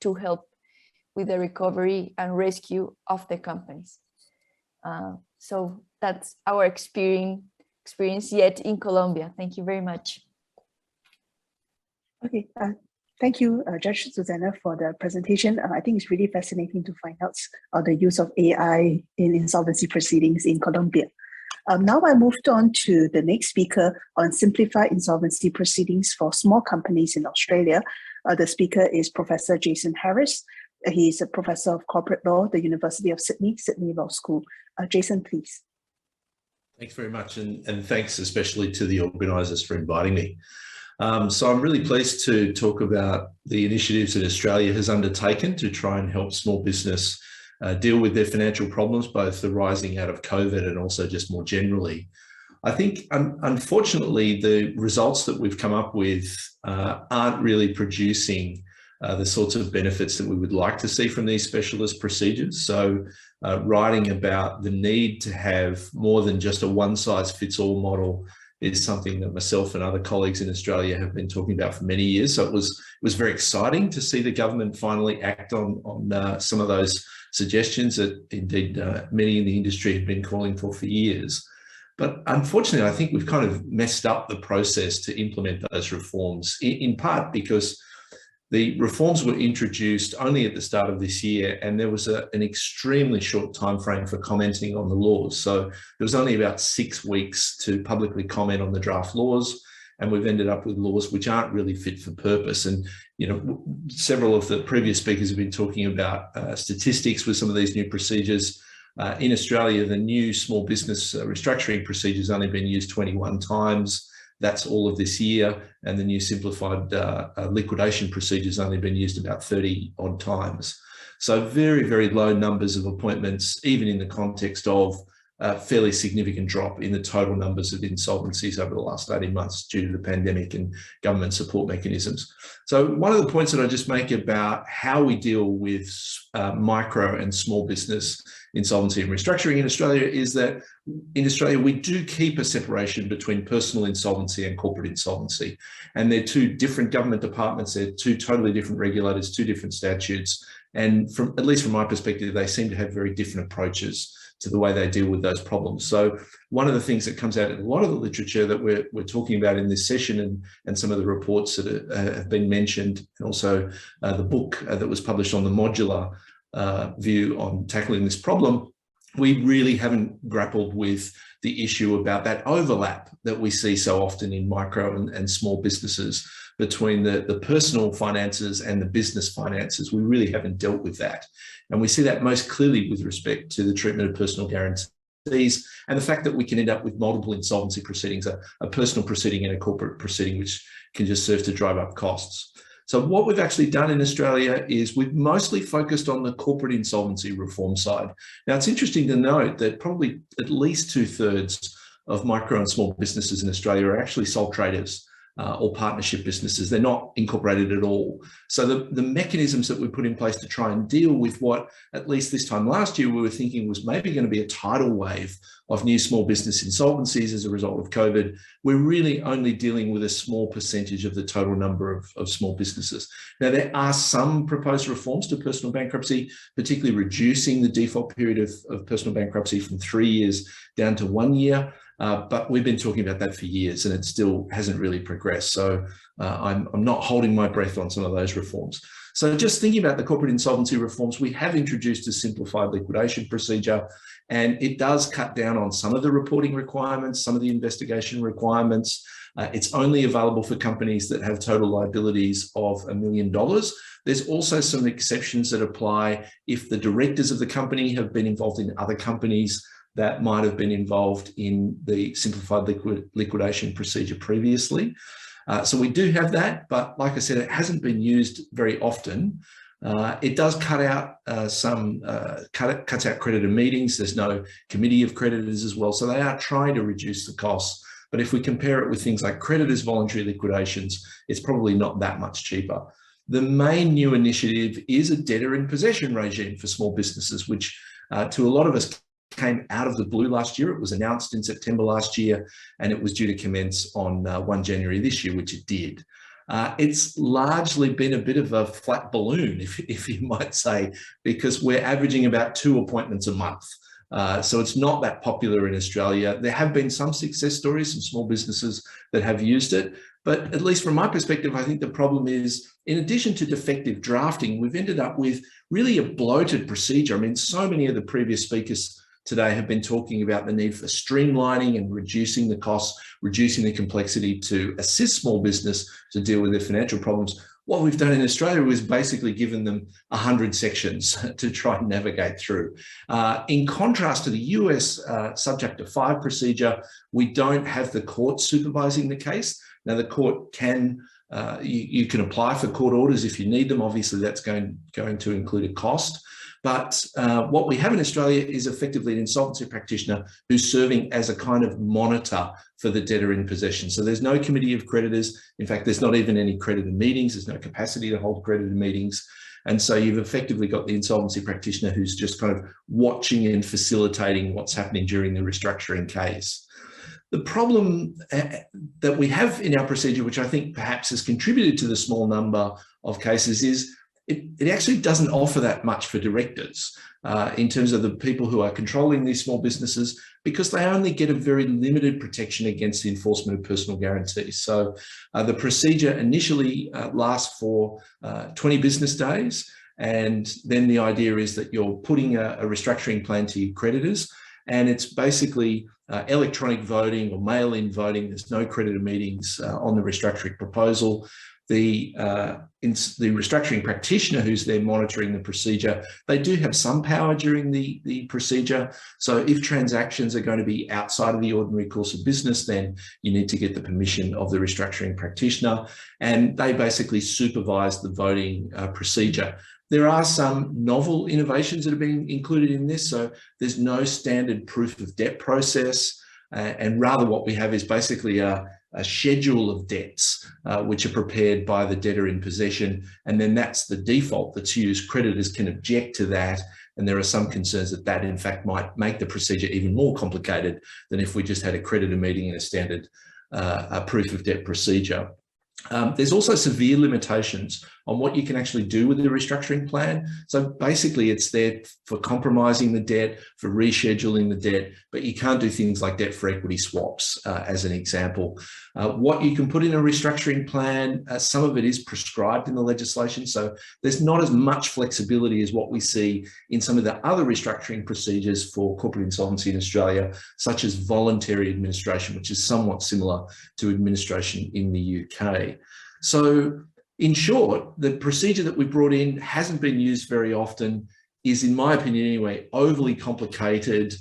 to help with the recovery and rescue of the companies. So that's our experience yet in Colombia. Thank you very much. Okay, Thank you, Judge Susanna, for the presentation. I think it's really fascinating to find out the use of AI in insolvency proceedings in Colombia. Now I moved on to the next speaker on simplified insolvency proceedings for small companies in Australia. The speaker is Professor Jason Harris. He's a professor of corporate law at the University of Sydney, Sydney Law School. Jason, please. Thanks very much, and thanks especially to the organisers for inviting me. So I'm really pleased to talk about the initiatives that Australia has undertaken to try and help small business deal with their financial problems, both the rising out of COVID and also just more generally. I think, unfortunately, the results that we've come up with aren't really producing the sorts of benefits that we would like to see from these specialist procedures. So writing about the need to have more than just a one-size-fits-all model is something that myself and other colleagues in Australia have been talking about for many years. So it was very exciting to see the government finally act on some of those suggestions that indeed many in the industry have been calling for years. But unfortunately, I think we've kind of messed up the process to implement those reforms, in part because the reforms were introduced only at the start of this year, and there was an extremely short time frame for commenting on the laws. So there was only about 6 weeks to publicly comment on the draft laws, and we've ended up with laws which aren't really fit for purpose. And several of the previous speakers have been talking about statistics with some of these new procedures. In Australia, the new small business restructuring procedure has only been used 21 times. That's all of this year, and the new simplified liquidation procedure has only been used about 30 odd times. So very, very low numbers of appointments, even in the context of a fairly significant drop in the total numbers of insolvencies over the last 18 months due to the pandemic and government support mechanisms. So one of the points that I just make about how we deal with micro and small business insolvency and restructuring in Australia is that in Australia, we do keep a separation between personal insolvency and corporate insolvency. And they're two different government departments, they're two totally different regulators, two different statutes. And at least from my perspective, they seem to have very different approaches to the way they deal with those problems. So one of the things that comes out in a lot of the literature that we're talking about in this session and some of the reports that have been mentioned, and also the book that was published on the modular view on tackling this problem, we really haven't grappled with the issue about that overlap that we see so often in micro and small businesses between the personal finances and the business finances. We really haven't dealt with that. And we see that most clearly with respect to the treatment of personal guarantees and the fact that we can end up with multiple insolvency proceedings, a personal proceeding and a corporate proceeding, which can just serve to drive up costs. So what we've actually done in Australia is we've mostly focused on the corporate insolvency reform side. Now, it's interesting to note that probably at least 2/3 of micro and small businesses in Australia are actually sole traders or partnership businesses. They're not incorporated at all. So the mechanisms that we put in place to try and deal with what, at least this time last year, we were thinking was maybe going to be a tidal wave of new small business insolvencies as a result of COVID, we're really only dealing with a small percentage of the total number of small businesses. Now, there are some proposed reforms to personal bankruptcy, particularly reducing the default period of personal bankruptcy from 3 years down to 1 year. But we've been talking about that for years and it still hasn't really progressed. So I'm not holding my breath on some of those reforms. So just thinking about the corporate insolvency reforms, we have introduced a simplified liquidation procedure, and it does cut down on some of the reporting requirements, some of the investigation requirements. It's only available for companies that have total liabilities of $1 million. There's also some exceptions that apply if the directors of the company have been involved in other companies that might have been involved in the simplified liquidation procedure previously. So we do have that, but like I said, it hasn't been used very often. It does cut out cuts out creditor meetings. There's no committee of creditors as well. So they are trying to reduce the costs. But if we compare it with things like creditors' voluntary liquidations, it's probably not that much cheaper. The main new initiative is a debtor in possession regime for small businesses, which to a lot of us came out of the blue last year. It was announced in September last year, and it was due to commence on 1 January this year, which it did. It's largely been a bit of a flat balloon, if you might say, because we're averaging about 2 appointments a month. So it's not that popular in Australia. There have been some success stories, some small businesses that have used it, But at least from my perspective, I think the problem is, in addition to defective drafting, we've ended up with really a bloated procedure. I mean, so many of the previous speakers today have been talking about the need for streamlining and reducing the costs, reducing the complexity to assist small business to deal with their financial problems. What we've done in Australia is basically given them 100 sections to try and navigate through. In contrast to the US Subchapter 5 procedure, we don't have the court supervising the case. Now, the court can, you can apply for court orders if you need them. Obviously, that's going to include a cost. But what we have in Australia is effectively an insolvency practitioner who's serving as a kind of monitor for the debtor in possession. So there's no committee of creditors. In fact, there's not even any creditor meetings. There's no capacity to hold creditor meetings. And so you've effectively got the insolvency practitioner who's just kind of watching and facilitating what's happening during the restructuring case. The problem that we have in our procedure, which I think perhaps has contributed to the small number of cases, is it actually doesn't offer that much for directors in terms of the people who are controlling these small businesses, because they only get a very limited protection against the enforcement of personal guarantees. So the procedure initially lasts for 20 business days. And then the idea is that you're putting a restructuring plan to your creditors, and it's basically electronic voting or mail-in voting. There's no creditor meetings on the restructuring proposal. The restructuring practitioner who's there monitoring the procedure, they do have some power during the procedure. So if transactions are going to be outside of the ordinary course of business, then you need to get the permission of the restructuring practitioner, and they basically supervise the voting procedure. There are some novel innovations that have been included in this. So there's no standard proof of debt process, and rather what we have is basically a schedule of debts which are prepared by the debtor in possession, and then that's the default that's used. Creditors can object to that, and there are some concerns that that in fact might make the procedure even more complicated than if we just had a creditor meeting in a standard proof of debt procedure. There's also severe limitations on what you can actually do with the restructuring plan. So basically it's there for compromising the debt, for rescheduling the debt, but you can't do things like debt for equity swaps as an example. What you can put in a restructuring plan, some of it is prescribed in the legislation. So there's not as much flexibility as what we see in some of the other restructuring procedures for corporate insolvency in Australia, such as voluntary administration, which is somewhat similar to administration in the UK. So in short, the procedure that we brought in hasn't been used very often, is, in my opinion anyway, overly complicated.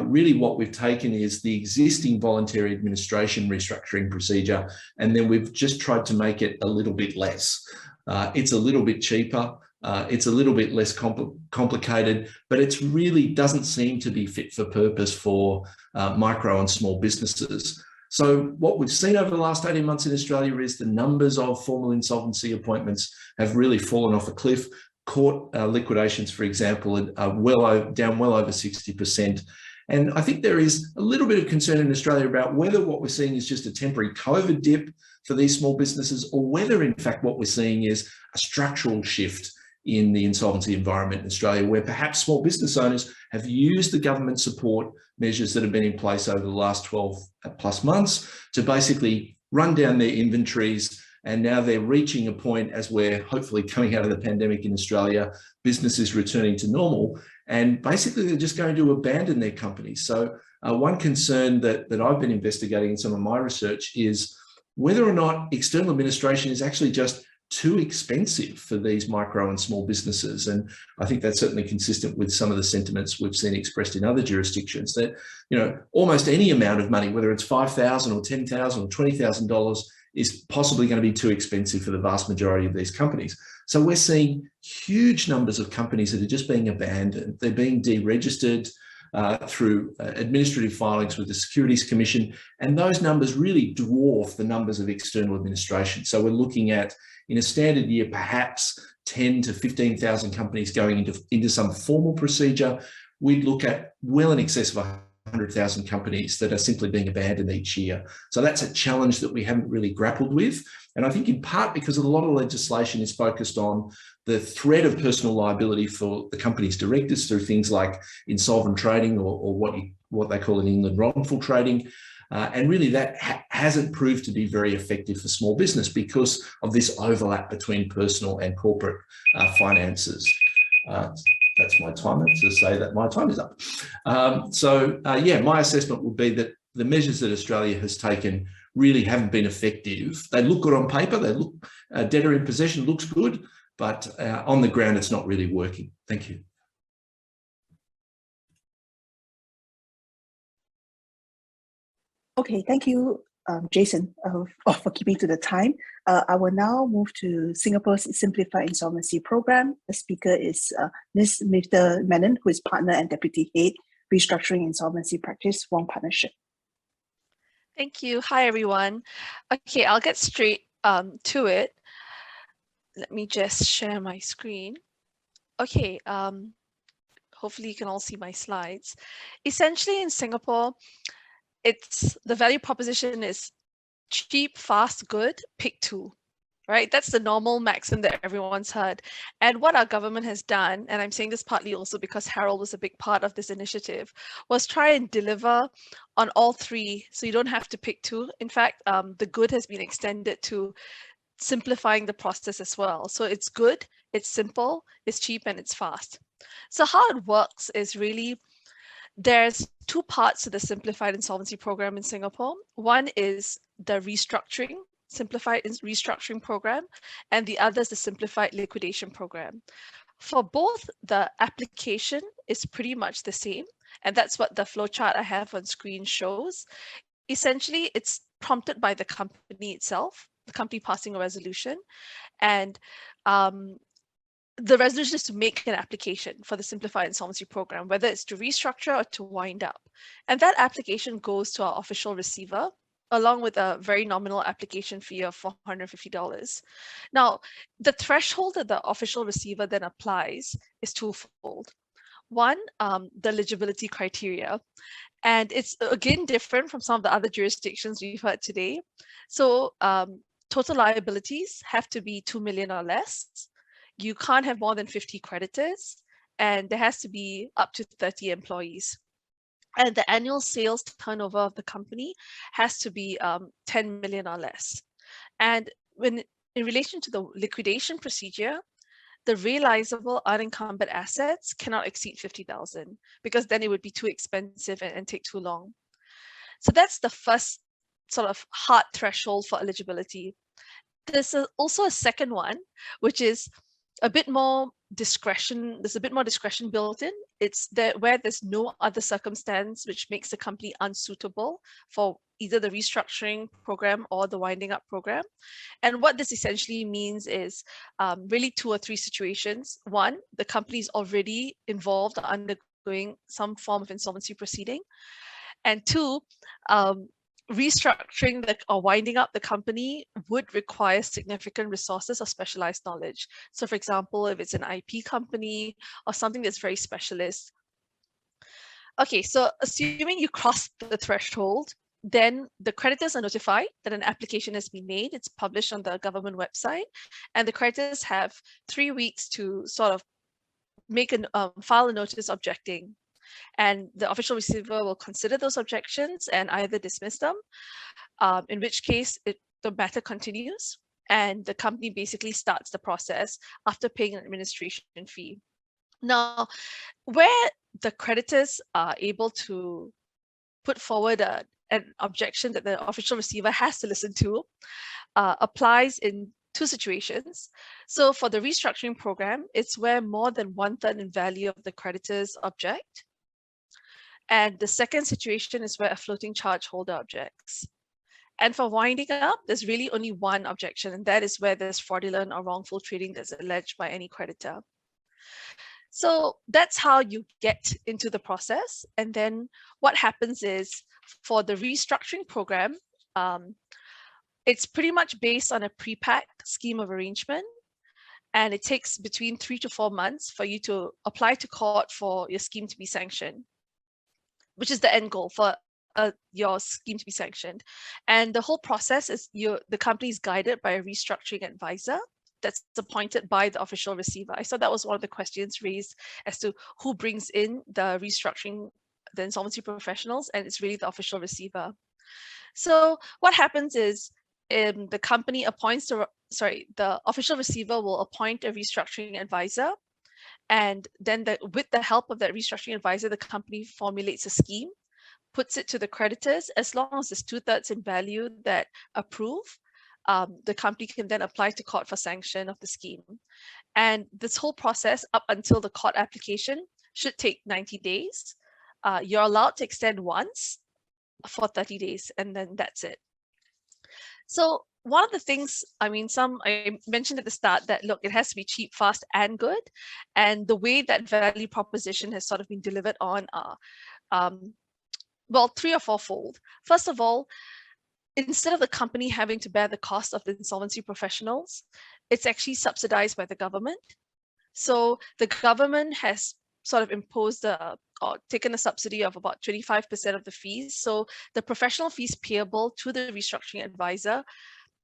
Really what we've taken is the existing voluntary administration restructuring procedure, and then we've just tried to make it a little bit less. It's a little bit cheaper, it's a little bit less complicated, but it really doesn't seem to be fit for purpose for micro and small businesses. So what we've seen over the last 18 months in Australia is the numbers of formal insolvency appointments have really fallen off a cliff. Court liquidations, for example, are down well over 60%. And I think there is a little bit of concern in Australia about whether what we're seeing is just a temporary COVID dip for these small businesses, or whether in fact what we're seeing is a structural shift in the insolvency environment in Australia, where perhaps small business owners have used the government support measures that have been in place over the last 12 plus months to basically run down their inventories. And now they're reaching a point, as we're hopefully coming out of the pandemic in Australia, business is returning to normal, and basically they're just going to abandon their companies. So one concern that I've been investigating in some of my research is whether or not external administration is actually just too expensive for these micro and small businesses. And I think that's certainly consistent with some of the sentiments we've seen expressed in other jurisdictions, that, you know, almost any amount of money, whether it's $5,000 or $10,000 or $20,000, is possibly going to be too expensive for the vast majority of these companies. So we're seeing huge numbers of companies that are just being abandoned. They're being deregistered through administrative filings with the Securities Commission, and those numbers really dwarf the numbers of external administration. So we're looking at, in a standard year, perhaps 10 to 15,000 companies going into some formal procedure. We'd look at well in excess of 100,000 companies that are simply being abandoned each year. So that's a challenge that we haven't really grappled with. And I think in part because a lot of legislation is focused on the threat of personal liability for the company's directors through things like insolvent trading, or what they call in England wrongful trading. And really that hasn't proved to be very effective for small business because of this overlap between personal and corporate finances. That's my timer to say that my time is up. Yeah, my assessment would be that the measures that Australia has taken really haven't been effective. They look good on paper, they look, debtor in possession looks good, but on the ground, it's not really working. Thank you. Okay, thank you, Jason, for keeping to the time. I will now move to Singapore's Simplified Insolvency Program. The speaker is Mr. Menon, who is Partner and Deputy Head, Restructuring Insolvency Practice, Wong Partnership. Thank you. Hi, everyone. Okay, I'll get straight to it. Let me just share my screen. Okay, hopefully you can all see my slides. Essentially in Singapore, the value proposition is cheap, fast, good, pick two, right? That's the normal maxim that everyone's heard. And what our government has done, and I'm saying this partly also because Harold was a big part of this initiative, was try and deliver on all three, so you don't have to pick two. In fact, the good has been extended to simplifying the process as well. So it's good, it's simple, it's cheap, and it's fast. So how it works is really, there's two parts to the Simplified Insolvency Program in Singapore. One is the Restructuring, Simplified Restructuring Program, and the other is the Simplified Liquidation Program. For both, the application is pretty much the same, and that's what the flowchart I have on screen shows. Essentially, it's prompted by the company itself, the company passing a resolution, and the resolution is to make an application for the Simplified Insolvency Program, whether it's to restructure or to wind up. And that application goes to our official receiver, along with a very nominal application fee of $450. Now, the threshold that the official receiver then applies is twofold. One, the eligibility criteria. And it's, again, different from some of the other jurisdictions we've heard today. So total liabilities have to be 2 million or less. You can't have more than 50 creditors, and there has to be up to 30 employees. And the annual sales turnover of the company has to be 10 million or less. And in relation to the liquidation procedure, the realizable unencumbered assets cannot exceed 50,000, because then it would be too expensive and take too long. So that's the first sort of hard threshold for eligibility. There's also a second one, which is a bit more discretion. There's a bit more discretion built in. It's where there's no other circumstance which makes the company unsuitable for either the restructuring program or the winding up program. And what this essentially means is really 2 or 3 situations. One, the company is already involved or undergoing some form of insolvency proceeding. And 2, restructuring or winding up the company would require significant resources or specialized knowledge. So for example, if it's an IP company or something that's very specialist. Okay, so assuming you cross the threshold, then the creditors are notified that an application has been made. It's published on the government website, and the creditors have 3 weeks to sort of make file a notice objecting. And the official receiver will consider those objections and either dismiss them, in which case the matter continues and the company basically starts the process after paying an administration fee. Now, where the creditors are able to put forward an objection that the official receiver has to listen to applies in 2 situations. So for the restructuring program, it's where more than 1/3 in value of the creditors object. And the second situation is where a floating charge holder objects. And for winding up, there's really only one objection, and that is where there's fraudulent or wrongful trading that's alleged by any creditor. So that's how you get into the process. And then what happens is, for the restructuring program, it's pretty much based on a pre-packed scheme of arrangement. And it takes between 3 to 4 months for you to apply to court for your scheme to be sanctioned, which is the end goal for your scheme to be sanctioned. And the whole process is the company is guided by a restructuring advisor that's appointed by the official receiver. I thought that was one of the questions raised as to who brings in the restructuring, the insolvency professionals, and it's really the official receiver. So what happens is the company appoints the official receiver will appoint a restructuring advisor, and then with the help of that restructuring advisor, the company formulates a scheme, puts it to the creditors. As long as it's 2/3 in value that approve, the company can then apply to court for sanction of the scheme. And this whole process up until the court application should take 90 days. You're allowed to extend once for 30 days, and then that's it. So one of the things, I mentioned at the start that, look, it has to be cheap, fast, and good. And the way that value proposition has sort of been delivered on well, 3 or 4-fold. First of all, instead of the company having to bear the cost of the insolvency professionals, it's actually subsidized by the government. So the government has sort of imposed or taken a subsidy of about 25% of the fees. So the professional fees payable to the restructuring advisor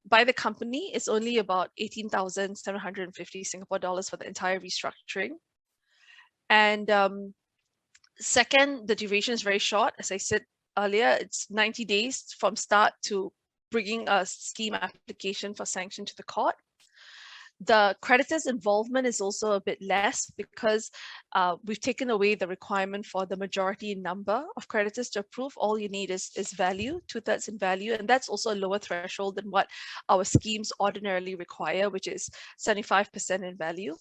by the company is only about 18,750 Singapore dollars for the entire restructuring. And second, the duration is very short. As I said earlier, it's 90 days from start to bringing a scheme application for sanction to the court. The creditors' involvement is also a bit less because we've taken away the requirement for the majority number of creditors to approve. All you need is value, 2/3 in value, and that's also a lower threshold than what our schemes ordinarily require, which is 75% in value.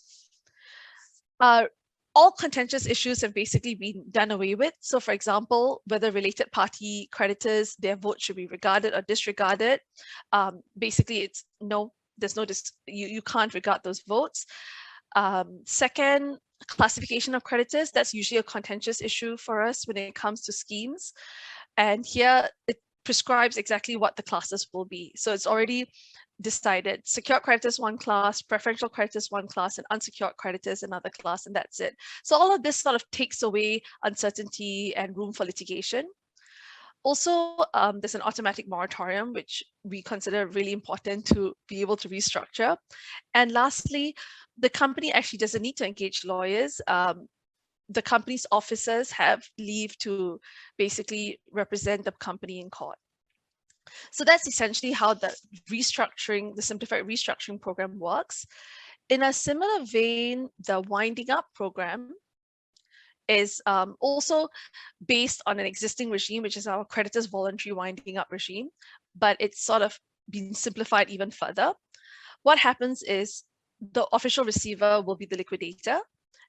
All contentious issues have basically been done away with. So for example, whether related party creditors, their vote should be regarded or disregarded. Basically, it's no. There's no, you can't regard those votes. Second, classification of creditors. That's usually a contentious issue for us when it comes to schemes. And here it prescribes exactly what the classes will be. So it's already decided. Secured creditors, one class, preferential creditors, one class, and unsecured creditors, another class, and that's it. So all of this sort of takes away uncertainty and room for litigation. Also, there's an automatic moratorium, which we consider really important to be able to restructure. And lastly, the company actually doesn't need to engage lawyers. The company's officers have leave to basically represent the company in court. So that's essentially how the simplified restructuring program works. In a similar vein, the winding up program is also based on an existing regime, which is our creditors voluntary winding up regime, but it's sort of been simplified even further. What happens is the official receiver will be the liquidator,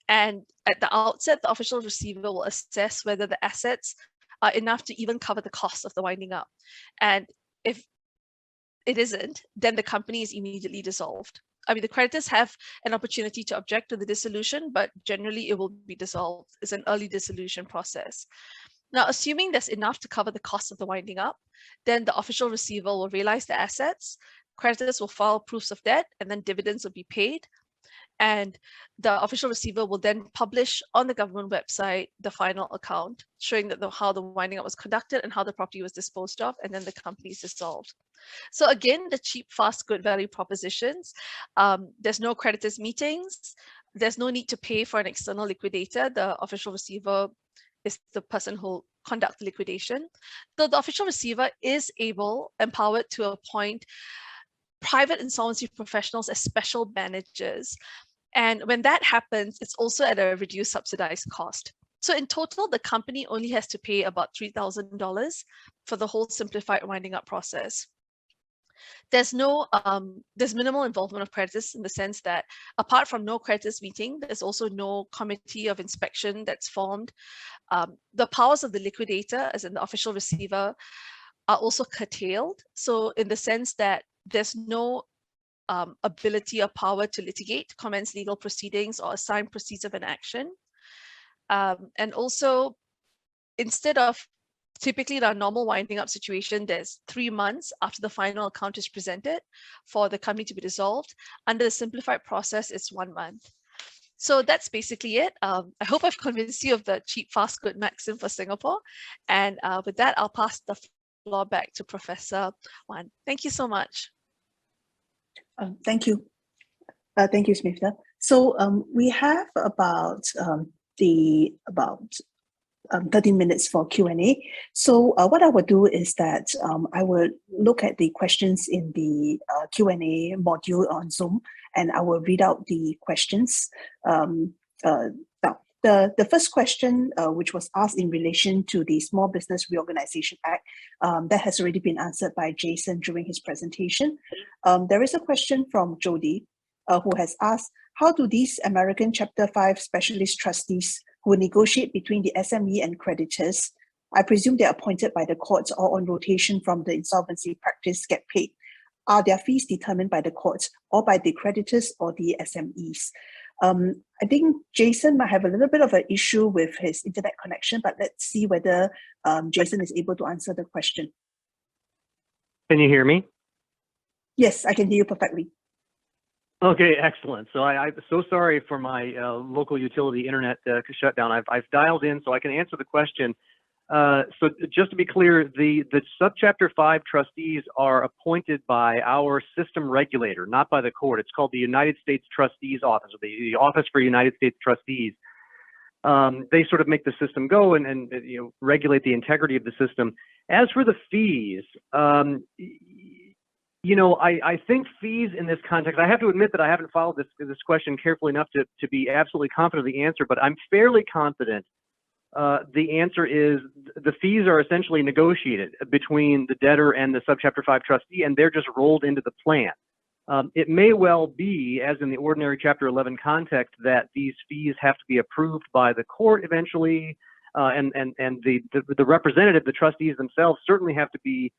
and at the outset, the official receiver will assess whether the assets are enough to even cover the cost of the winding up. And if it isn't, then the company is immediately dissolved. I mean, the creditors have an opportunity to object to the dissolution, but generally it will be dissolved. It's an early dissolution process. Now, assuming there's enough to cover the cost of the winding up, then the official receiver will realize the assets, creditors will file proofs of debt, and then dividends will be paid. And the official receiver will then publish on the government website the final account, showing that how the winding up was conducted and how the property was disposed of, and then the company is dissolved. So again, the cheap, fast, good value propositions. There's no creditors meetings. There's no need to pay for an external liquidator. The official receiver is the person who will conduct the liquidation. Though the official receiver is empowered to appoint private insolvency professionals as special managers. And when that happens, it's also at a reduced subsidized cost. So in total, the company only has to pay about $3,000 for the whole simplified winding up process. There's minimal involvement of creditors in the sense that apart from no creditors meeting, there's also no committee of inspection that's formed. The powers of the liquidator, as in the official receiver, are also curtailed. So in the sense that there's no ability or power to litigate, commence legal proceedings, or assign proceeds of an action. And also, instead of typically in our normal winding up situation, there's 3 months after the final account is presented for the company to be dissolved. Under the simplified process, it's 1 month. So that's basically it. I hope I've convinced you of the cheap, fast, good maxim for Singapore. And with that, I'll pass the floor back to Professor Wan. Thank you so much. Thank you. Thank you, Smita. So we have about 30 minutes for Q&A. So what I would do is that I will look at the questions in the Q&A module on Zoom, and I will read out the questions. Now, the first question, which was asked in relation to the Small Business Reorganization Act, that has already been answered by Jason during his presentation. There is a question from Jody, who has asked, how do these American Chapter 5 specialist trustees who negotiate between the SME and creditors, I presume they're appointed by the courts or on rotation from the insolvency practice, get paid? Are their fees determined by the courts or by the creditors or the SMEs? I think Jason might have a little bit of an issue with his internet connection, but let's see whether Jason is able to answer the question. Can you hear me? Yes, I can hear you perfectly. Okay, excellent. So I'm so sorry for my local utility internet shutdown. I've dialed in so I can answer the question. So just to be clear, the Subchapter 5 trustees are appointed by our system regulator, not by the court. It's called the United States Trustees Office, or the Office for United States Trustees. They sort of make the system go and regulate the integrity of the system. As for the fees, I think fees in this context, I have to admit that I haven't followed this question carefully enough to be absolutely confident of the answer, but I'm fairly confident the answer is the fees are essentially negotiated between the debtor and the Subchapter 5 trustee, and they're just rolled into the plan. It may well be, as in the ordinary Chapter 11 context, that these fees have to be approved by the court eventually, and the representative, the trustees themselves, certainly have to be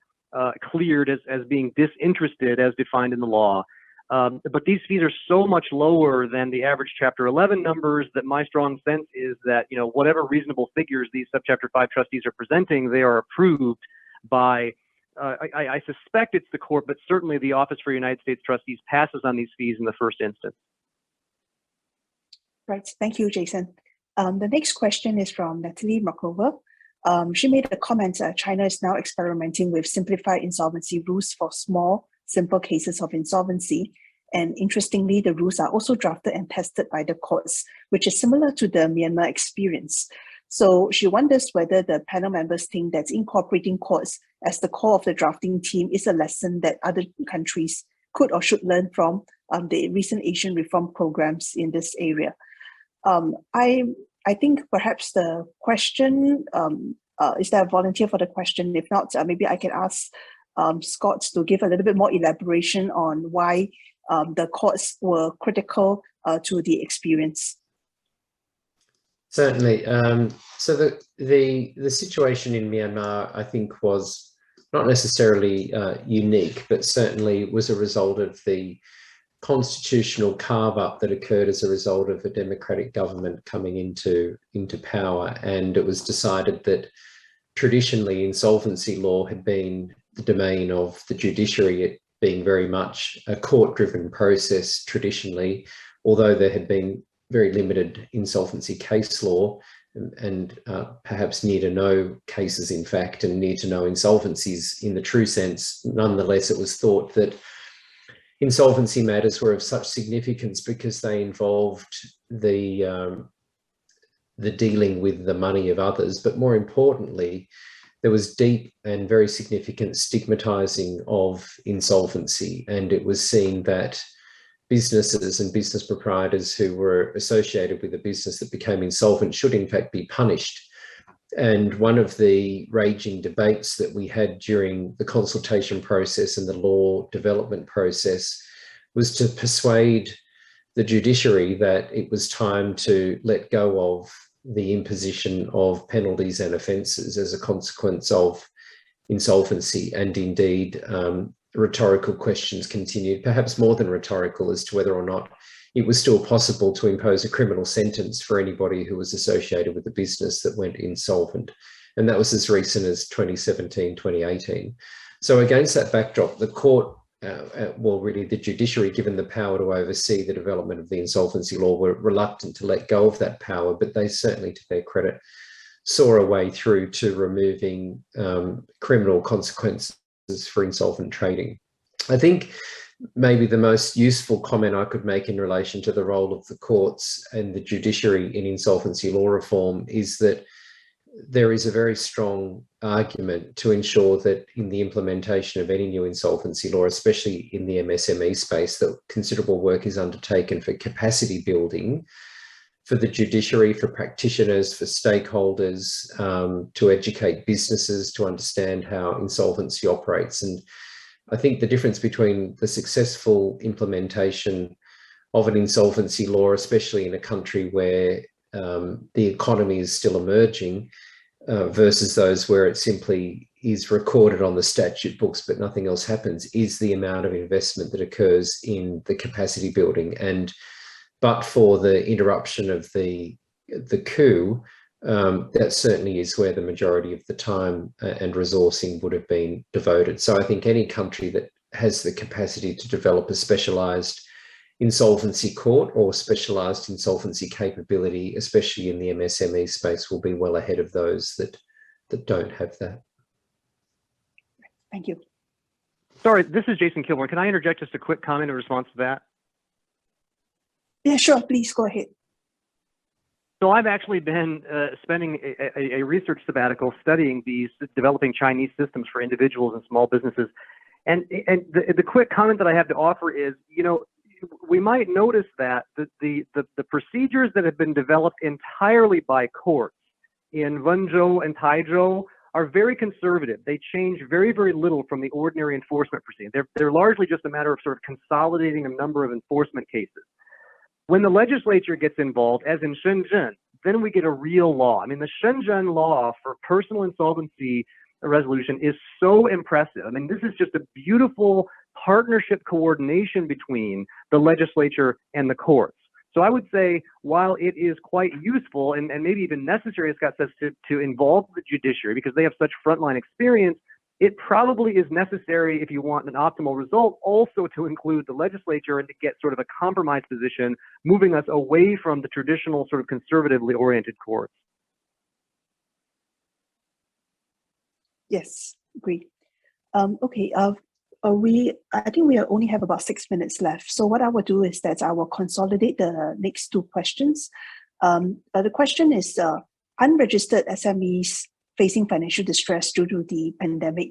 cleared as being disinterested as defined in the law. But these fees are so much lower than the average Chapter 11 numbers that my strong sense is that, whatever reasonable figures these Subchapter 5 trustees are presenting, they are approved by, I suspect it's the court, but certainly the Office for United States Trustees passes on these fees in the first instance. Right, thank you, Jason. The next question is from Natalie Markova. She made a comment that China is now experimenting with simplified insolvency rules for small, simple cases of insolvency. And interestingly, the rules are also drafted and tested by the courts, which is similar to the Myanmar experience. So she wonders whether the panel members think that incorporating courts as the core of the drafting team is a lesson that other countries could or should learn from the recent Asian reform programs in this area. I think perhaps the question, is there a volunteer for the question? If not, maybe I can ask Scott to give a little bit more elaboration on why the courts were critical to the experience. Certainly. So the situation in Myanmar, I think, was not necessarily unique, but certainly was a result of the constitutional carve-up that occurred as a result of a democratic government coming into power. And it was decided that traditionally insolvency law had been the domain of the judiciary, it being very much a court-driven process traditionally, although there had been very limited insolvency case law and perhaps near to no cases, in fact, and near to no insolvencies in the true sense. Nonetheless, it was thought that insolvency matters were of such significance because they involved the dealing with the money of others, but more importantly, there was deep and very significant stigmatizing of insolvency, and it was seen that businesses and business proprietors who were associated with a business that became insolvent should in fact be punished. And one of the raging debates that we had during the consultation process and the law development process was to persuade the judiciary that it was time to let go of the imposition of penalties and offences as a consequence of insolvency. And indeed, rhetorical questions continued, perhaps more than rhetorical, as to whether or not it was still possible to impose a criminal sentence for anybody who was associated with the business that went insolvent. And that was as recent as 2017, 2018. So against that backdrop, the court, well, really the judiciary, given the power to oversee the development of the insolvency law, were reluctant to let go of that power, but they certainly, to their credit, saw a way through to removing criminal consequences for insolvent trading. I think maybe the most useful comment I could make in relation to the role of the courts and the judiciary in insolvency law reform is that there is a very strong argument to ensure that in the implementation of any new insolvency law, especially in the MSME space, that considerable work is undertaken for capacity building for the judiciary, for practitioners, for stakeholders, to educate businesses to understand how insolvency operates. And I think the difference between the successful implementation of an insolvency law, especially in a country where the economy is still emerging, versus those where it simply is recorded on the statute books but nothing else happens, is the amount of investment that occurs in the capacity building. And but for the interruption of the coup, that certainly is where the majority of the time and resourcing would have been devoted. So I think any country that has the capacity to develop a specialised insolvency court or specialised insolvency capability, especially in the MSME space, will be well ahead of those that don't have that. Thank you. Sorry, this is Jason Kilborn. Can I interject just a quick comment in response to that? Yeah, sure. Please go ahead. So I've actually been spending a research sabbatical studying these developing Chinese systems for individuals and small businesses. And the quick comment that I have to offer is, you know, we might notice that the procedures that have been developed entirely by courts in Wenzhou and Taizhou are very conservative. They change very, very little from the ordinary enforcement proceeding. They're largely just a matter of sort of consolidating a number of enforcement cases. When the legislature gets involved, as in Shenzhen, then we get a real law. I mean, the Shenzhen law for personal insolvency resolution is so impressive. I mean, this is just a beautiful partnership coordination between the legislature and the courts. So I would say, while it is quite useful and maybe even necessary, as Scott says, to involve the judiciary because they have such frontline experience, it probably is necessary, if you want an optimal result, also to include the legislature and to get sort of a compromise position, moving us away from the traditional sort of conservatively oriented courts. Yes, agreed. Okay, I think we only have about 6 minutes left. So what I will do is that I will consolidate the next two questions. The question is, unregistered SMEs facing financial distress due to the pandemic,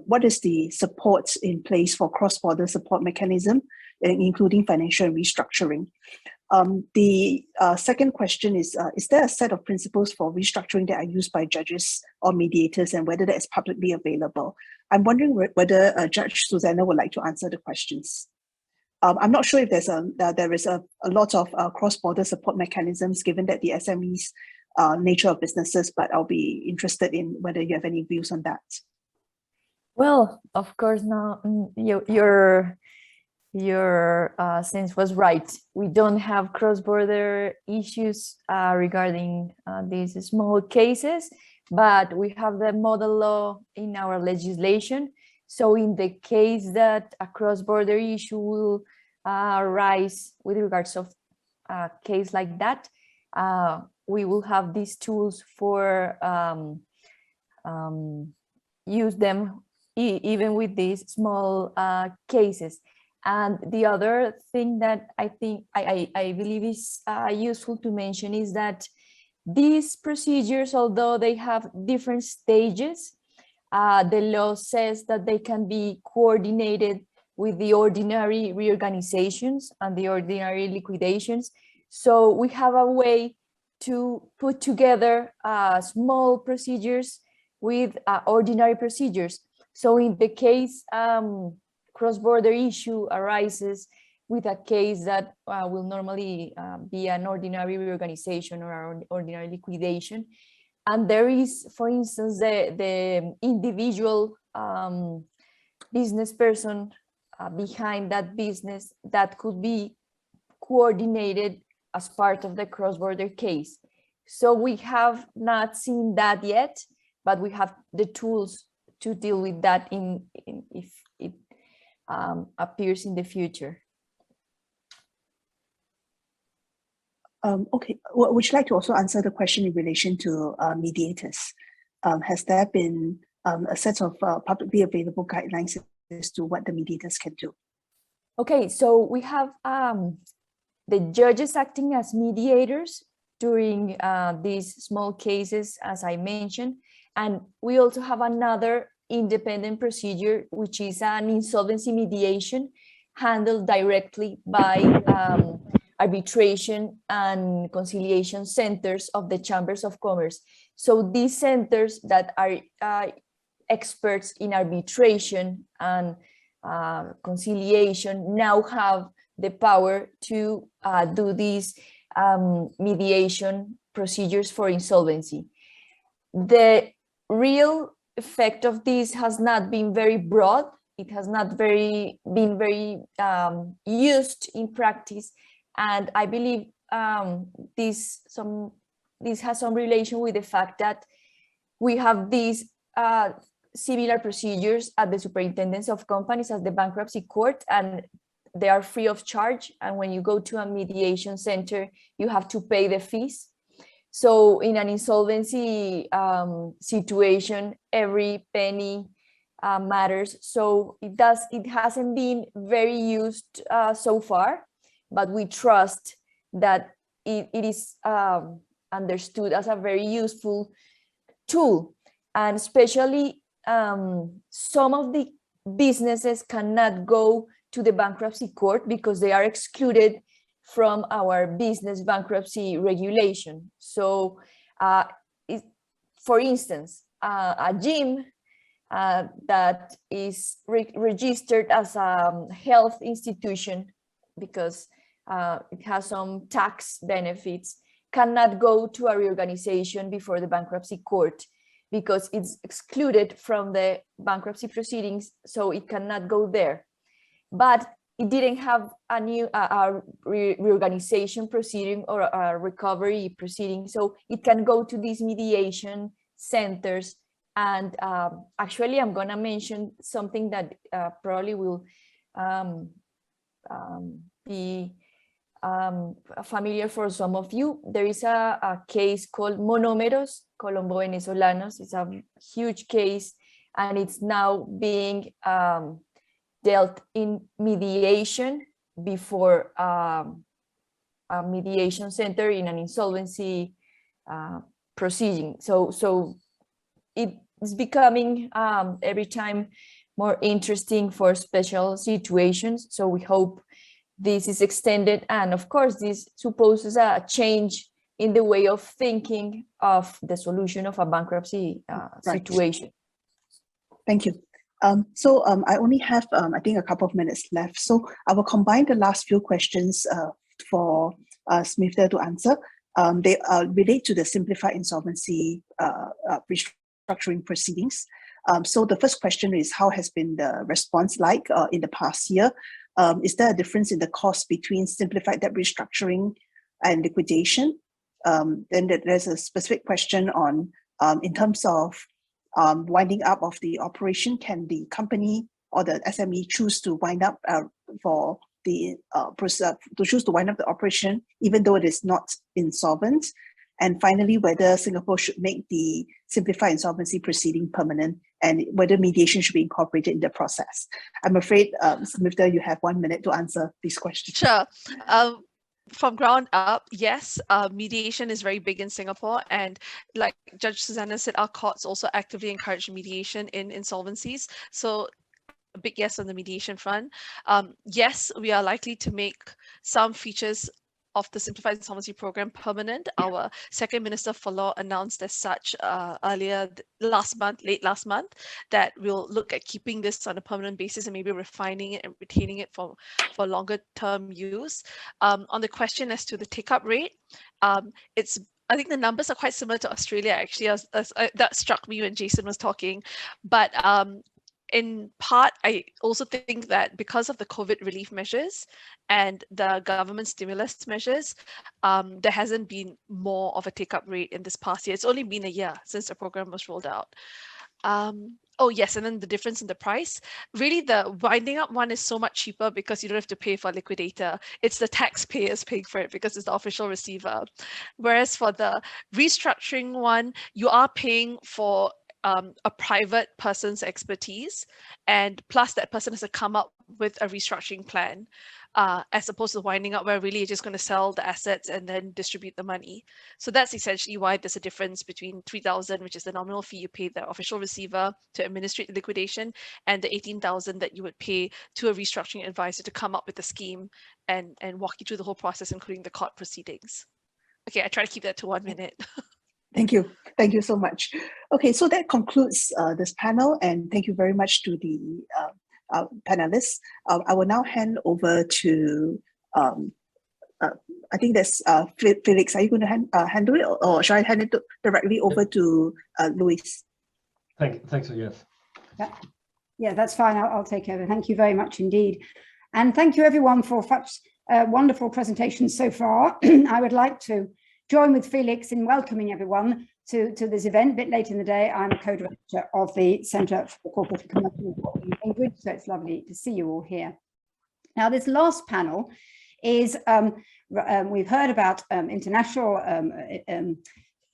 what is the supports in place for cross-border support mechanism, including financial and restructuring? The second question is there a set of principles for restructuring that are used by judges or mediators and whether that is publicly available? I'm wondering whether Judge Susanna would like to answer the questions. I'm not sure if there is a lot of cross-border support mechanisms given that the SMEs nature of businesses, but I'll be interested in whether you have any views on that. Well, of course, now your sense was right. We don't have cross-border issues regarding these small cases, but we have the model law in our legislation. So in the case that a cross-border issue will arise with regards of a case like that, we will have these tools for use them even with these small cases. And the other thing that I think I believe is useful to mention is that these procedures, although they have different stages, the law says that they can be coordinated with the ordinary reorganizations and the ordinary liquidations. So we have a way to put together small procedures with ordinary procedures. So in the case cross-border issue arises with a case that will normally be an ordinary reorganization or an ordinary liquidation. And there is, for instance, the individual business person behind that business that could be coordinated as part of the cross-border case. So we have not seen that yet, but we have the tools to deal with that if it appears in the future. Okay, would you like to also answer the question in relation to mediators? Has there been a set of publicly available guidelines as to what the mediators can do? Okay, so we have the judges acting as mediators during these small cases, as I mentioned. And we also have another independent procedure, which is an insolvency mediation handled directly by arbitration and conciliation centers of the chambers of commerce. So these centers that are experts in arbitration and conciliation now have the power to do these mediation procedures for insolvency. The real effect of this has not been very broad. It has not been very used in practice, and I believe this has some relation with the fact that we have these similar procedures at the superintendents of companies as the bankruptcy court, and they are free of charge. And when you go to a mediation center, you have to pay the fees. So in an insolvency situation, every penny matters. So it hasn't been very used so far, but we trust that it is understood as a very useful tool. And especially some of the businesses cannot go to the bankruptcy court because they are excluded from our business bankruptcy regulation. So for instance, a gym that is registered as a health institution because it has some tax benefits cannot go to a reorganization before the bankruptcy court because it's excluded from the bankruptcy proceedings, so it cannot go there. But it didn't have a new reorganization proceeding or a recovery proceeding, so it can go to these mediation centers. And actually, I'm gonna mention something that probably will be familiar for some of you. There is a case called Monómeros, Colombo Venezolanos. It's a huge case, and it's now being dealt in mediation before a mediation center in an insolvency proceeding. So it is becoming every time more interesting for special situations. So we hope this is extended, and of course this supposes a change in the way of thinking of the solution of a bankruptcy situation. Thank you. I only have, I think, a couple of minutes left. So I will combine the last few questions for Smita to answer. They relate to the simplified insolvency restructuring proceedings. So the first question is, how has been the response like in the past year? Is there a difference in the cost between simplified debt restructuring and liquidation? Then there's a specific question on, in terms of winding up of the operation, can the company or the SME choose to wind up for the choose to wind up the operation even though it is not insolvent? And finally, whether Singapore should make the simplified insolvency proceeding permanent and whether mediation should be incorporated in the process. I'm afraid, Smita, you have 1 minute to answer these questions. Sure. From ground up, yes, mediation is very big in Singapore, and like Judge Susanna said, our courts also actively encourage mediation in insolvencies. So a big yes on the mediation front. Yes, we are likely to make some features of the Simplified Insolvency Program permanent. Our Second Minister for Law announced as such earlier late last month, that we'll look at keeping this on a permanent basis and maybe refining it and retaining it for longer term use. On the question as to the take-up rate, I think the numbers are quite similar to Australia, actually. That struck me when Jason was talking. But in part, I also think that because of the COVID relief measures and the government stimulus measures, there hasn't been more of a take-up rate in this past year. It's only been a year since the program was rolled out. Oh yes, and then the difference in the price. Really, the winding up one is so much cheaper because you don't have to pay for a liquidator. It's the taxpayers paying for it because it's the official receiver. Whereas for the restructuring one, you are paying for a private person's expertise, and plus that person has to come up with a restructuring plan. as opposed to winding up where really you're just going to sell the assets and then distribute the money. So that's essentially why there's a difference between 3,000, which is the nominal fee you pay the official receiver to administrate the liquidation, and the 18,000 that you would pay to a restructuring advisor to come up with a scheme and walk you through the whole process, including the court proceedings. Okay, I try to keep that to 1 minute. Thank you. Thank you so much. Okay, so that concludes this panel, and thank you very much to the panelists. I will now hand over to, I think that's Felix. Are you going to handle it, or shall I hand it directly over to Luis? Thanks, yes. Yeah, that's fine. I'll take over. Thank you very much indeed. And thank you everyone for such wonderful presentations so far. I would like to join with Felix in welcoming everyone to this event. A bit late in the day, I'm a co-director of the Centre for Corporate and Commercial Law in Cambridge, so it's lovely to see you all here. Now, this last panel is, we've heard about international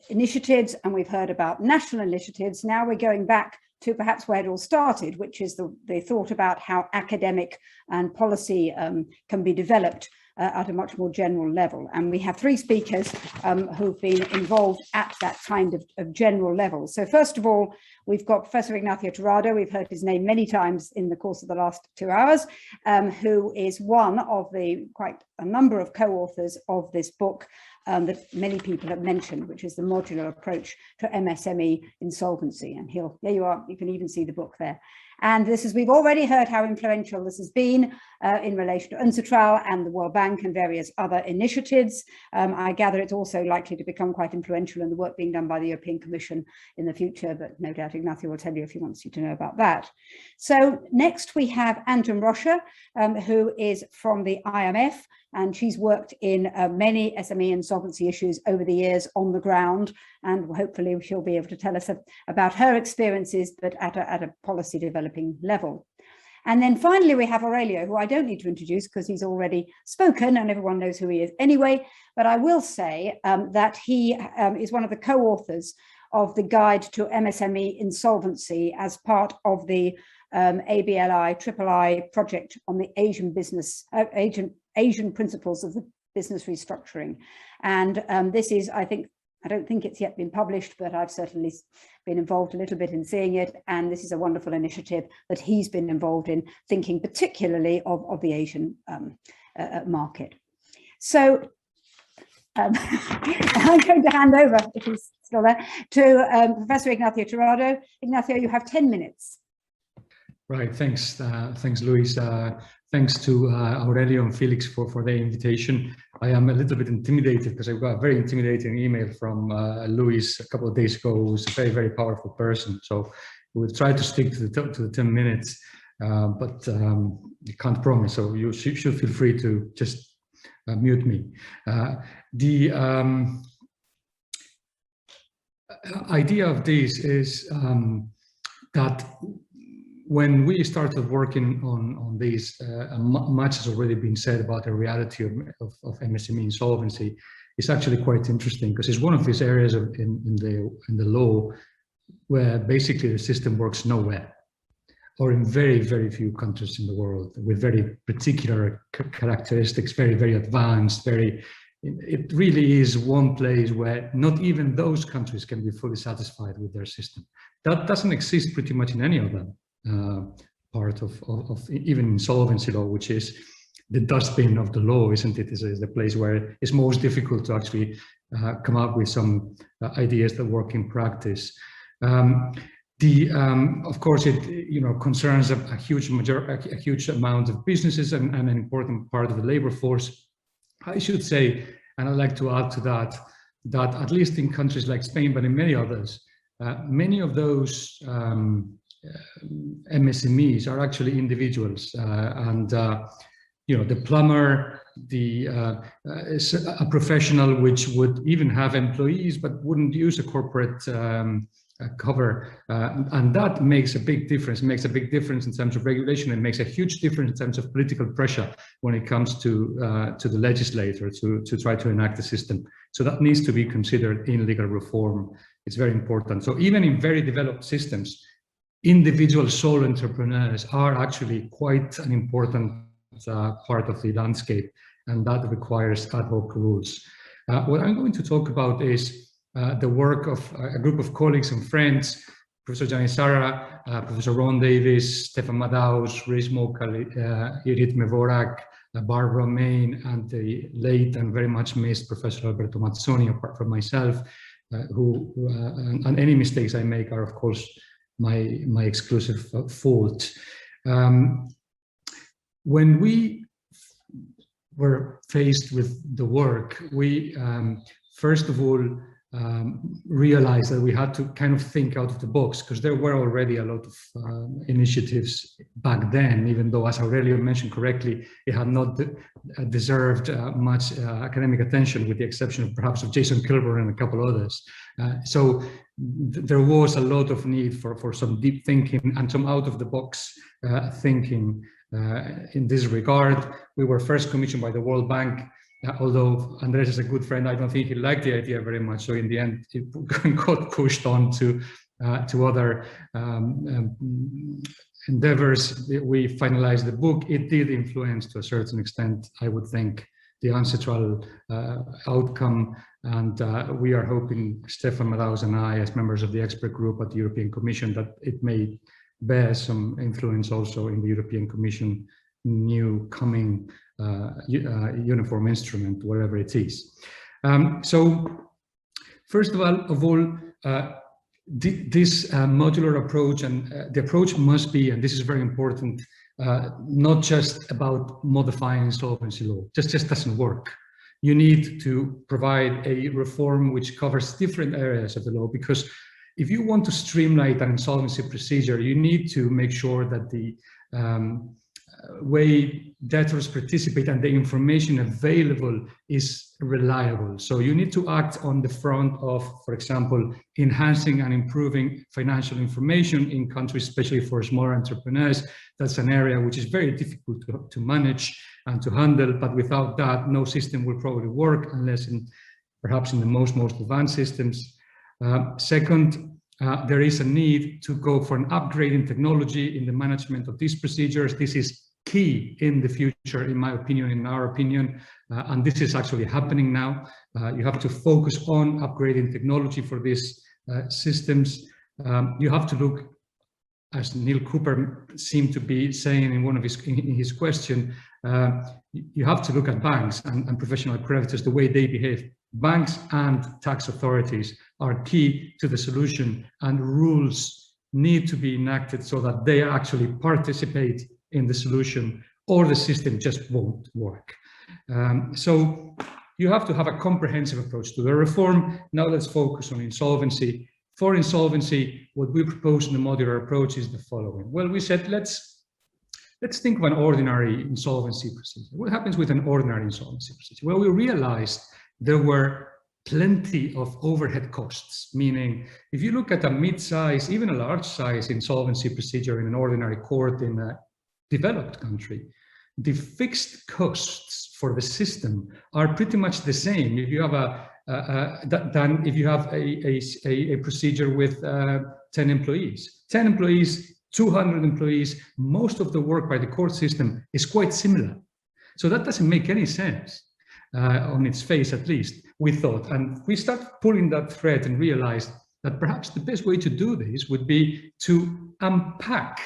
initiatives, and we've heard about national initiatives. Now we're going back to perhaps where it all started, which is the thought about how academic and policy can be developed at a much more general level. And we have three speakers who've been involved at that kind of general level. So first of all, we've got Professor Ignacio Tirado. We've heard his name many times in the course of the last 2 hours, who is one of quite a number of co-authors of this book that many people have mentioned, which is the modular approach to MSME insolvency. And there you are, you can even see the book there. And this is, we've already heard how influential this has been in relation to Unsocial and the World Bank and various other initiatives. I gather it's also likely to become quite influential in the work being done by the European Commission in the future, but no doubt Ignacio will tell you if he wants you to know about that. So next we have Anton Rocha, who is from the IMF, and she's worked in many SME insolvency issues over the years on the ground, and hopefully she'll be able to tell us about her experiences, but at a policy developing level. And then finally, we have Aurelio, who I don't need to introduce because he's already spoken and everyone knows who he is anyway, but I will say that he is one of the co-authors of the Guide to MSME Insolvency as part of the ABLI project on the Asian principles of the business restructuring. And this is, I don't think it's yet been published, but I've certainly been involved a little bit in seeing it. And this is a wonderful initiative that he's been involved in, thinking particularly of the Asian market. So I'm going to hand over, if he's still there, to Professor Ignacio Tirado. Ignacio, you have 10 minutes. Right, thanks, thanks, Luis. Thanks to Aurelio and Felix for their invitation. I am a little bit intimidated because I got a very intimidating email from Luis a couple of days ago, who's a very, very powerful person. So we will try to stick to the 10 minutes, but you can't promise. So you should feel free to just mute me. The idea of this is that when we started working on this, much has already been said about the reality of MSME insolvency. It's actually quite interesting because it's one of these areas in the law where basically the system works nowhere, or in very, very few countries in the world with very particular characteristics, very, very advanced, it really is one place where not even those countries can be fully satisfied with their system. That doesn't exist pretty much in any of them. Part of even insolvency law, which is the dustbin of the law, isn't it? Is the place where it's most difficult to actually come up with some ideas that work in practice. Of course, it concerns a huge amount of businesses and an important part of the labor force. I should say, and I'd like to add to that at least in countries like Spain, but in many others, many of those MSMEs are actually individuals, and the plumber, is a professional which would even have employees but wouldn't use a corporate cover, and that makes a big difference. It makes a big difference in terms of regulation. It makes a huge difference in terms of political pressure when it comes to the legislator to try to enact the system. So that needs to be considered in legal reform. It's very important. So even in very developed systems, individual sole entrepreneurs are actually quite an important part of the landscape, and that requires ad hoc rules. What I'm going to talk about is the work of a group of colleagues and friends, Professor Janisara, Professor Ron Davis, Stefan Madaus, Rees Mokal, Irit Mevorak, Barbara Main, and the late and very much missed Professor Alberto Mazzoni, apart from myself, and any mistakes I make are, of course, my exclusive fault. When we were faced with the work, we first of all realized that we had to kind of think out of the box, because there were already a lot of initiatives back then, even though, as Aurelio mentioned correctly, it had not deserved much academic attention, with the exception of perhaps of Jason Kilburn and a couple others. So there was a lot of need for some deep thinking and some out of the box thinking in this regard. We were first commissioned by the World Bank. Although Andres is a good friend, I don't think he liked the idea very much. So in the end, it got pushed on to other endeavors. We finalized the book. It did influence, to a certain extent, I would think, the ancestral outcome. And we are hoping, Stefan Madaus and I, as members of the expert group at the European Commission, that it may bear some influence also in the European Commission new coming uniform instrument, whatever it is. So first of all, this modular approach, and the approach must be, and this is very important, not just about modifying insolvency law. Just doesn't work. You need to provide a reform which covers different areas of the law, because if you want to streamline an insolvency procedure, you need to make sure that the way debtors participate and the information available is reliable. So you need to act on the front of, for example, enhancing and improving financial information in countries, especially for smaller entrepreneurs. That's an area which is very difficult to manage and to handle, but without that, no system will probably work, unless perhaps in the most advanced systems. Second, there is a need to go for an upgrade in technology in the management of these procedures. This is key in the future, in my opinion, in our opinion, and this is actually happening now. You have to focus on upgrading technology for these systems. You have to look, as Neil Cooper seemed to be saying in one of his question, you have to look at banks and professional creditors, the way they behave. Banks and tax authorities are key to the solution, and rules need to be enacted so that they actually participate in the solution, or the system just won't work. So you have to have a comprehensive approach to the reform. Now let's focus on insolvency. For insolvency, what we propose in the modular approach is the following. Well, we said, let's think of an ordinary insolvency procedure. What happens with an ordinary insolvency procedure? Well, we realized there were plenty of overhead costs, meaning if you look at a mid-size, even a large-size insolvency procedure in an ordinary court in a developed country, the fixed costs for the system are pretty much the same if you have than if you have a procedure with 10 employees. 10 employees, 200 employees, most of the work by the court system is quite similar. So that doesn't make any sense on its face, at least, we thought. And we started pulling that thread and realized that perhaps the best way to do this would be to unpack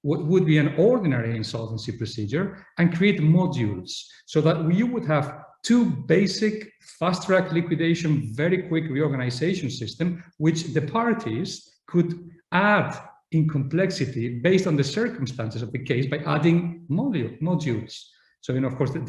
what would be an ordinary insolvency procedure and create modules, so that you would have two basic fast-track liquidation, very quick reorganization system, which the parties could add in complexity based on the circumstances of the case by adding modules. So, of course, the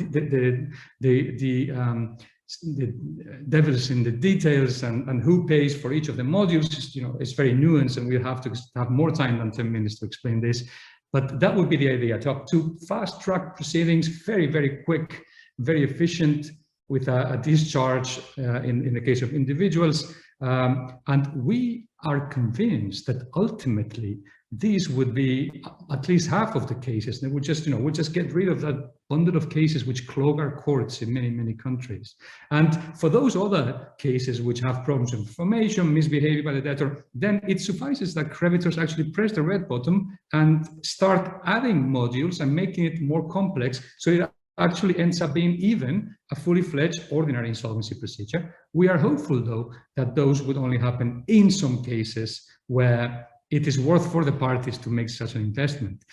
devil's in the details, and who pays for each of the modules is, is very nuanced, and we'll have to have more time than 10 minutes to explain this. But that would be the idea, to have two fast-track proceedings, very, very quick, very efficient, with a discharge in the case of individuals. And we are convinced that ultimately these would be at least half of the cases. They would just, we'll just get rid of that bundle of cases which clog our courts in many, many countries. And for those other cases which have problems of information, misbehavior by the debtor, then it suffices that creditors actually press the red button and start adding modules and making it more complex, so it actually ends up being even a fully fledged ordinary insolvency procedure. We are hopeful, though, that those would only happen in some cases where it is worth for the parties to make such an investment.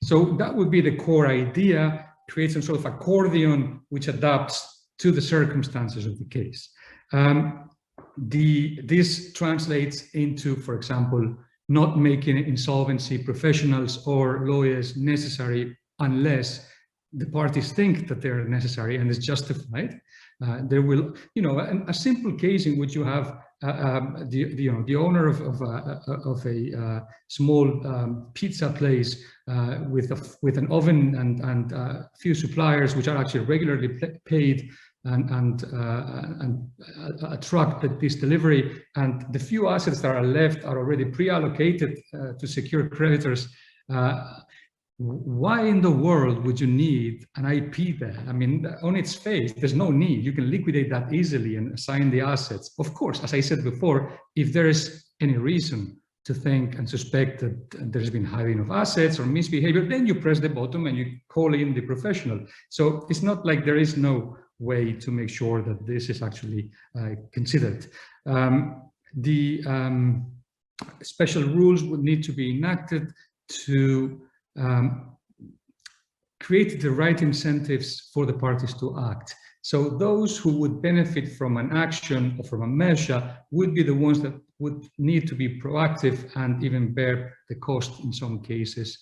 So that would be the core idea, create some sort of accordion which adapts to the circumstances of the case. This translates into, for example, not making insolvency professionals or lawyers necessary unless the parties think that they're necessary and is justified. There will, a simple case in which you have the owner of a small pizza place with an oven and a few suppliers which are actually regularly paid, and a truck that is delivery, and the few assets that are left are already pre-allocated to secure creditors. Why in the world would you need an IP there? I mean, on its face, there's no need. You can liquidate that easily and assign the assets. Of course, as I said before, if there is any reason to think and suspect that there's been hiding of assets or misbehavior, then you press the button and you call in the professional. So it's not like there is no way to make sure that this is actually considered. The special rules would need to be enacted to create the right incentives for the parties to act. So those who would benefit from an action or from a measure would be the ones that would need to be proactive and even bear the cost in some cases.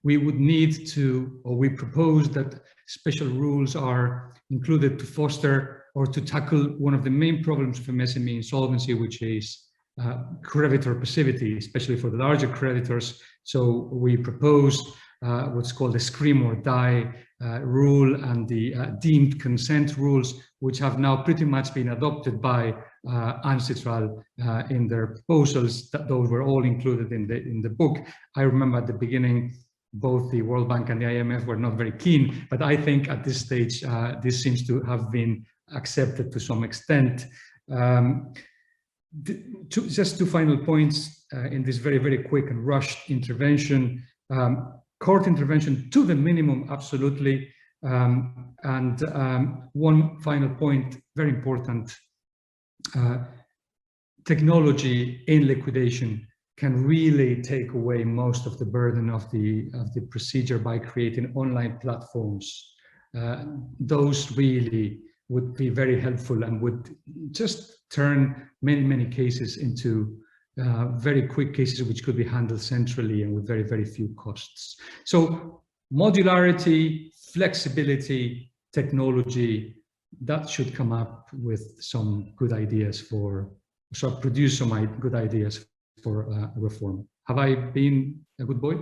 We would need to, or we propose that special rules are included to foster or to tackle one of the main problems of MSME insolvency, which is creditor passivity, especially for the larger creditors. So we proposed what's called the scream or die rule and the deemed consent rules, which have now pretty much been adopted by Ancestral in their proposals. That those were all included in the book. I remember at the beginning, both the World Bank and the IMF were not very keen, but I think at this stage, this seems to have been accepted to some extent. Just two final points in this very, very quick and rushed intervention. Court intervention to the minimum, absolutely. One final point, very important. Technology in liquidation can really take away most of the burden of the procedure by creating online platforms. Those really would be very helpful and would just turn many, many cases into very quick cases which could be handled centrally and with very, very few costs. So modularity, flexibility, technology, that should come up with some good ideas for, so produce some good ideas for reform. Have I been a good boy?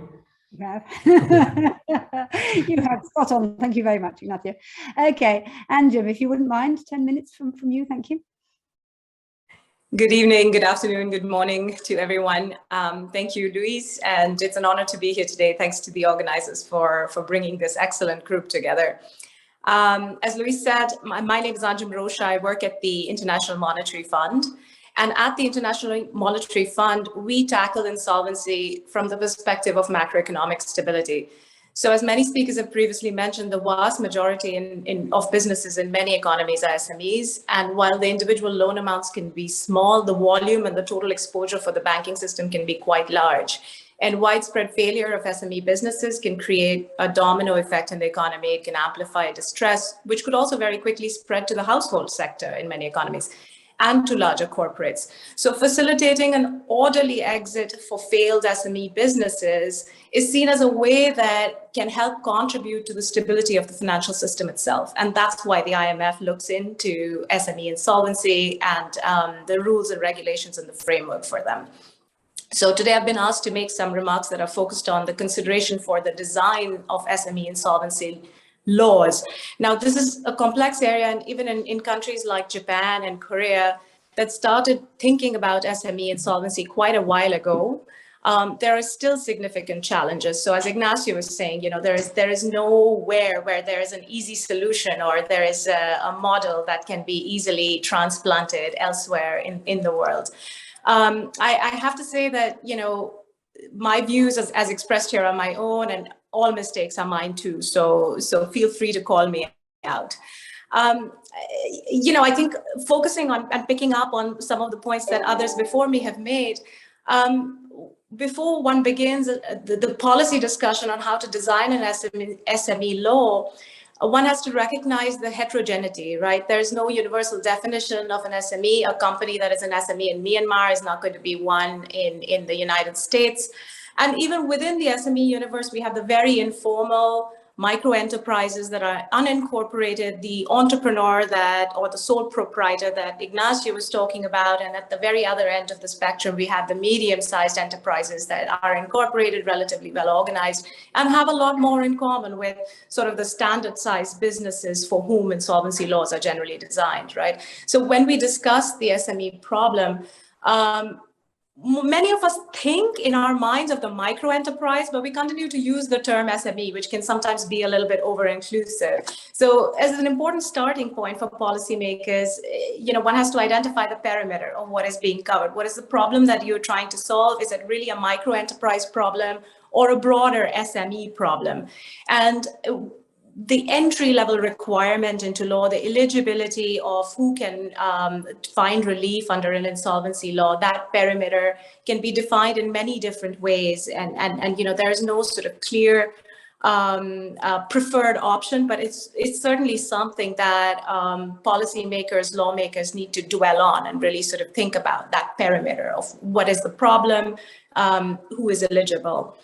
You have. Okay. You have, spot on. Thank you very much, Ignacio. Okay, Anjum, if you wouldn't mind, 10 minutes from you, thank you. Good evening, good afternoon, good morning to everyone. Thank you, Luis, and it's an honor to be here today. Thanks to the organizers for bringing this excellent group together. As Luis said, my name is Anjum Rosha. I work at the International Monetary Fund. And at the International Monetary Fund, we tackle insolvency from the perspective of macroeconomic stability. So as many speakers have previously mentioned, the vast majority of businesses in many economies are SMEs. And while the individual loan amounts can be small, the volume and the total exposure for the banking system can be quite large. And widespread failure of SME businesses can create a domino effect in the economy. It can amplify distress, which could also very quickly spread to the household sector in many economies and to larger corporates. So facilitating an orderly exit for failed SME businesses is seen as a way that can help contribute to the stability of the financial system itself. And that's why the IMF looks into SME insolvency and the rules and regulations and the framework for them. So today I've been asked to make some remarks that are focused on the consideration for the design of SME insolvency laws. Now, this is a complex area, and even in countries like Japan and Korea that started thinking about SME insolvency quite a while ago, there are still significant challenges. So as Ignacio was saying, there is nowhere where there is an easy solution or there is a model that can be easily transplanted elsewhere in the world. I have to say that, my views as expressed here are my own, and all mistakes are mine too. So feel free to call me out. I think focusing on and picking up on some of the points that others before me have made, before one begins the policy discussion on how to design an SME law, one has to recognize the heterogeneity, right? There's no universal definition of an SME. A company that is an SME in Myanmar is not going to be one in the United States. And even within the SME universe, we have the very informal micro enterprises that are unincorporated, the entrepreneur or the sole proprietor that Ignacio was talking about. And at the very other end of the spectrum, we have the medium-sized enterprises that are incorporated, relatively well organized, and have a lot more in common with sort of the standard sized businesses for whom insolvency laws are generally designed, right? So when we discuss the SME problem, many of us think in our minds of the micro enterprise, but we continue to use the term SME, which can sometimes be a little bit over-inclusive. So as an important starting point for policymakers, one has to identify the perimeter of what is being covered. What is the problem that you're trying to solve? Is it really a micro enterprise problem or a broader SME problem? And the entry-level requirement into law, the eligibility of who can find relief under an insolvency law, that perimeter can be defined in many different ways. And there is no sort of clear preferred option, but it's certainly something that policymakers, lawmakers need to dwell on and really sort of think about that perimeter of what is the problem, who is eligible.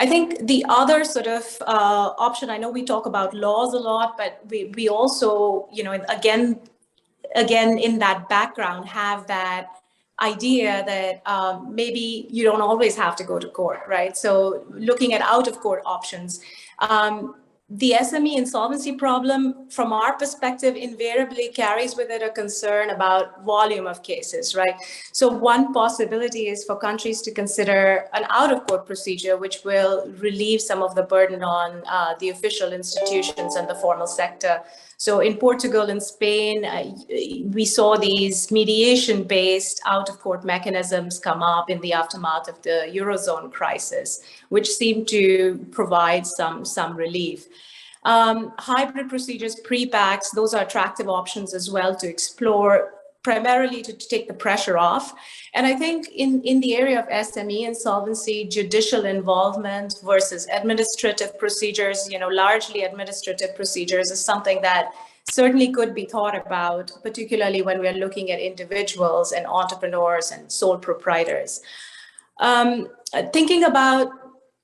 I think the other sort of option, I know we talk about laws a lot, but we also, again, in that background, have that idea that maybe you don't always have to go to court, right? So looking at out-of-court options. The SME insolvency problem, from our perspective, invariably carries with it a concern about volume of cases, right? So one possibility is for countries to consider an out-of-court procedure, which will relieve some of the burden on the official institutions and the formal sector. So in Portugal and Spain, we saw these mediation-based out-of-court mechanisms come up in the aftermath of the Eurozone crisis, which seemed to provide some relief. Hybrid procedures, pre-PACs, those are attractive options as well to explore, primarily to take the pressure off. And I think in the area of SME insolvency, judicial involvement versus administrative procedures, largely administrative procedures, is something that certainly could be thought about, particularly when we're looking at individuals and entrepreneurs and sole proprietors. Thinking about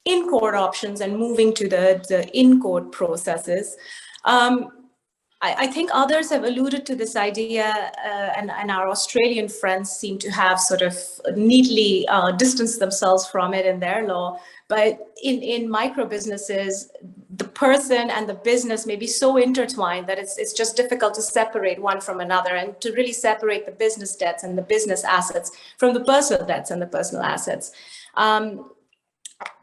in-court options and moving to the in-court processes, I think others have alluded to this idea, and our Australian friends seem to have sort of neatly distanced themselves from it in their law. But in micro businesses, the person and the business may be so intertwined that it's just difficult to separate one from another, and to really separate the business debts and the business assets from the personal debts and the personal assets.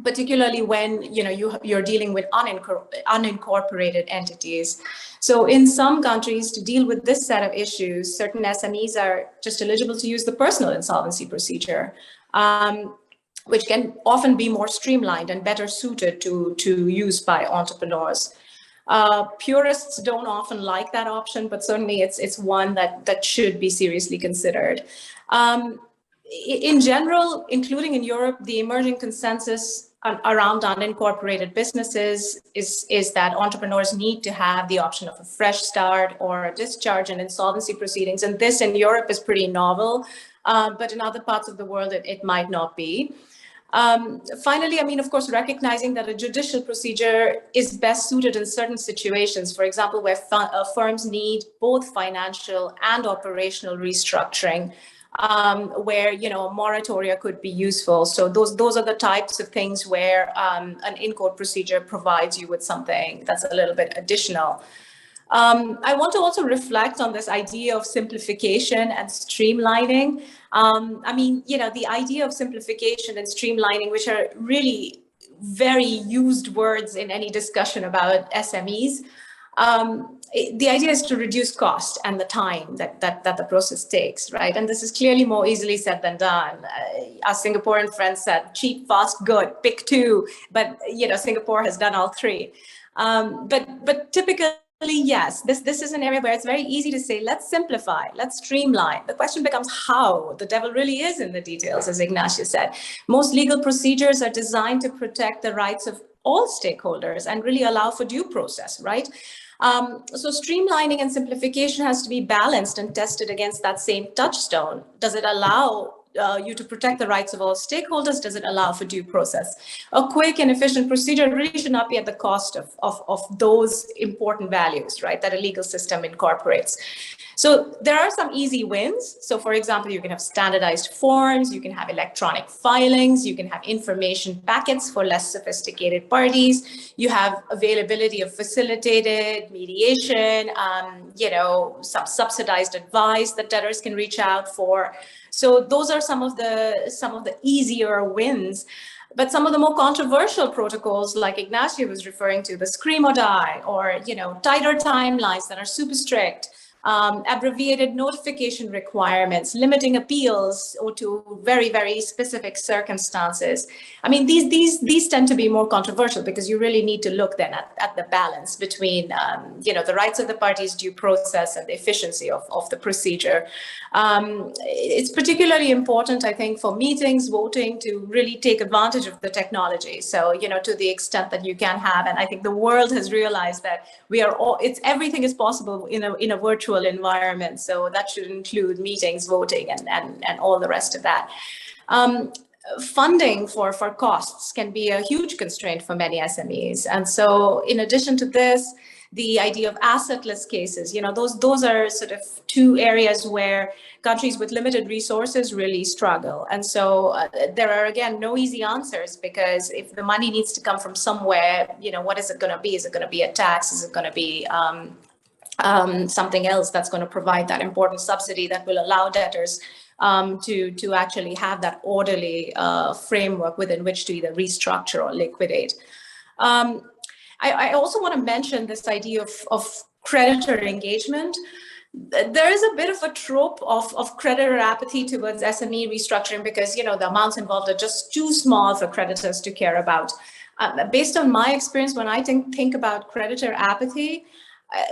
Particularly when you're dealing with unincorporated entities. So in some countries, to deal with this set of issues, certain SMEs are just eligible to use the personal insolvency procedure, which can often be more streamlined and better suited to use by entrepreneurs. Purists don't often like that option, but certainly it's one that should be seriously considered. In general, including in Europe, the emerging consensus around unincorporated businesses is that entrepreneurs need to have the option of a fresh start or a discharge in insolvency proceedings. And this in Europe is pretty novel, but in other parts of the world, it might not be. Finally, of course, recognizing that a judicial procedure is best suited in certain situations, for example, where firms need both financial and operational restructuring, where moratoria could be useful. So those are the types of things where an in-court procedure provides you with something that's a little bit additional. I want to also reflect on this idea of simplification and streamlining. I mean, you know, the idea of simplification and streamlining, which are really very used words in any discussion about SMEs. The idea is to reduce cost and the time that the process takes, right? And this is clearly more easily said than done. Our Singaporean friends said, cheap, fast, good, pick two. But, you know, Singapore has done all three. But typically, yes, this is an area where it's very easy to say, let's simplify, let's streamline. The question becomes how. The devil really is in the details, as Ignacio said. Most legal procedures are designed to protect the rights of all stakeholders and really allow for due process, right? So streamlining and simplification has to be balanced and tested against that same touchstone. Does it allow you to protect the rights of all stakeholders? Does it allow for due process? A quick and efficient procedure really should not be at the cost of those important values, right, that a legal system incorporates. So there are some easy wins. So for example, you can have standardized forms, you can have electronic filings, you can have information packets for less sophisticated parties, you have availability of facilitated mediation, you know, some subsidized advice that debtors can reach out for. So those are some of the easier wins. But some of the more controversial protocols, like Ignacio was referring to, the scream or die, or, you know, tighter timelines that are super strict, abbreviated notification requirements, limiting appeals or to very, very specific circumstances. I mean, these tend to be more controversial because you really need to look then at the balance between, you know, the rights of the parties, due process, and the efficiency of the procedure. It's particularly important, I think, for meetings, voting, to really take advantage of the technology. So, you know, to the extent that you can have, and I think the world has realized that we are all, everything is possible in a virtual environment. So that should include meetings, voting, and all the rest of that. Funding for costs can be a huge constraint for many SMEs. And so in addition to this, the idea of assetless cases, you know, those are sort of two areas where countries with limited resources really struggle. And so there are, again, no easy answers, because if the money needs to come from somewhere, you know, what is it going to be? Is it going to be a tax? Is it going to be something else that's going to provide that important subsidy that will allow debtors to actually have that orderly framework within which to either restructure or liquidate. I also want to mention this idea of creditor engagement. There is a bit of a trope of creditor apathy towards SME restructuring because, you know, the amounts involved are just too small for creditors to care about. Based on my experience, when I think about creditor apathy,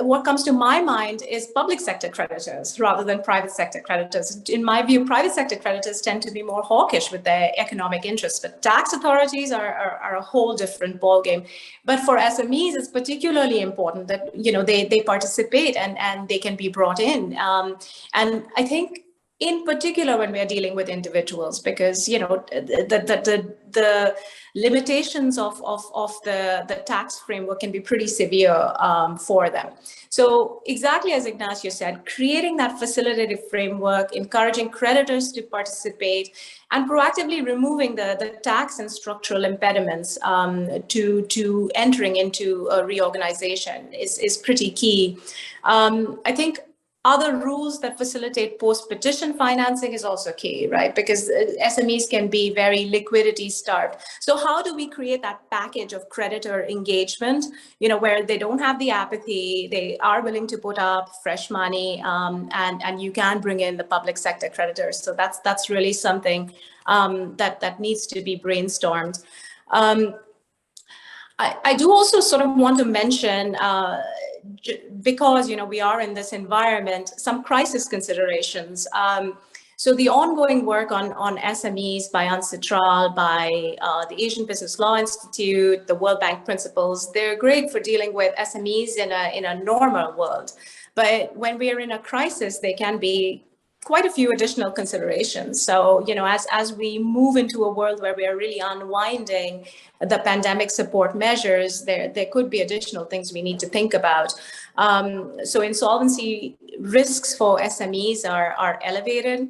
what comes to my mind is public sector creditors rather than private sector creditors. In my view, private sector creditors tend to be more hawkish with their economic interests, but tax authorities are a whole different ballgame. But for SMEs, it's particularly important that, you know, they participate and they can be brought in. And I think in particular when we are dealing with individuals, because, you know, the limitations of the tax framework can be pretty severe for them. So exactly as Ignacio said, creating that facilitative framework, encouraging creditors to participate, and proactively removing the tax and structural impediments to entering into a reorganization is pretty key. I think other rules that facilitate post-petition financing is also key, right? Because SMEs can be very liquidity starved. So how do we create that package of creditor engagement, you know, where they don't have the apathy, they are willing to put up fresh money, and you can bring in the public sector creditors. So that's really something that needs to be brainstormed. I do also sort of want to mention, because, you know, we are in this environment, some crisis considerations. So the ongoing work on SMEs by Unsocial, by the Asian Business Law Institute, the World Bank principles, they're great for dealing with SMEs in a normal world. But when we are in a crisis, they can be quite a few additional considerations. So, you know, as we move into a world where we are really unwinding the pandemic support measures, there could be additional things we need to think about. So insolvency risks for SMEs are elevated.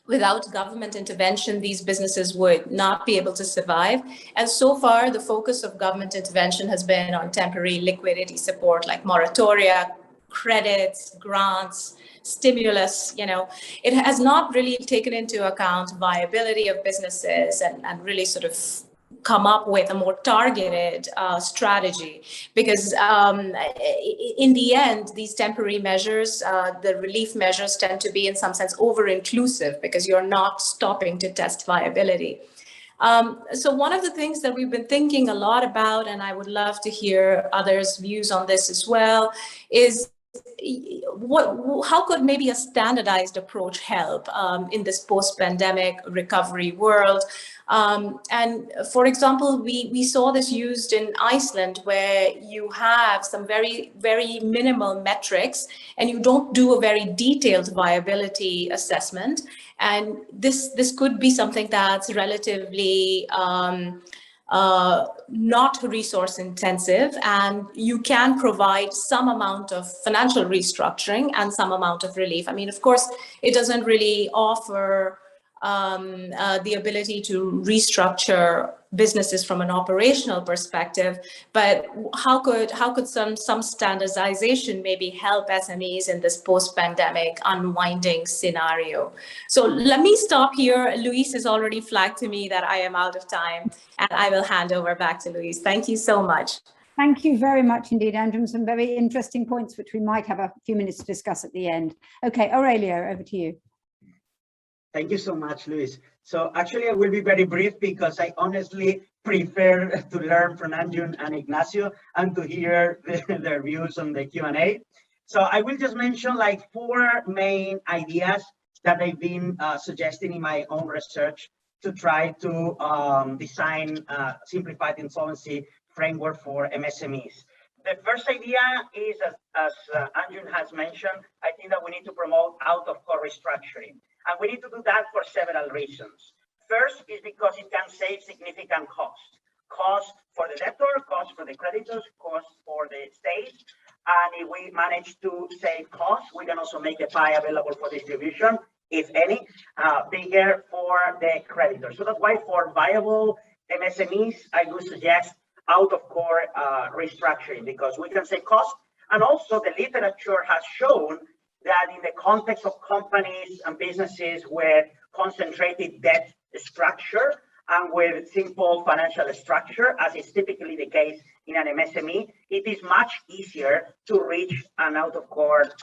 Without government intervention, these businesses would not be able to survive. And so far, the focus of government intervention has been on temporary liquidity support like moratoria, credits, grants, stimulus, it has not really taken into account viability of businesses and really sort of come up with a more targeted strategy, because in the end, these temporary measures, the relief measures tend to be in some sense over-inclusive because you're not stopping to test viability. So one of the things that we've been thinking a lot about, and I would love to hear others' views on this as well, is how could maybe a standardized approach help in this post-pandemic recovery world? And for example, we saw this used in Iceland, where you have some very, very minimal metrics and you don't do a very detailed viability assessment. And this could be something that's relatively not resource intensive, and you can provide some amount of financial restructuring and some amount of relief. I mean, of course, it doesn't really offer the ability to restructure businesses from an operational perspective, but how could some standardization maybe help SMEs in this post-pandemic unwinding scenario? So let me stop here. Luis has already flagged to me that I am out of time, and I will hand over back to Luis. Thank you so much. Thank you very much indeed, Andrew. Some very interesting points, which we might have a few minutes to discuss at the end. Okay, Aurelio, over to you. Thank you so much, Luis. So actually, I will be very brief because I honestly prefer to learn from Andrew and Ignacio and to hear their views on the Q&A. So I will just mention like 4 main ideas that I've been suggesting in my own research to try to design a simplified insolvency framework for MSMEs. The first idea is, as Andrew has mentioned, I think that we need to promote out-of-court restructuring. And we need to do that for several reasons. First is because it can save significant cost. Cost for the debtor, cost for the creditors, cost for the state. And if we manage to save costs, we can also make the pie available for distribution, if any, bigger for the creditors. So that's why for viable MSMEs, I would suggest out-of-court restructuring, because we can save cost. And also the literature has shown that in the context of companies and businesses with concentrated debt structure and with simple financial structure, as is typically the case in an MSME, it is much easier to reach an out-of-court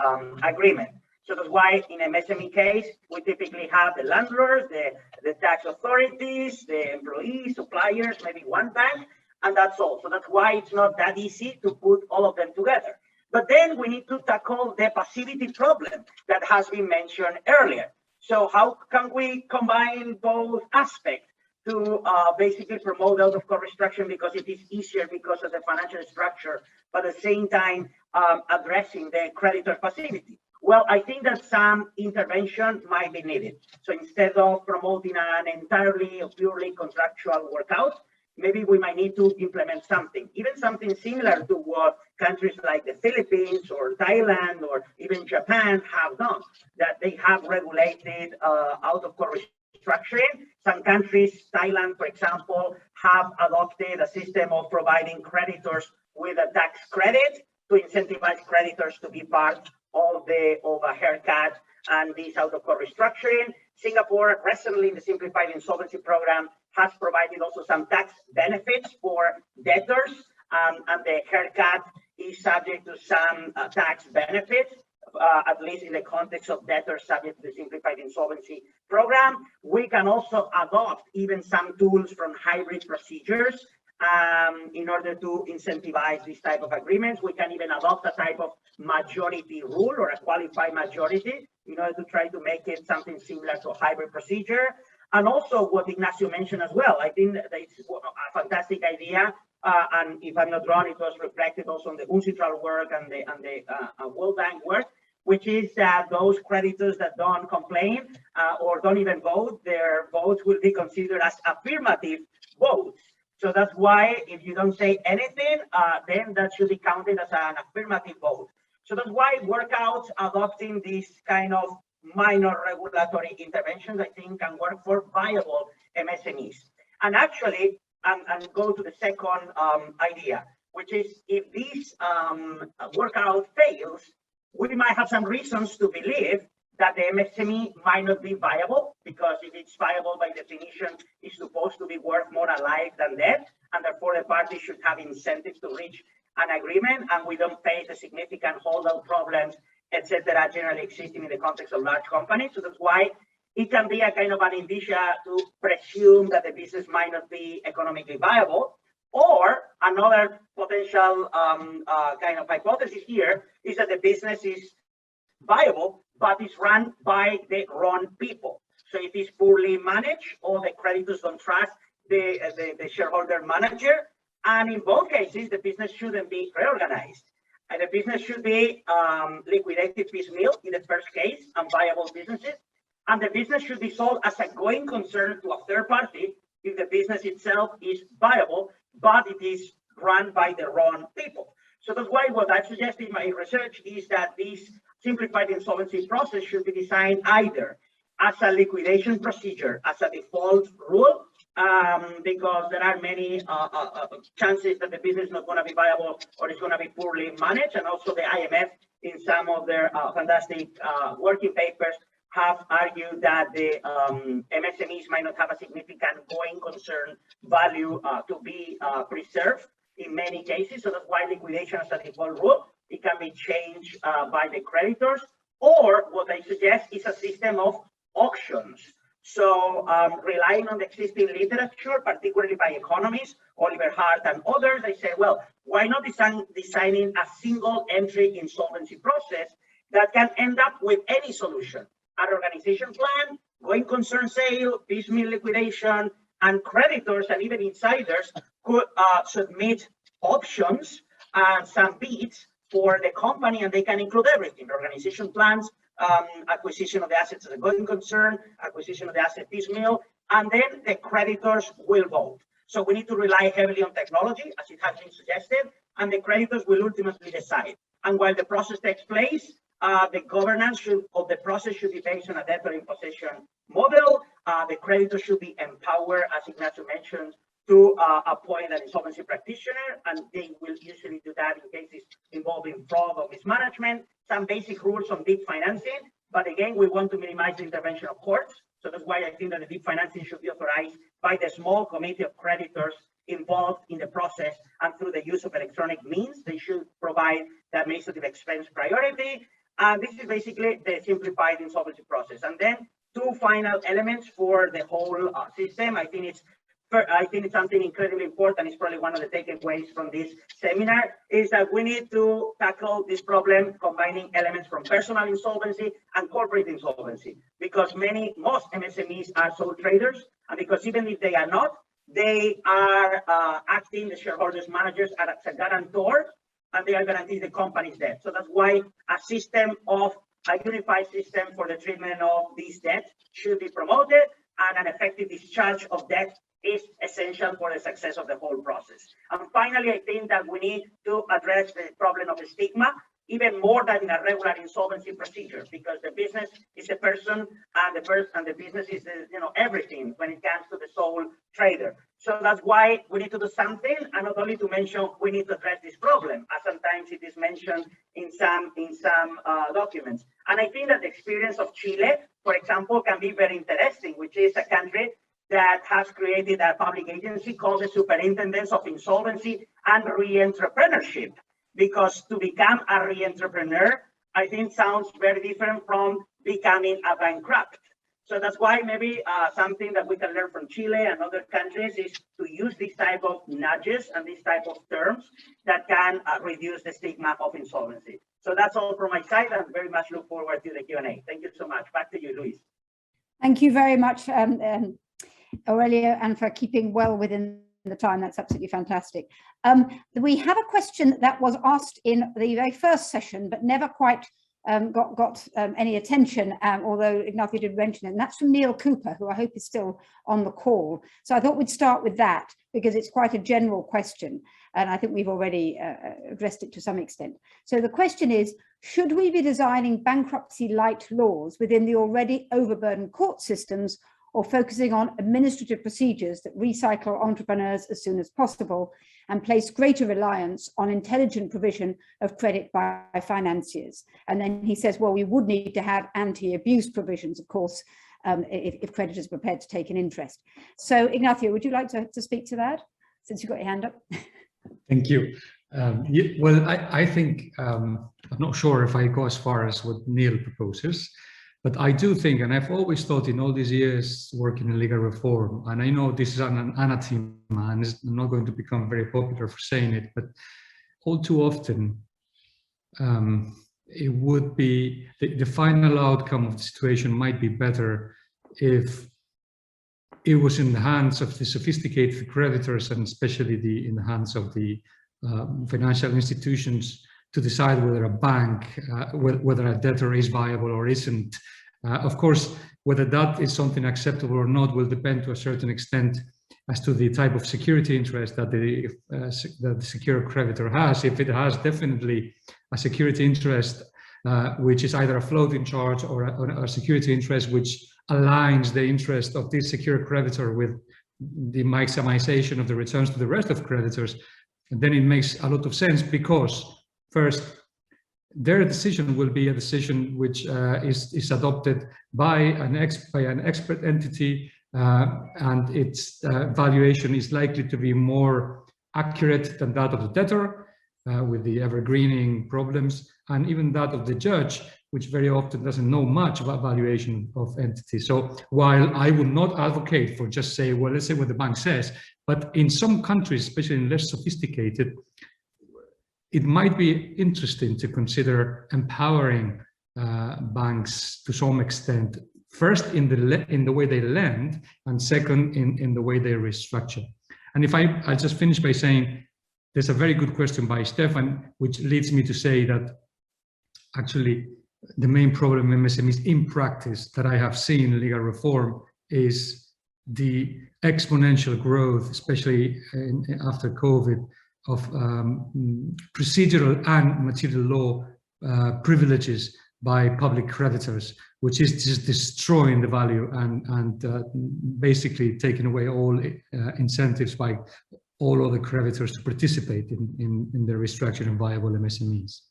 agreement. So that's why in an MSME case, we typically have the landlords, the tax authorities, the employees, suppliers, maybe one bank, and that's all. So that's why it's not that easy to put all of them together. But then we need to tackle the passivity problem that has been mentioned earlier. So how can we combine both aspects to basically promote out-of-court restructuring, because it is easier because of the financial structure, but at the same time addressing the creditor passivity? Well, I think that some intervention might be needed. So instead of promoting an entirely or purely contractual workout, maybe we might need to implement something, even something similar to what countries like the Philippines or Thailand or even Japan have done, that they have regulated out-of-court restructuring. Some countries, Thailand, for example, have adopted a system of providing creditors with a tax credit to incentivize creditors to be part of a haircut and this out-of-court restructuring. Singapore, recently in the Simplified Insolvency program, has provided also some tax benefits for debtors, and the haircut is subject to some tax benefits, at least in the context of debtors subject to the Simplified Insolvency program. We can also adopt even some tools from hybrid procedures in order to incentivize this type of agreements. We can even adopt a type of majority rule or a qualified majority in order to try to make it something similar to a hybrid procedure. And also what Ignacio mentioned as well, I think that it's a fantastic idea. And if I'm not wrong, it was reflected also on the Unsocial work and the World Bank work, which is that those creditors that don't complain or don't even vote, their votes will be considered as affirmative votes. So that's why if you don't say anything, then that should be counted as an affirmative vote. So that's why workouts adopting this kind of minor regulatory interventions, I think, can work for viable MSMEs. And actually, and go to the second idea, which is if this workout fails, we might have some reasons to believe that the MSME might not be viable, because if it's viable by definition, it's supposed to be worth more alive than dead, and therefore the parties should have incentives to reach an agreement, and we don't face the significant holdout problems, etc., generally existing in the context of large companies. So that's why it can be a kind of an indicia to presume that the business might not be economically viable. Or another potential kind of hypothesis here is that the business is viable, but it's run by the wrong people. So it is poorly managed, or the creditors don't trust the shareholder manager. And in both cases, the business shouldn't be reorganized. And the business should be liquidated piecemeal in the first case, unviable businesses. And the business should be sold as a going concern to a third party if the business itself is viable, but it is run by the wrong people. So that's why what I suggest in my research is that this simplified insolvency process should be designed either as a liquidation procedure, as a default rule, because there are many chances that the business is not going to be viable or it's going to be poorly managed. And also the IMF, in some of their fantastic working papers, have argued that the MSMEs might not have a significant going concern value to be preserved in many cases. So that's why liquidation as a default rule, it can be changed by the creditors. Or what I suggest is a system of auctions. So relying on the existing literature, particularly by economists, Oliver Hart and others, they say, well, why not designing a single entry insolvency process that can end up with any solution? An organization plan, going concern sale, piecemeal liquidation, and creditors and even insiders could submit options and some bids for the company, and they can include everything: organization plans, acquisition of the assets as a going concern, acquisition of the asset piecemeal, and then the creditors will vote. So we need to rely heavily on technology, as it has been suggested, and the creditors will ultimately decide. And while the process takes place, the governance of the process should be based on a debtor in possession model. The creditor should be empowered, as Ignacio mentioned, to appoint an insolvency practitioner, and they will usually do that in cases involving fraud or mismanagement. Some basic rules on deep financing, but again, we want to minimize the intervention of courts. So that's why I think that the deep financing should be authorized by the small committee of creditors involved in the process, and through the use of electronic means, they should provide the administrative expense priority. And this is basically the simplified insolvency process. And then two final elements for the whole system. I think it's something incredibly important. It's probably one of the takeaways from this seminar, is that we need to tackle this problem combining elements from personal insolvency and corporate insolvency, because most MSMEs are sole traders, and because even if they are not, they are acting the shareholders managers as a guarantor, and they are guaranteeing the company's debt. So that's why a unified system for the treatment of these debts should be promoted, and an effective discharge of debt is essential for the success of the whole process. And finally, I think that we need to address the problem of the stigma, even more than in a regular insolvency procedure, because the business is a person, and the business is everything when it comes to the sole trader. So that's why we need to do something, and not only to mention we need to address this problem, as sometimes it is mentioned in some documents. And I think that the experience of Chile, for example, can be very interesting, which is a country that has created a public agency called the Superintendence of Insolvency and Re-Entrepreneurship. Because to become a re-entrepreneur, I think sounds very different from becoming a bankrupt. So that's why maybe something that we can learn from Chile and other countries is to use this type of nudges and this type of terms that can reduce the stigma of insolvency. So that's all from my side, and very much look forward to the Q&A. Thank you so much. Back to you, Luis. Thank you very much, Aurelio, and for keeping well within the time. That's absolutely fantastic. We have a question that was asked in the very first session, but never quite got any attention, although Ignacio did mention it, and that's from Neil Cooper, who I hope is still on the call. So I thought we'd start with that, because it's quite a general question, and I think we've already addressed it to some extent. So the question is, should we be designing bankruptcy light laws within the already overburdened court systems, or focusing on administrative procedures that recycle entrepreneurs as soon as possible and place greater reliance on intelligent provision of credit by financiers. And then he says, well, we would need to have anti-abuse provisions, of course, if creditors are prepared to take an interest. So Ignacio, would you like to speak to that, since you've got your hand up? Thank you. Well, I think, I'm not sure if I go as far as what Neil proposes, but I do think, and I've always thought in all these years working in legal reform, and I know this is an anathema and it's not going to become very popular for saying it, but all too often, it would be, the final outcome of the situation might be better if it was in the hands of the sophisticated creditors, and especially in the hands of the financial institutions, to decide whether a bank, whether a debtor is viable or isn't. Of course, whether that is something acceptable or not will depend to a certain extent as to the type of security interest that the secured creditor has. If it has definitely a security interest, which is either a floating charge or a security interest which aligns the interest of this secured creditor with the maximization of the returns to the rest of creditors, and then it makes a lot of sense, because first, their decision will be a decision which is adopted by an expert entity, and its valuation is likely to be more accurate than that of the debtor, with the evergreening problems, and even that of the judge, which very often doesn't know much about valuation of entities. So while I would not advocate for just say, well, let's say what the bank says, but in some countries, especially in less sophisticated, it might be interesting to consider empowering banks to some extent, first in the way they lend, and second in the way they restructure. And if I'll just finish by saying, there's a very good question by Stefan, which leads me to say that actually the main problem in MSMEs in practice that I have seen in legal reform is the exponential growth, especially after COVID, of procedural and material law privileges by public creditors, which is just destroying the value and basically taking away all incentives by all other creditors to participate in the restructuring of viable MSMEs.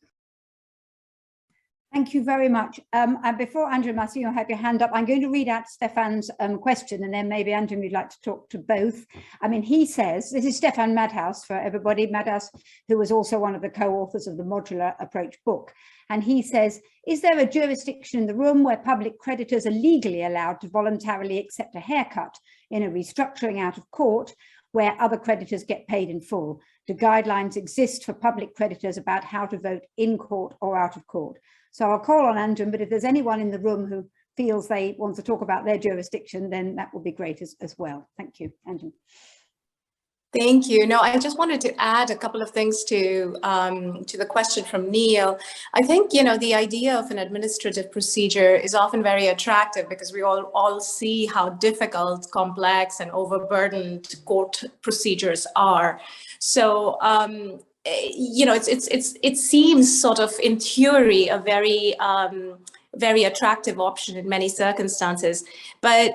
Thank you very much. And before Andrew Massimo, you have your hand up, I'm going to read out Stefan's question, and then maybe Andrew, you'd like to talk to both. I mean, he says, this is Stefan Madhouse for everybody, Madhouse, who was also one of the co-authors of the Modular Approach book. And he says, is there a jurisdiction in the room where public creditors are legally allowed to voluntarily accept a haircut in a restructuring out of court where other creditors get paid in full? Do guidelines exist for public creditors about how to vote in court or out of court? So I'll call on Andrew, but if there's anyone in the room who feels they want to talk about their jurisdiction, then that would be great as well. Thank you, Andrew. Thank you. No, I just wanted to add a couple of things to the question from Neil. I think, you know, the idea of an administrative procedure is often very attractive because we all see how difficult, complex, and overburdened court procedures are. So, you know, it seems sort of in theory a very attractive option in many circumstances, but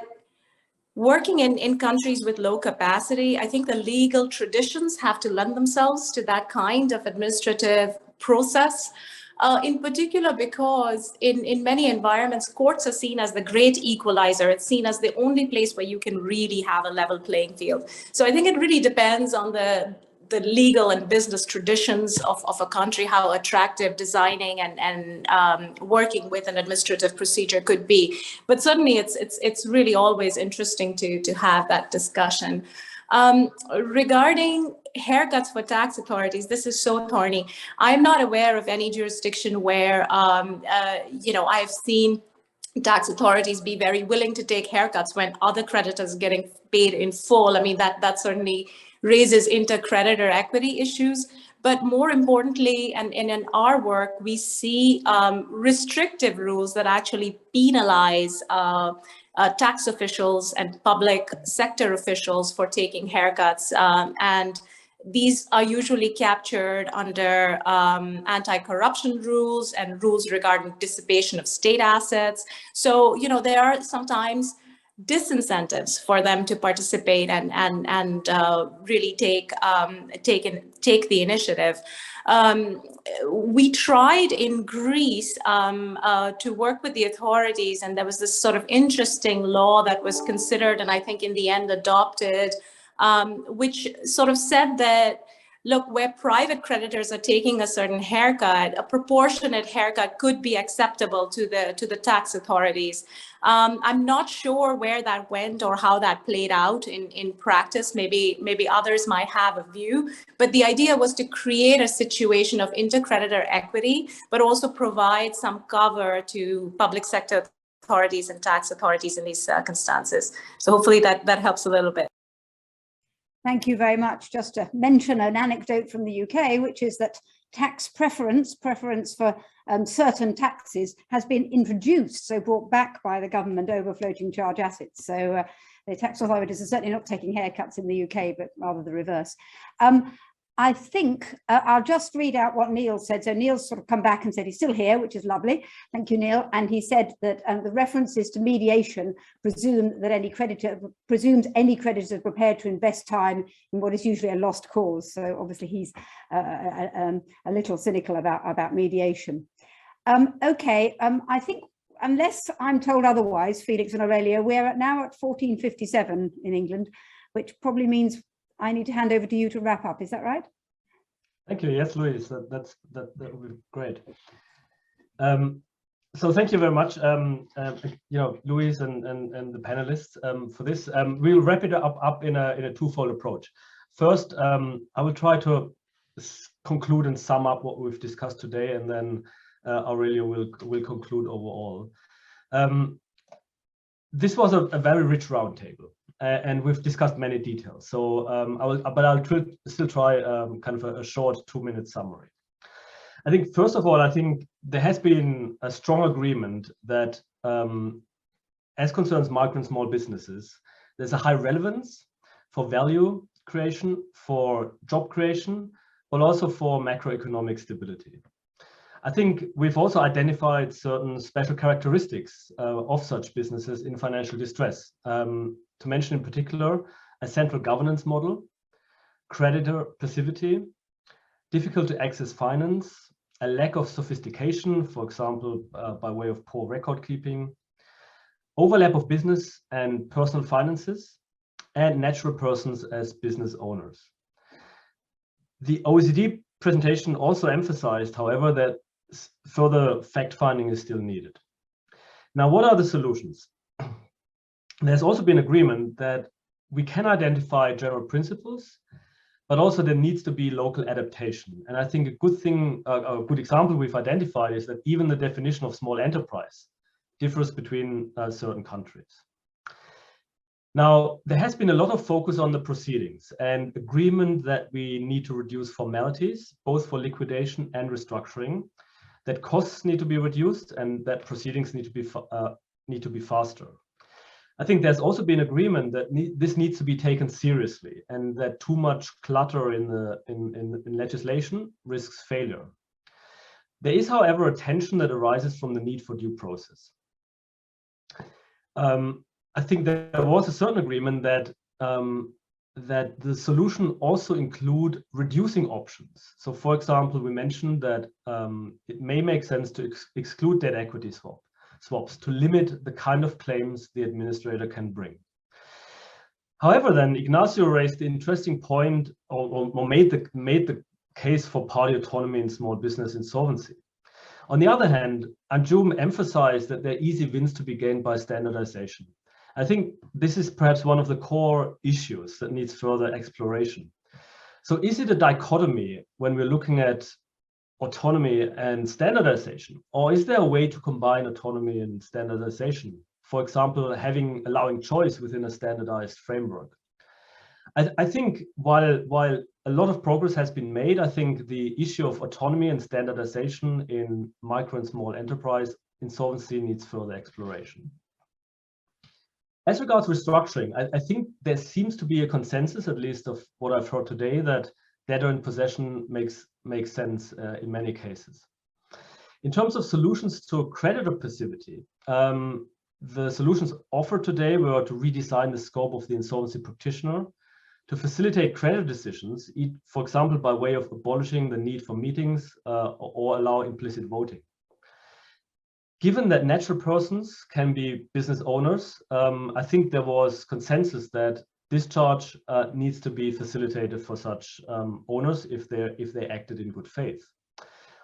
working in countries with low capacity, I think the legal traditions have to lend themselves to that kind of administrative process, in particular because in many environments, courts are seen as the great equalizer. It's seen as the only place where you can really have a level playing field. So I think it really depends on the legal and business traditions of a country, how attractive designing and working with an administrative procedure could be. But certainly it's really always interesting to have that discussion. Regarding haircuts for tax authorities, this is so thorny. I'm not aware of any jurisdiction where, you know, I've seen tax authorities be very willing to take haircuts when other creditors are getting paid in full. I mean, that certainly raises inter-creditor equity issues. But more importantly, and in our work, we see restrictive rules that actually penalize tax officials and public sector officials for taking haircuts. And these are usually captured under anti-corruption rules and rules regarding dissipation of state assets. So, you know, there are sometimes disincentives for them to participate and really take the initiative. We tried in Greece to work with the authorities, and there was this sort of interesting law that was considered and I think in the end adopted, which sort of said that, look, where private creditors are taking a certain haircut, a proportionate haircut could be acceptable to the tax authorities. I'm not sure where that went or how that played out in practice. Maybe others might have a view, but the idea was to create a situation of intercreditor equity, but also provide some cover to public sector authorities and tax authorities in these circumstances. So hopefully that helps a little bit. Thank you very much. Just to mention an anecdote from the UK, which is that tax preference for certain taxes has been introduced, so brought back by the government over floating charge assets. So the tax authorities are certainly not taking haircuts in the UK, but rather the reverse. I think I'll just read out what Neil said. So Neil's sort of come back and said he's still here, which is lovely. Thank you, Neil. And he said that the references to mediation presumes any creditor is prepared to invest time in what is usually a lost cause. So obviously he's a little cynical about mediation. I think, unless I'm told otherwise, Felix and Aurelia, we're now at 14:57 in England, which probably means I need to hand over to you to wrap up. Is that right? Thank you. Yes, Louise, that would be great. So thank you very much, Louise and the panelists for this. We'll wrap it up in a twofold approach. First, I will try to conclude and sum up what we've discussed today, and then Aurelia will conclude overall. This was a very rich roundtable. And we've discussed many details. So I'll still try kind of a short 2-minute summary. I think, first of all, I think there has been a strong agreement that as concerns micro and small businesses, there's a high relevance for value creation, for job creation, but also for macroeconomic stability. I think we've also identified certain special characteristics of such businesses in financial distress. To mention in particular, a central governance model, creditor passivity, difficult to access finance, a lack of sophistication, for example, by way of poor record keeping, overlap of business and personal finances, and natural persons as business owners. The OECD presentation also emphasized, however, that further fact-finding is still needed. Now, what are the solutions? There's also been agreement that we can identify general principles, but also there needs to be local adaptation. And I think a good example we've identified is that even the definition of small enterprise differs between certain countries. Now, there has been a lot of focus on the proceedings and agreement that we need to reduce formalities, both for liquidation and restructuring, that costs need to be reduced and that proceedings need to be faster. I think there's also been agreement that this needs to be taken seriously and that too much clutter in legislation risks failure. There is, however, a tension that arises from the need for due process. I think there was a certain agreement that the solution also include reducing options. So, for example, we mentioned that it may make sense to exclude debt equity swaps to limit the kind of claims the administrator can bring. However, then Ignacio raised the interesting point or made the case for party autonomy in small business insolvency. On the other hand, Anjum emphasized that there are easy wins to be gained by standardization. I think this is perhaps one of the core issues that needs further exploration. So is it a dichotomy when we're looking at autonomy and standardization, or is there a way to combine autonomy and standardization? For example, allowing choice within a standardized framework. I think while a lot of progress has been made, I think the issue of autonomy and standardization in micro and small enterprise insolvency needs further exploration. As regards restructuring, I think there seems to be a consensus, at least of what I've heard today, that debtor in possession makes sense in many cases. In terms of solutions to creditor passivity, The solutions offered today were to redesign the scope of the insolvency practitioner, to facilitate credit decisions, for example, by way of abolishing the need for meetings or allow implicit voting. Given that natural persons can be business owners, I think there was consensus that discharge needs to be facilitated for such owners if they acted in good faith.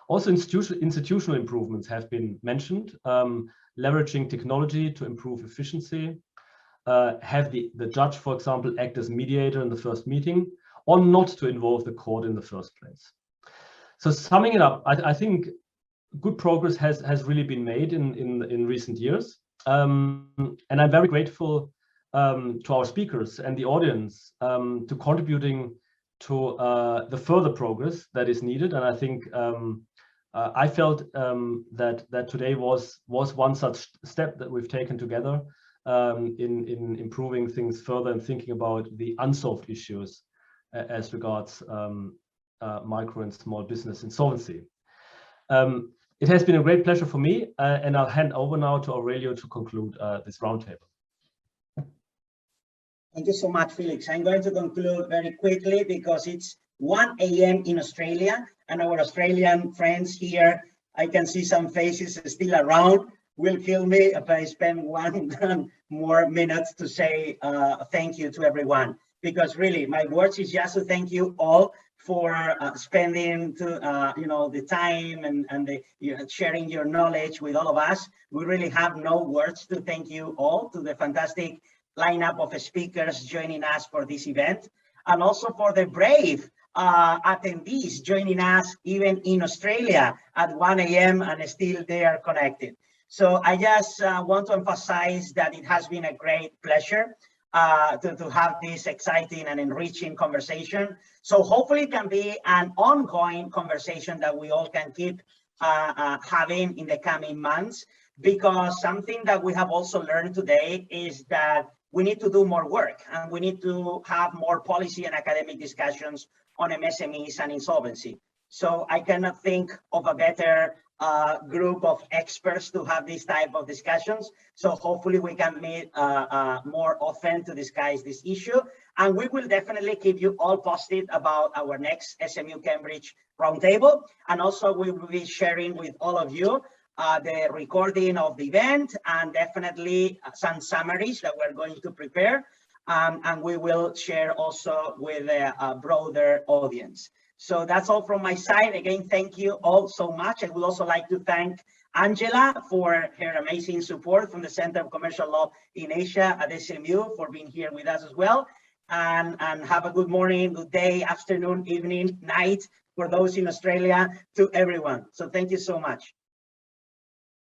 Also, institutional improvements have been mentioned, leveraging technology to improve efficiency, have the judge, for example, act as mediator in the first meeting, or not to involve the court in the first place. So summing it up, I think good progress has really been made in recent years. And I'm very grateful to our speakers and the audience to contributing to the further progress that is needed. And I think I felt that today was one such step that we've taken together in improving things further and thinking about the unsolved issues as regards micro and small business insolvency. It has been a great pleasure for me, and I'll hand over now to Aurelio to conclude this roundtable. Thank you so much, Felix. I'm going to conclude very quickly because it's 1 a.m. in Australia, and our Australian friends here, I can see some faces still around, will kill me if I spend one more minute to say thank you to everyone. Because really, my words is just to thank you all for spending the time and sharing your knowledge with all of us. We really have no words to thank you all, to the fantastic lineup of speakers joining us for this event, and also for the brave attendees joining us even in Australia at 1 a.m. and still they are connected. So I just want to emphasize that it has been a great pleasure to have this exciting and enriching conversation. So hopefully it can be an ongoing conversation that we all can keep having in the coming months, because something that we have also learned today is that we need to do more work and we need to have more policy and academic discussions on MSMEs and insolvency. So I cannot think of a better group of experts to have this type of discussions. So hopefully we can meet more often to discuss this issue. And we will definitely keep you all posted about our next SMU-Cambridge Roundtable. And also we will be sharing with all of you the recording of the event and definitely some summaries that we're going to prepare. And we will share also with a broader audience. So that's all from my side. Again, thank you all so much. I would also like to thank Angela for her amazing support from the Center of Commercial Law in Asia at SMU for being here with us as well. And have a good morning, good day, afternoon, evening, night for those in Australia, to everyone. So thank you so much.